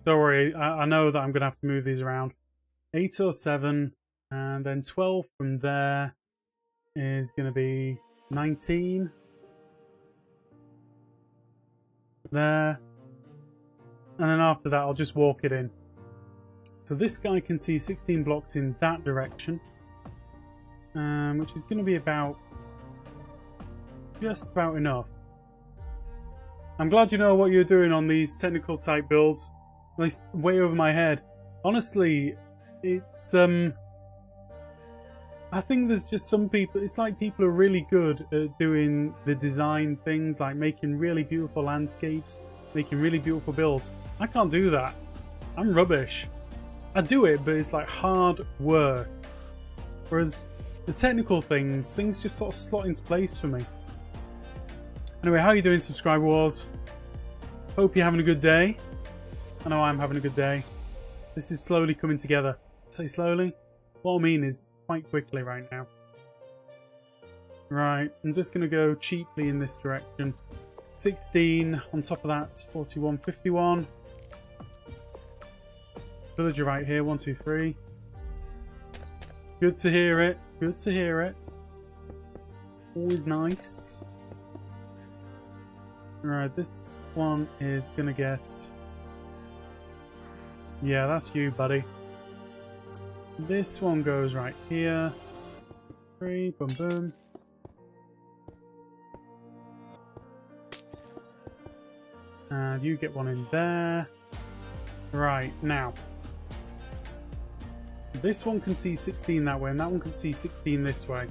Don't worry, I know that I'm going to have to move these around. 8 or 7, and then 12 from there is going to be 19. There. And then after that, I'll just walk it in. So this guy can see 16 blocks in that direction. Which is going to be about... just about enough. I'm glad you know what you're doing on these technical type builds. At least way over my head. Honestly, it's... I think there's just some people... It's like people are really good at doing the design things, like making really beautiful landscapes, making really beautiful builds. I can't do that. I'm rubbish. I do it, but it's like hard work. Whereas the technical things just sort of slot into place for me. Anyway, how are you doing, subscriber wars? Hope you're having a good day. I know I'm having a good day. This is slowly coming together. Say slowly? What I mean is quite quickly right now. Right, I'm just going to go cheaply in this direction. 16, on top of that, 41, 51. Villager right here, 1, 2, 3. Good to hear it. Good to hear it. Always nice. Right, this one is going to get... Yeah, that's you, buddy. This one goes right here. 3, boom, boom. And you get one in there. Right, now. This one can see 16 that way, and that one can see 16 this way.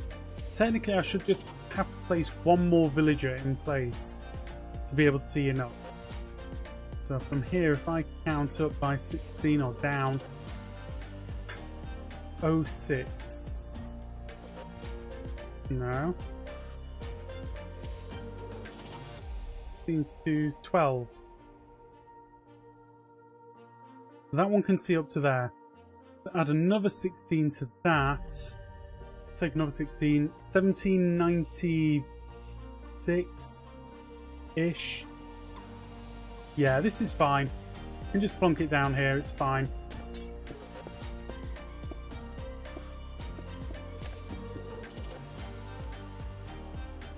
Technically, I should just have to place one more villager in place to be able to see enough. So from here, if I count up by 16 or down, 06. No. 16's 2's 12. That one can see up to there. So add another 16 to that. Take another 16. 1796-ish. Yeah, this is fine. You can just plonk it down here, it's fine.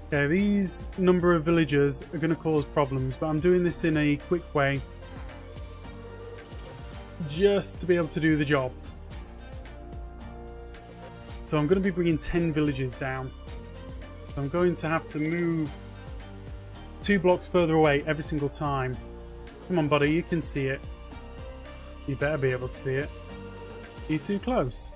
Okay, these number of villagers are going to cause problems, but I'm doing this in a quick way. Just to be able to do the job. So I'm going to be bringing 10 villages down. So I'm going to have to move 2 blocks further away every single time. Come on, buddy, you can see it. You better be able to see it. Are you too close?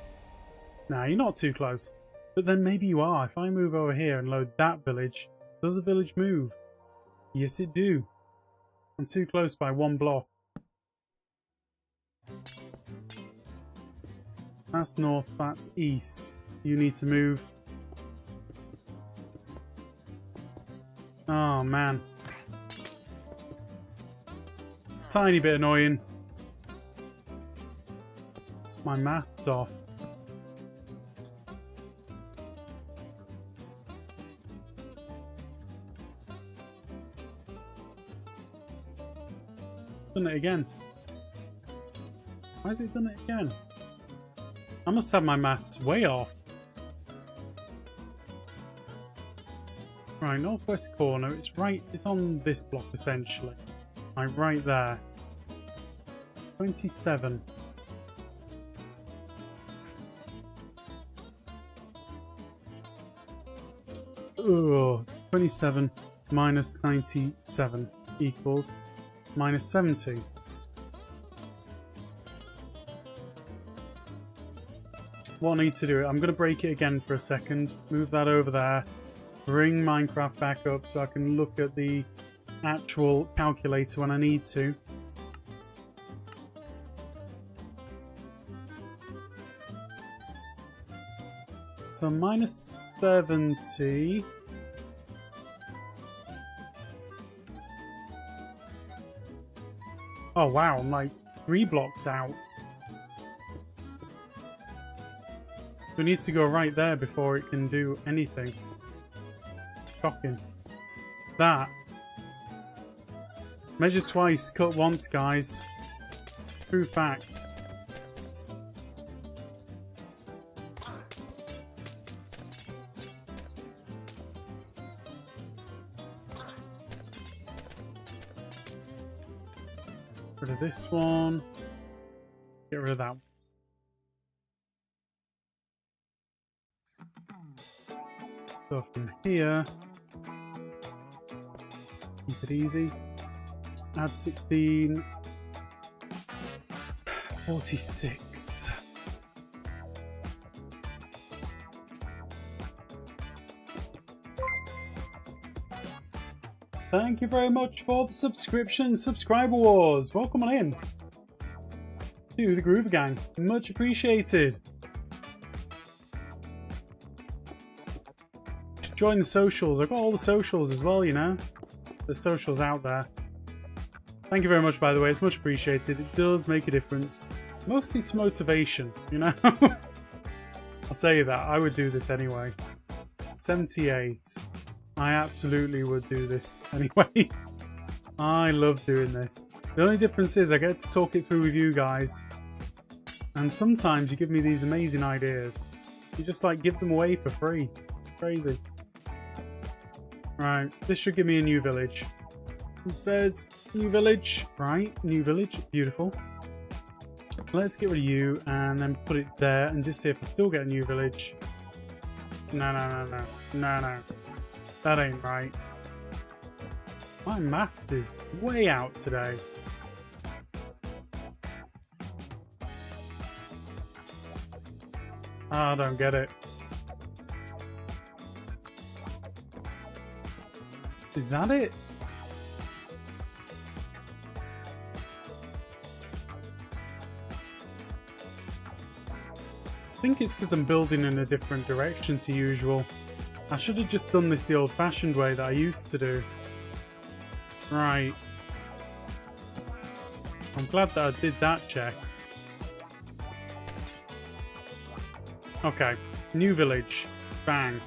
Nah, you're not too close. But then maybe you are. If I move over here and load that village, does the village move? Yes, it do. I'm too close by 1 block. That's north, that's east. You need to move. Oh, man. Tiny bit annoying. My math's off. Done it again. Why has it done it again? I must have my maths way off. Right, northwest corner. It's on this block essentially. Right there. 27. Ugh. 27 minus 97 equals minus 70. What I need to do, I'm going to break it again for a second. Move that over there. Bring Minecraft back up so I can look at the actual calculator when I need to. So minus 70. Oh wow, I'm like 3 blocks out. It needs to go right there before it can do anything. Shocking. That. Measure twice, cut once, guys. True fact. Get rid of this one. Get rid of that one. So from here, keep it easy. Add 16. 46. Thank you very much for the subscription, Subscriber Wars. Welcome on in to the Groover Gang. Much appreciated. Join the socials. I've got all the socials as well, you know. The socials out there. Thank you very much, by the way. It's much appreciated. It does make a difference. Mostly to motivation, you know. I'll say that. I would do this anyway. 78. I absolutely would do this anyway. I love doing this. The only difference is I get to talk it through with you guys. And sometimes you give me these amazing ideas. You just like give them away for free. Crazy. Right, this should give me a new village. It says new village. Right, new village. Beautiful. Let's get rid of you and then put it there and just see if I still get a new village. No. No. That ain't right. My maths is way out today. I don't get it. Is that it? I think it's because I'm building in a different direction to usual. I should have just done this the old-fashioned way that I used to do. Right. I'm glad that I did that check. Okay. New village. Bang.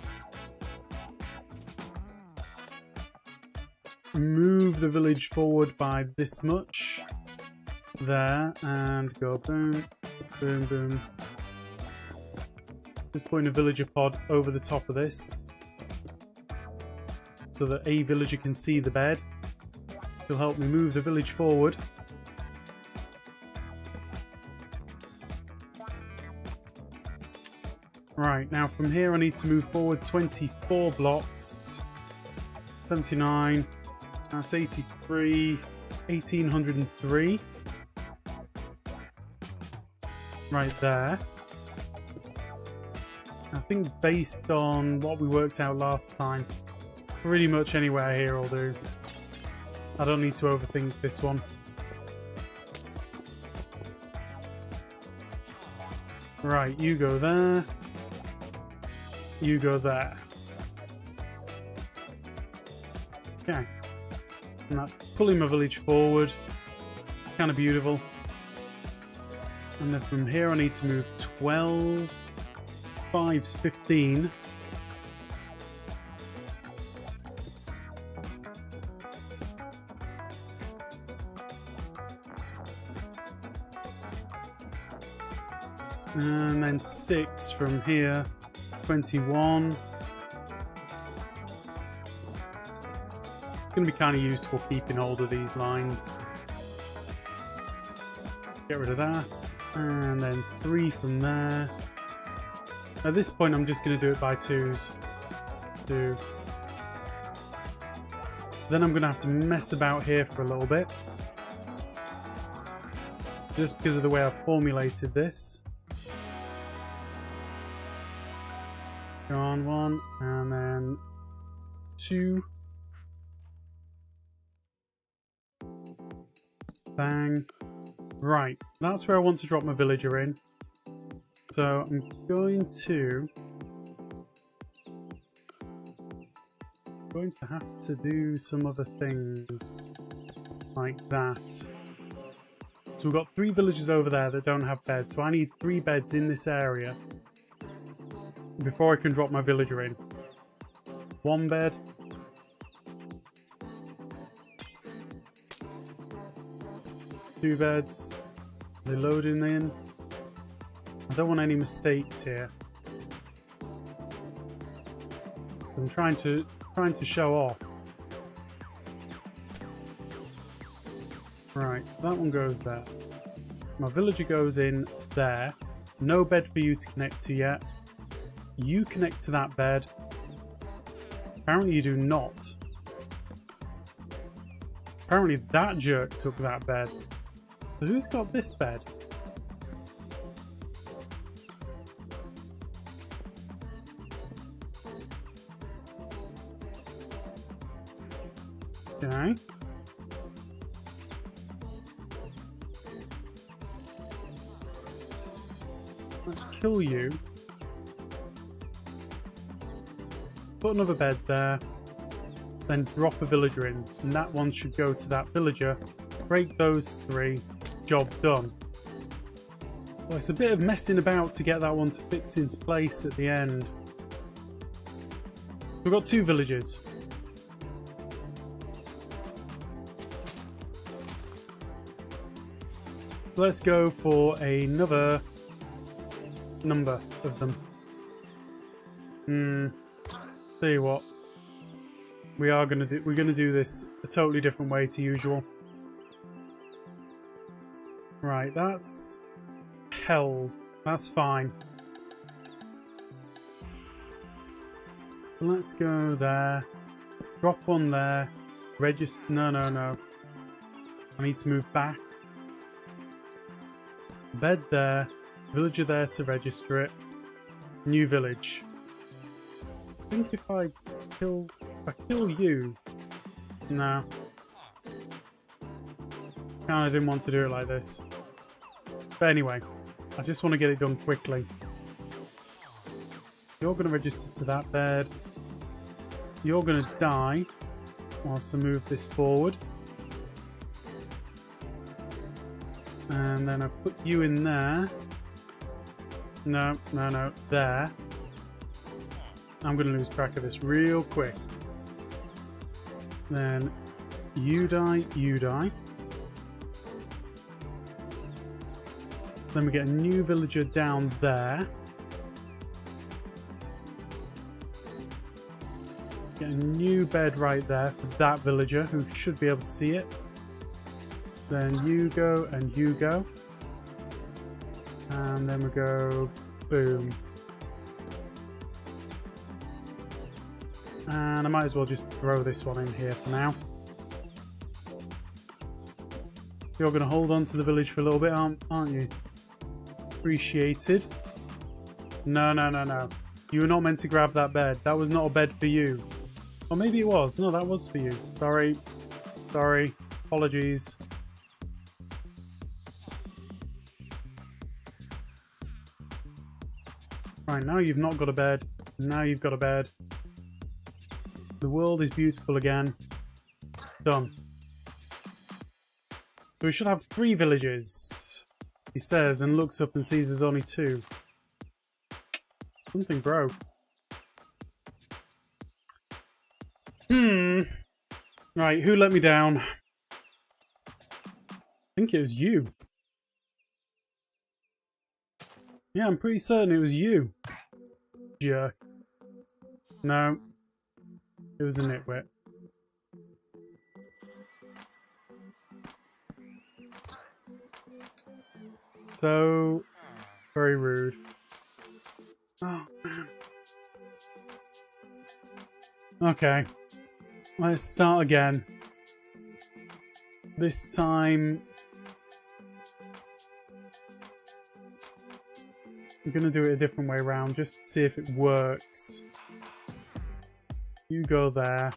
Move the village forward by this much. There. And go boom. Boom, boom. Just putting a villager pod over the top of this. So that a villager can see the bed. It'll help me move the village forward. Right, now from here I need to move forward 24 blocks. 79. That's 83. 1803. Right there. I think based on what we worked out last time, pretty much anywhere here will do. I don't need to overthink this one. Right, you go there. You go there. Okay. And that's pulling my village forward. Kind of beautiful. And then from here I need to move 12. 5's 15. And then 6 from here. 21. It's going to be kind of useful keeping hold of these lines. Get rid of that. And then 3 from there. At this point, I'm just going to do it by 2s. 2. Then I'm going to have to mess about here for a little bit. Just because of the way I've formulated this. Go on 1, and then 2. Bang. Right, that's where I want to drop my villager in. So I'm going to have to do some other things like that. So we've got 3 villagers over there that don't have beds, so I need 3 beds in this area before I can drop my villager in. 1 bed. 2 beds. They're loading in. I don't want any mistakes here. I'm trying to show off. Right, so that one goes there. My villager goes in there. No bed for you to connect to yet. You connect to that bed. Apparently you do not. Apparently that jerk took that bed. So who's got this bed? Okay. Let's kill you. Put another bed there. Then drop a villager in. And that one should go to that villager. Break those 3. Job done. Well, it's a bit of messing about to get that one to fix into place at the end. We've got 2 villagers. Let's go for another number of them. Tell you what, we're gonna do this a totally different way to usual. Right, that's held. That's fine. Let's go there. Drop 1 there. Register. No. I need to move back. Bed there. Villager there to register it. New village. I think if I kill you. No. Kinda didn't want to do it like this. But anyway, I just want to get it done quickly. You're going to register to that bed. You're going to die whilst I move this forward. And then I put you in there. No, there. I'm going to lose track of this real quick. Then you die. Then we get a new villager down there. Get a new bed right there for that villager who should be able to see it. Then you go and you go. And then we go boom. And I might as well just throw this one in here for now. You're going to hold on to the village for a little bit, aren't you? Appreciated. No. You were not meant to grab that bed. That was not a bed for you. Or maybe it was. No, that was for you. Sorry. Apologies. Right, now you've not got a bed. Now you've got a bed. The world is beautiful again. Done. So we should have 3 villages, he says, and looks up and sees there's only 2. Something broke. Right, who let me down? I think it was you. Yeah, I'm pretty certain it was you. Jerk. No. It was a nitwit. So very rude. Oh man. Okay. Let's start again. This time I'm gonna do it a different way around just to see if it works. You go there.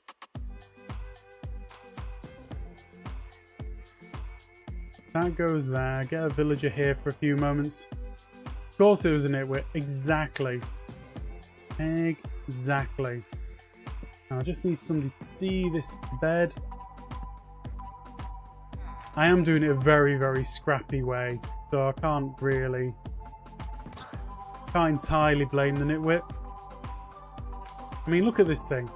That goes there. Get a villager here for a few moments. Of course it was a nitwit. Exactly. Exactly. Now I just need somebody to see this bed. I am doing it a very, very scrappy way, so I can't entirely blame the nitwit. I mean, look at this thing.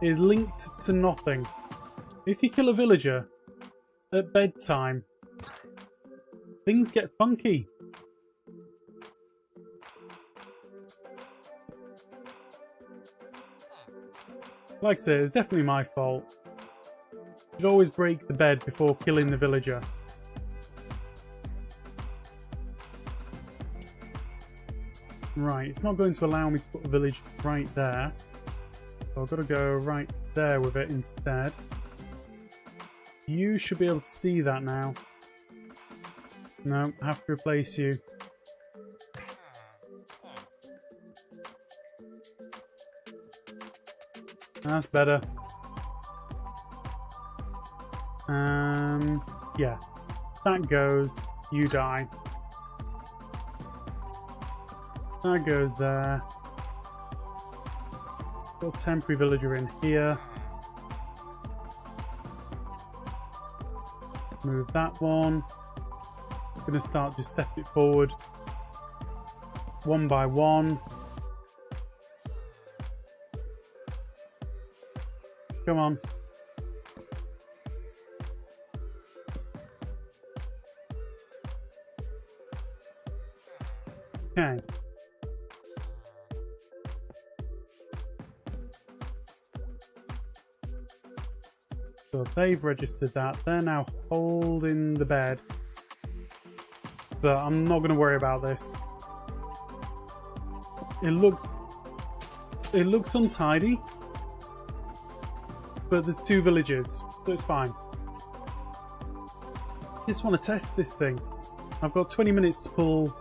It is linked to nothing. If you kill a villager at bedtime, things get funky. Like I said, it's definitely my fault. You should always break the bed before killing the villager. Right, it's not going to allow me to put a village right there. So I've got to go right there with it instead. You should be able to see that now. No, I have to replace you. That's better. Yeah. That goes. You die. That goes there. Got a temporary villager in here. Move that one. I'm gonna start just step it forward. One by one. Come on. Okay. So they've registered that. They're now holding the bed. But I'm not going to worry about this. It looks untidy. But there's 2 villages, so it's fine. Just want to test this thing. I've got 20 minutes to pull,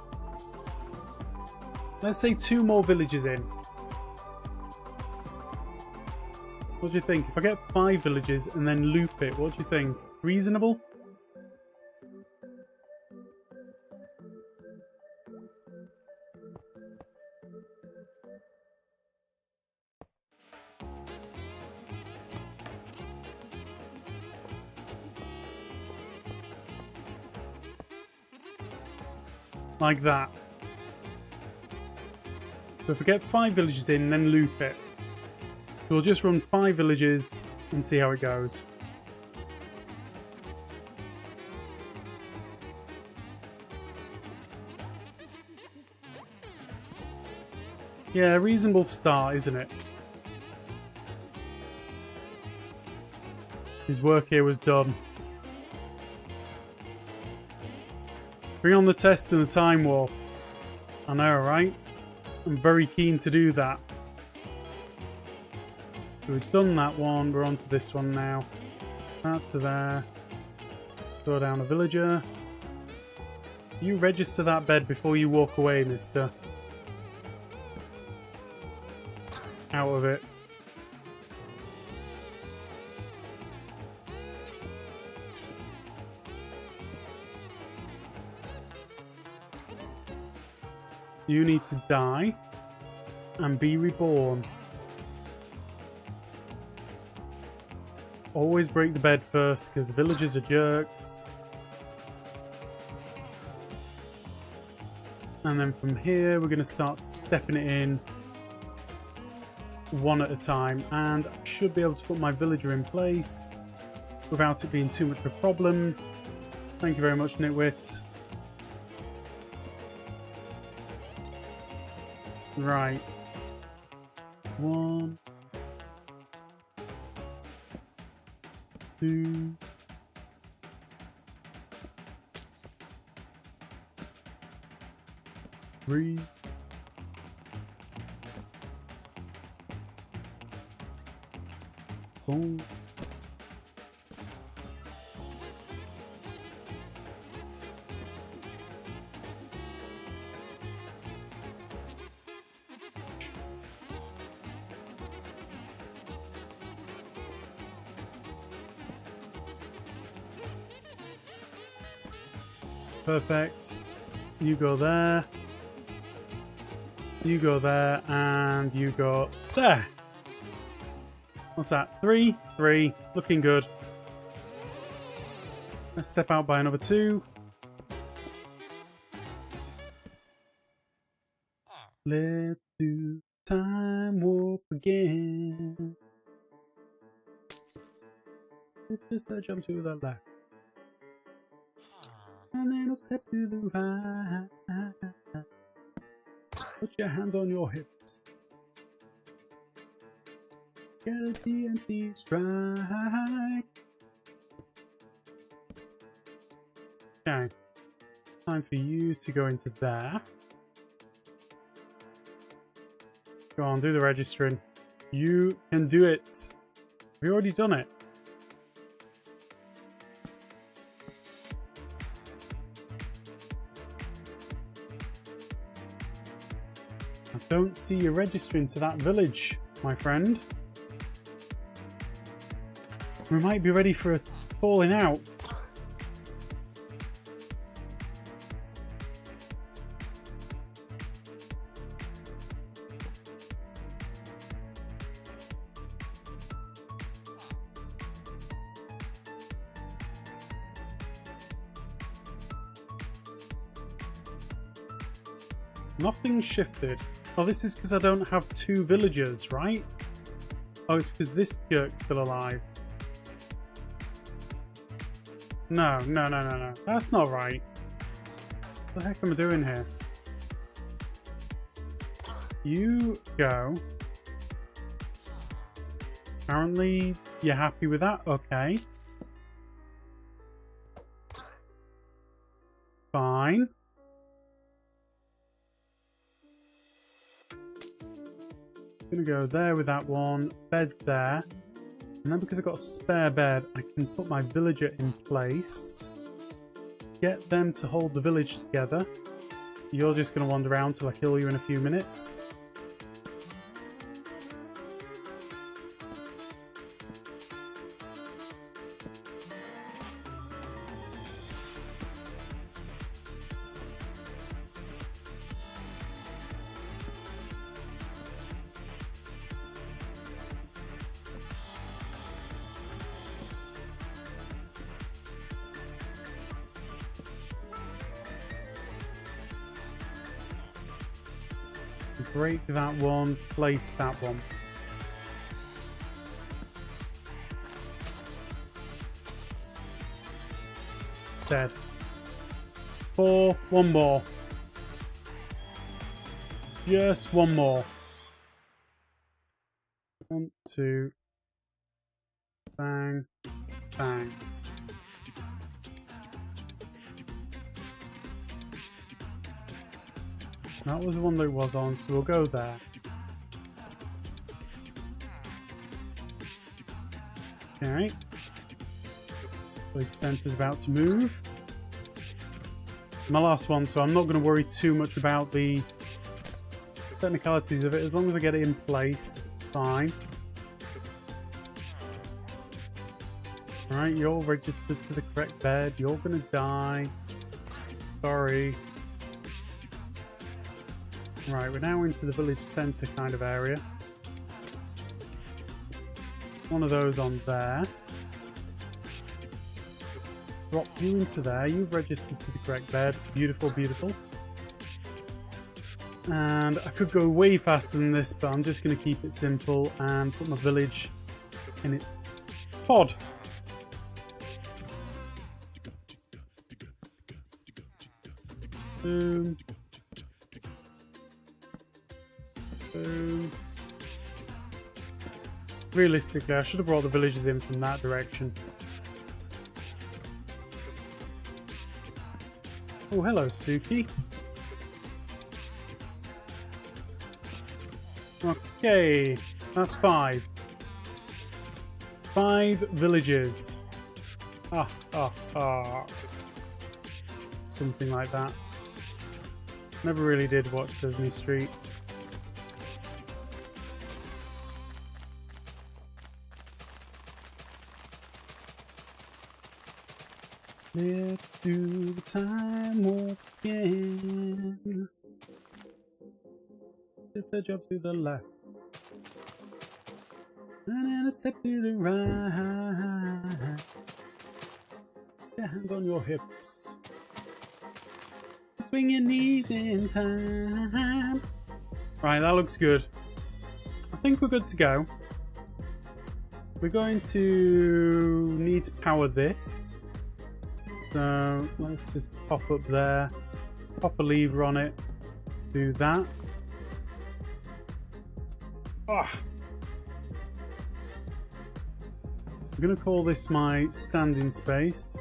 let's say, 2 more villages in. What do you think? If I get 5 villages and then loop it, what do you think? Reasonable? Like that. So if I get 5 villages in, then loop it. So we'll just run 5 villages and see how it goes. Yeah, reasonable start, isn't it? His work here was done. Bring on the tests and the time warp. I know, right? I'm very keen to do that. So we've done that one. We're on to this one now. That to there. Throw down a villager. You register that bed before you walk away, mister. Out of it. You need to die and be reborn. Always break the bed first, because villagers are jerks. And then from here, we're going to start stepping it in one at a time. And I should be able to put my villager in place without it being too much of a problem. Thank you very much, Nitwit. Right. 1, 2, 3, 4, perfect. You go there. You go there, and you go there. What's that? 3, 3. Looking good. Let's step out by another 2. Let's do time warp again. Let's just jump to the left. And then a step to the right. Put your hands on your hips. Get a DMC strike. Okay. Time for you to go into there. Go on, do the registering. You can do it. Have you already done it? I don't see you registering to that village, my friend. We might be ready for a falling out. Nothing's shifted. Oh, this is because I don't have 2 villagers, right? Oh, it's because this jerk's still alive. No. That's not right. What the heck am I doing here? You go. Apparently, you're happy with that? Okay. Fine. Gonna go there with that one, bed there, and then because I've got a spare bed, I can put my villager in place, get them to hold the village together. You're just gonna wander around till I kill you in a few minutes. Break that one, place that one. Dead. 4, 1 more. Just 1 more. 1, 2. Bang. Bang. That was the one that it was on, so we'll go there. Alright. The center's about to move. My last one, so I'm not going to worry too much about the technicalities of it. As long as I get it in place, it's fine. Alright, you're all registered to the correct bed. You're going to die. Sorry. Right, we're now into the village centre kind of area. One of those on there. Drop you into there. You've registered to the correct bed. Beautiful, beautiful. And I could go way faster than this, but I'm just going to keep it simple and put my village in its pod. Boom. Boom. Realistically, I should have brought the villagers in from that direction. Oh, hello, Suki. Okay, that's 5. 5 villages. Something like that. Never really did watch Sesame Street. Let's do the time warp again. Just a jump to the left. And then a step to the right. Put your hands on your hips. Swing your knees in time. Right, that looks good. I think we're good to go. We're going to need to power this. So let's just pop up there. Pop a lever on it. Do that. Oh. I'm going to call this my standing space.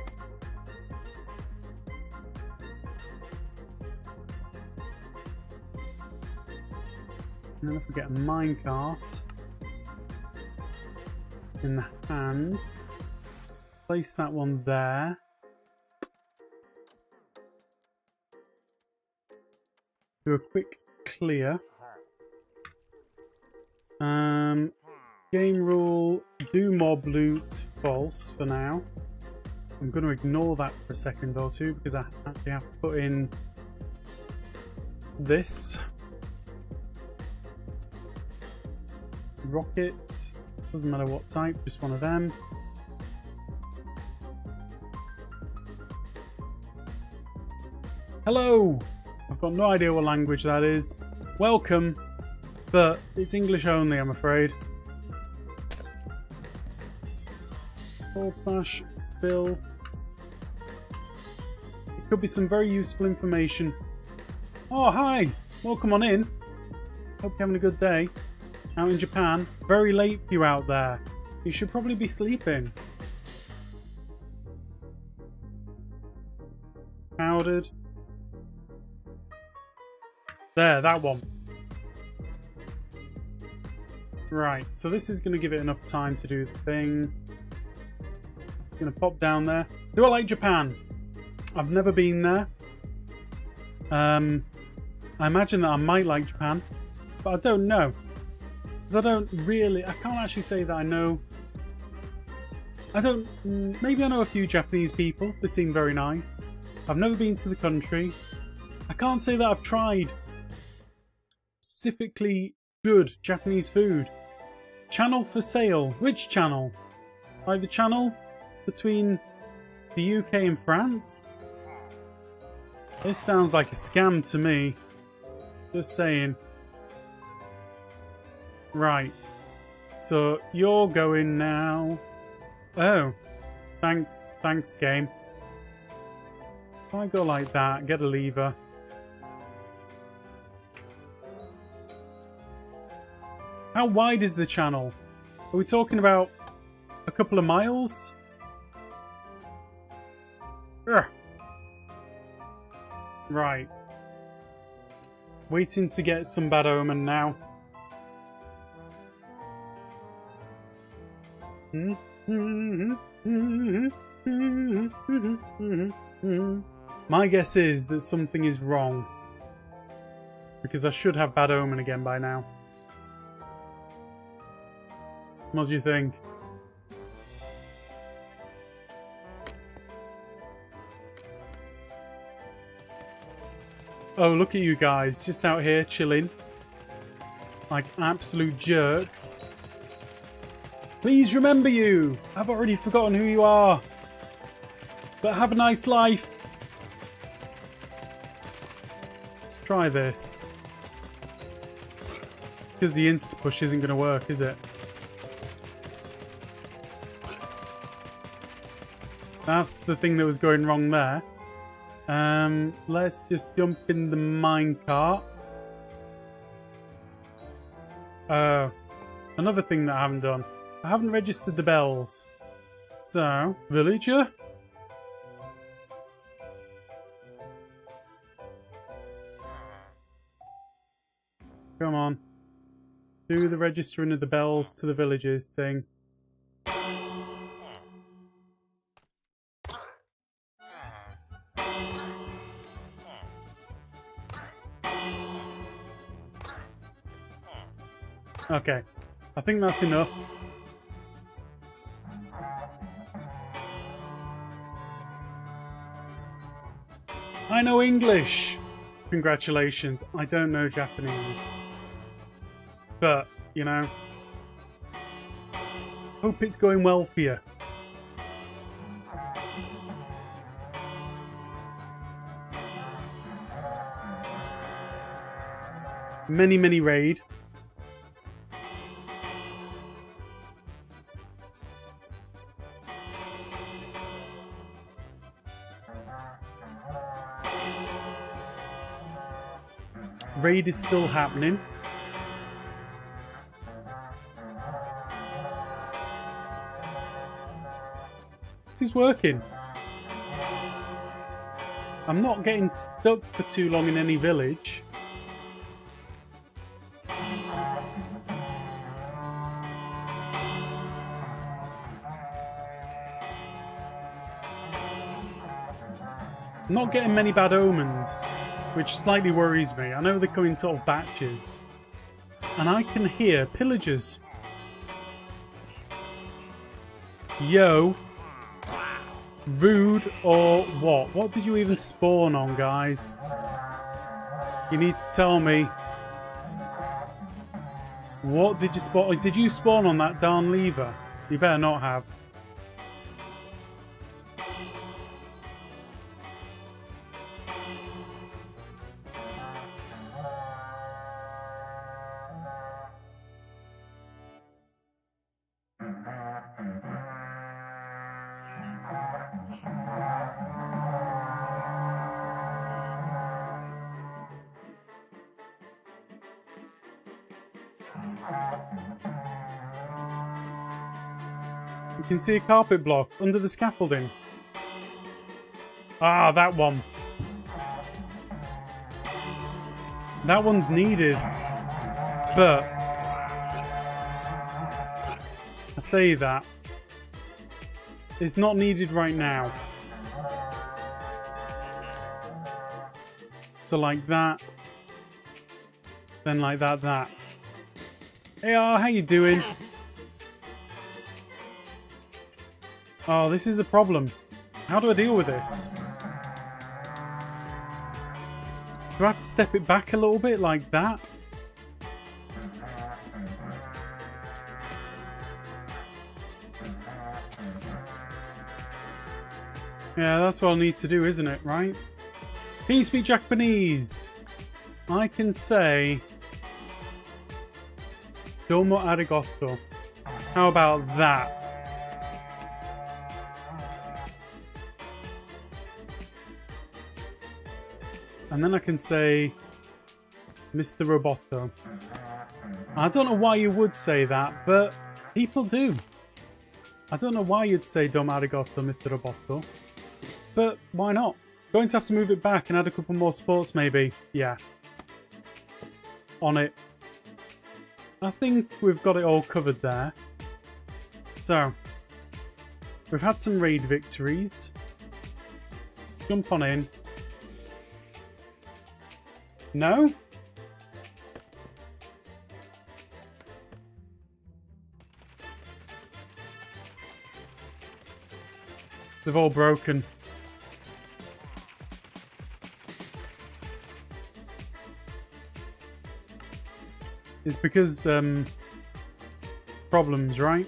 And then if we get a minecart in the hand, place that one there. Do a quick clear. Game rule, do mob loot false for now. I'm going to ignore that for a second or two because I actually have to put in this. Rocket, doesn't matter what type, just one of them. Hello! I've got no idea what language that is. Welcome, but it's English only, I'm afraid. / Bill. It could be some very useful information. Oh, hi! Welcome on in. Hope you're having a good day. Out in Japan. Very late for you out there. You should probably be sleeping. Powdered. There, that one. Right, so this is going to give it enough time to do the thing. Going to pop down there. Do I like Japan? I've never been there. I imagine that I might like Japan, but I don't know. Because I can't actually say that I know. Maybe I know a few Japanese people. They seem very nice. I've never been to the country. I can't say that I've tried specifically good Japanese food. Channel for sale. Which channel? Like the channel between the UK and France? This sounds like a scam to me. Just saying. Right. So you're going now. Oh. Thanks. Thanks, game. If I go like that, get a lever. How wide is the channel? Are we talking about a couple of miles? Urgh. Right. Waiting to get some bad omen now. My guess is that something is wrong. Because I should have bad omen again by now. What do you think? Oh, look at you guys, just out here chilling. Like absolute jerks. Please remember you. I've already forgotten who you are. But have a nice life. Let's try this. Because the insta-push isn't going to work, is it? That's the thing that was going wrong there. Let's just jump in the minecart. Another thing that I haven't done. I haven't registered the bells. So, villager. Come on. Do the registering of the bells to the villagers thing. Okay, I think that's enough. I know English! Congratulations, I don't know Japanese. But, you know, hope it's going well for you. Many raid. Raid is still happening. This is working. I'm not getting stuck for too long in any village. I'm not getting many bad omens, which slightly worries me. I know they come in sort of batches. And I can hear pillagers. Yo. Rude or what? What did you even spawn on, guys? You need to tell me. What did you spawn? Did you spawn on that darn lever? You better not have. You can see a carpet block under the scaffolding. Ah, that one. That one's needed. But I say that. It's not needed right now. So like that. Then like that. Hey, how you doing? Oh, this is a problem. How do I deal with this? Do I have to step it back a little bit like that? Yeah, that's what I'll need to do, isn't it, right? Can you speak Japanese? I can say Domo arigato. How about that? And then I can say Mr. Roboto. I don't know why you would say that, but people do. I don't know why you'd say Domo arigato, Mr. Roboto. But why not? Going to have to move it back and add a couple more sports maybe. Yeah. On it. I think we've got it all covered there. So. We've had some raid victories. Jump on in. No? They've all broken. It's because problems, right?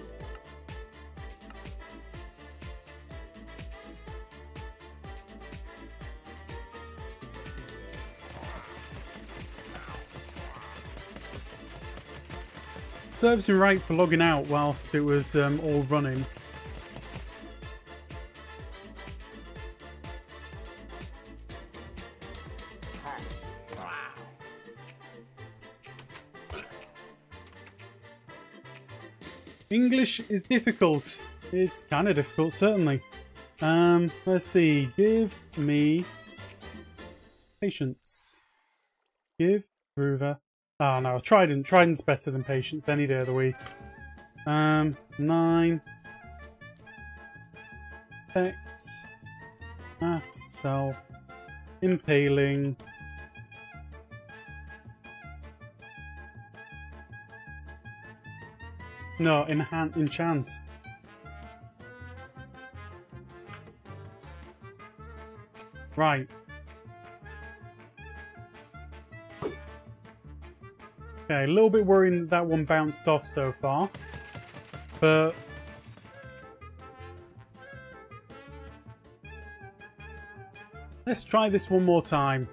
Serves me right for logging out whilst it was all running. English is difficult. It's kind of difficult, certainly. Let's see. Give me patience. Give Groover. Oh no, Trident. Trident's better than patience any day of the week. 9. X. Math, self. Impaling. No, enchant. Right. Okay, a little bit worrying that one bounced off so far. But let's try this one more time.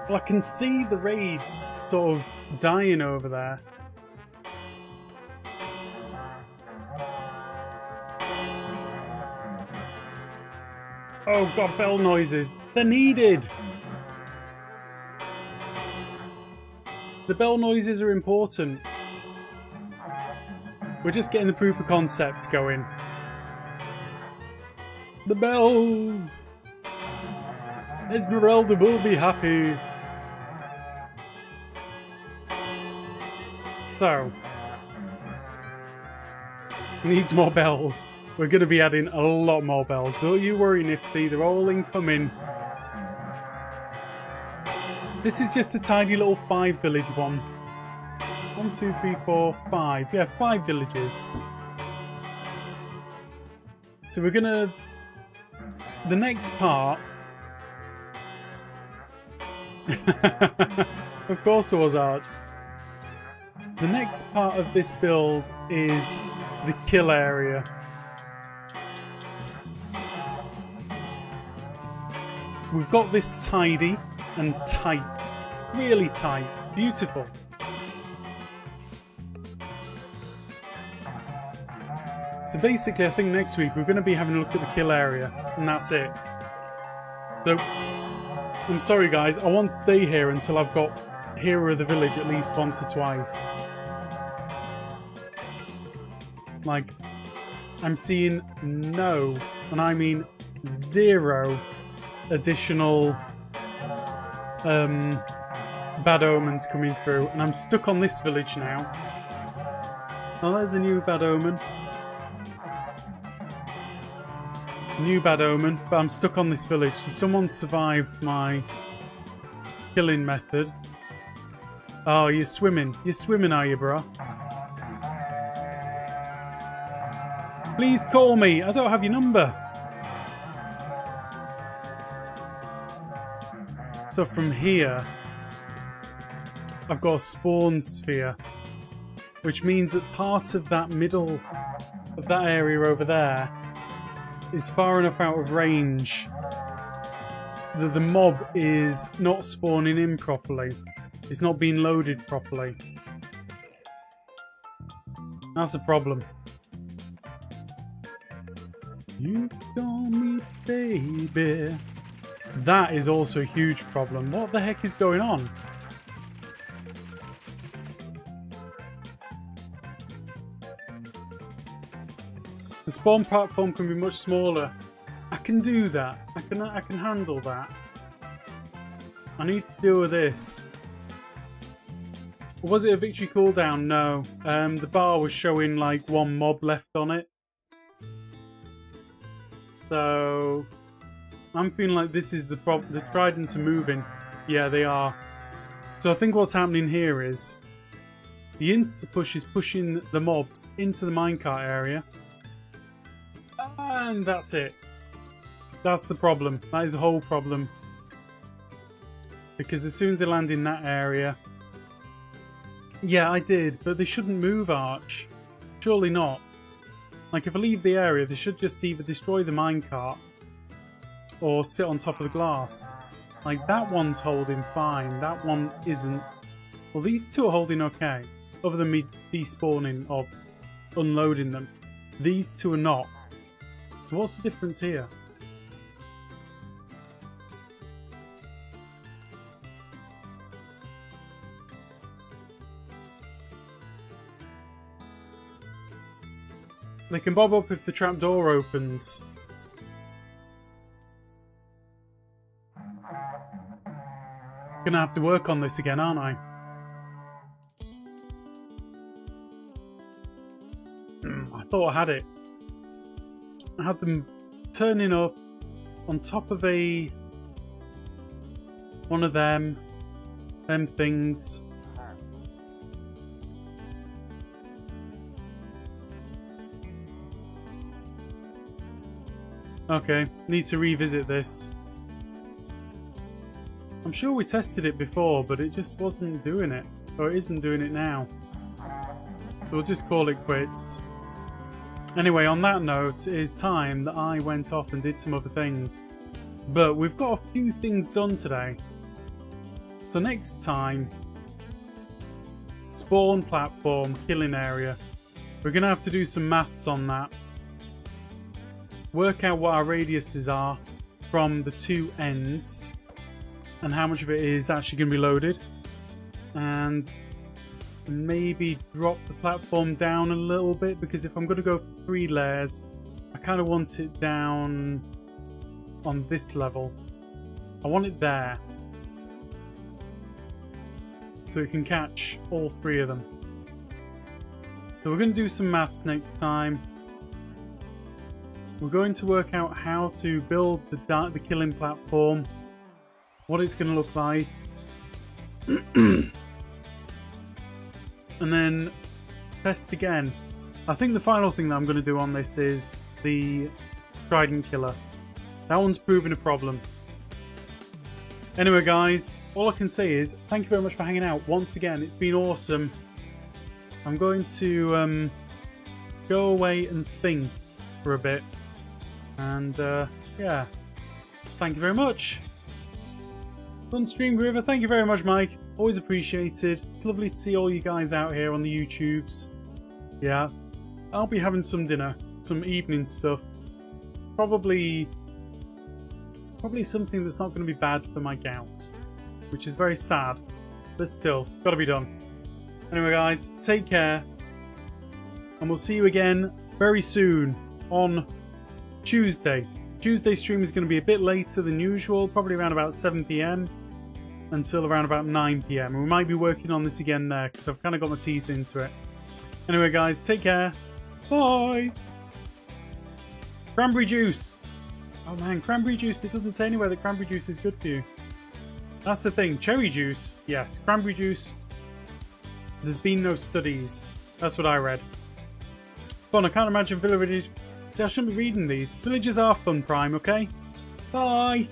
Well, I can see the raids sort of dying over there. Oh god, bell noises. They're needed! The bell noises are important. We're just getting the proof of concept going. The bells! Esmeralda will be happy. So, needs more bells. We're going to be adding a lot more bells. Don't you worry, Nifty. They're all incoming. This is just a tiny little 5 village one. 1, 2, 3, 4, 5. Yeah, 5 villages. So we're going to... The next part... Of course it was, Arch. The next part of this build is the kill area. We've got this tidy and tight. Really tight. Beautiful. So basically, I think next week we're going to be having a look at the kill area, and that's it. So, I'm sorry guys, I want to stay here until I've got Hero of the Village at least once or twice. Like, I'm seeing no, and I mean 0 additional bad omens coming through, and I'm stuck on this village now. Oh, there's a new bad omen. New bad omen, but I'm stuck on this village, so someone survived my killing method. Oh, you're swimming. You're swimming, are you, bro? Please call me. I don't have your number. So from here, I've got a spawn sphere, which means that part of that middle of that area over there is far enough out of range that the mob is not spawning in properly. It's not being loaded properly. That's a problem. You call me baby. That is also a huge problem. What the heck is going on? The spawn platform can be much smaller. I can do that. I can handle that. I need to deal with this. Was it a victory cooldown? No. The bar was showing like 1 mob left on it. So I'm feeling like this is the problem. The tridents are moving. Yeah, they are. So I think what's happening here is the insta-push is pushing the mobs into the minecart area. And that's it. That's the problem. That is the whole problem. Because as soon as they land in that area... Yeah, I did, but they shouldn't move, Arch. Surely not. Like, if I leave the area, they should just either destroy the minecart or sit on top of the glass. Like, that one's holding fine. That one isn't. Well, these two are holding okay. Other than me despawning or unloading them. These two are not. So what's the difference here? They can bob up if the trapdoor opens. Gonna have to work on this again, aren't I? I thought I had it. I had them turning up on top of one of them things. Okay, need to revisit this. I'm sure we tested it before, but it just wasn't doing it. Or it isn't doing it now. We'll just call it quits. Anyway, on that note, it is time that I went off and did some other things. But we've got a few things done today. So next time, spawn platform, killing area. We're going to have to do some maths on that. Work out what our radiuses are from the two ends. And how much of it is actually going to be loaded. And maybe drop the platform down a little bit, because if I'm going to go for 3 layers, I kind of want it down on this level. I want it there. So it can catch all 3 of them. So we're going to do some maths next time. We're going to work out how to build the killing platform. What it's going to look like. And then test again. I think the final thing that I'm going to do on this is the Trident Killer. That one's proven a problem. Anyway guys, all I can say is thank you very much for hanging out once again. It's been awesome. I'm going to go away and think for a bit. And yeah, thank you very much. Fun stream, River. Thank you very much, Mike. Always appreciated. It's lovely to see all you guys out here on the YouTubes. Yeah, I'll be having some dinner, some evening stuff. Probably something that's not going to be bad for my gout, which is very sad, but still, got to be done. Anyway, guys, take care, and we'll see you again very soon on Tuesday. Tuesday's stream is going to be a bit later than usual, probably around about 7 PM until around about 9 PM. And we might be working on this again there because I've kind of got my teeth into it. Anyway, guys, take care. Bye. Cranberry juice. Oh man, cranberry juice. It doesn't say anywhere that cranberry juice is good for you. That's the thing. Cherry juice, yes. Cranberry juice, there's been no studies. That's what I read. Fun. I can't imagine village. See, I shouldn't be reading these. Villages are fun, Prime, okay? Bye!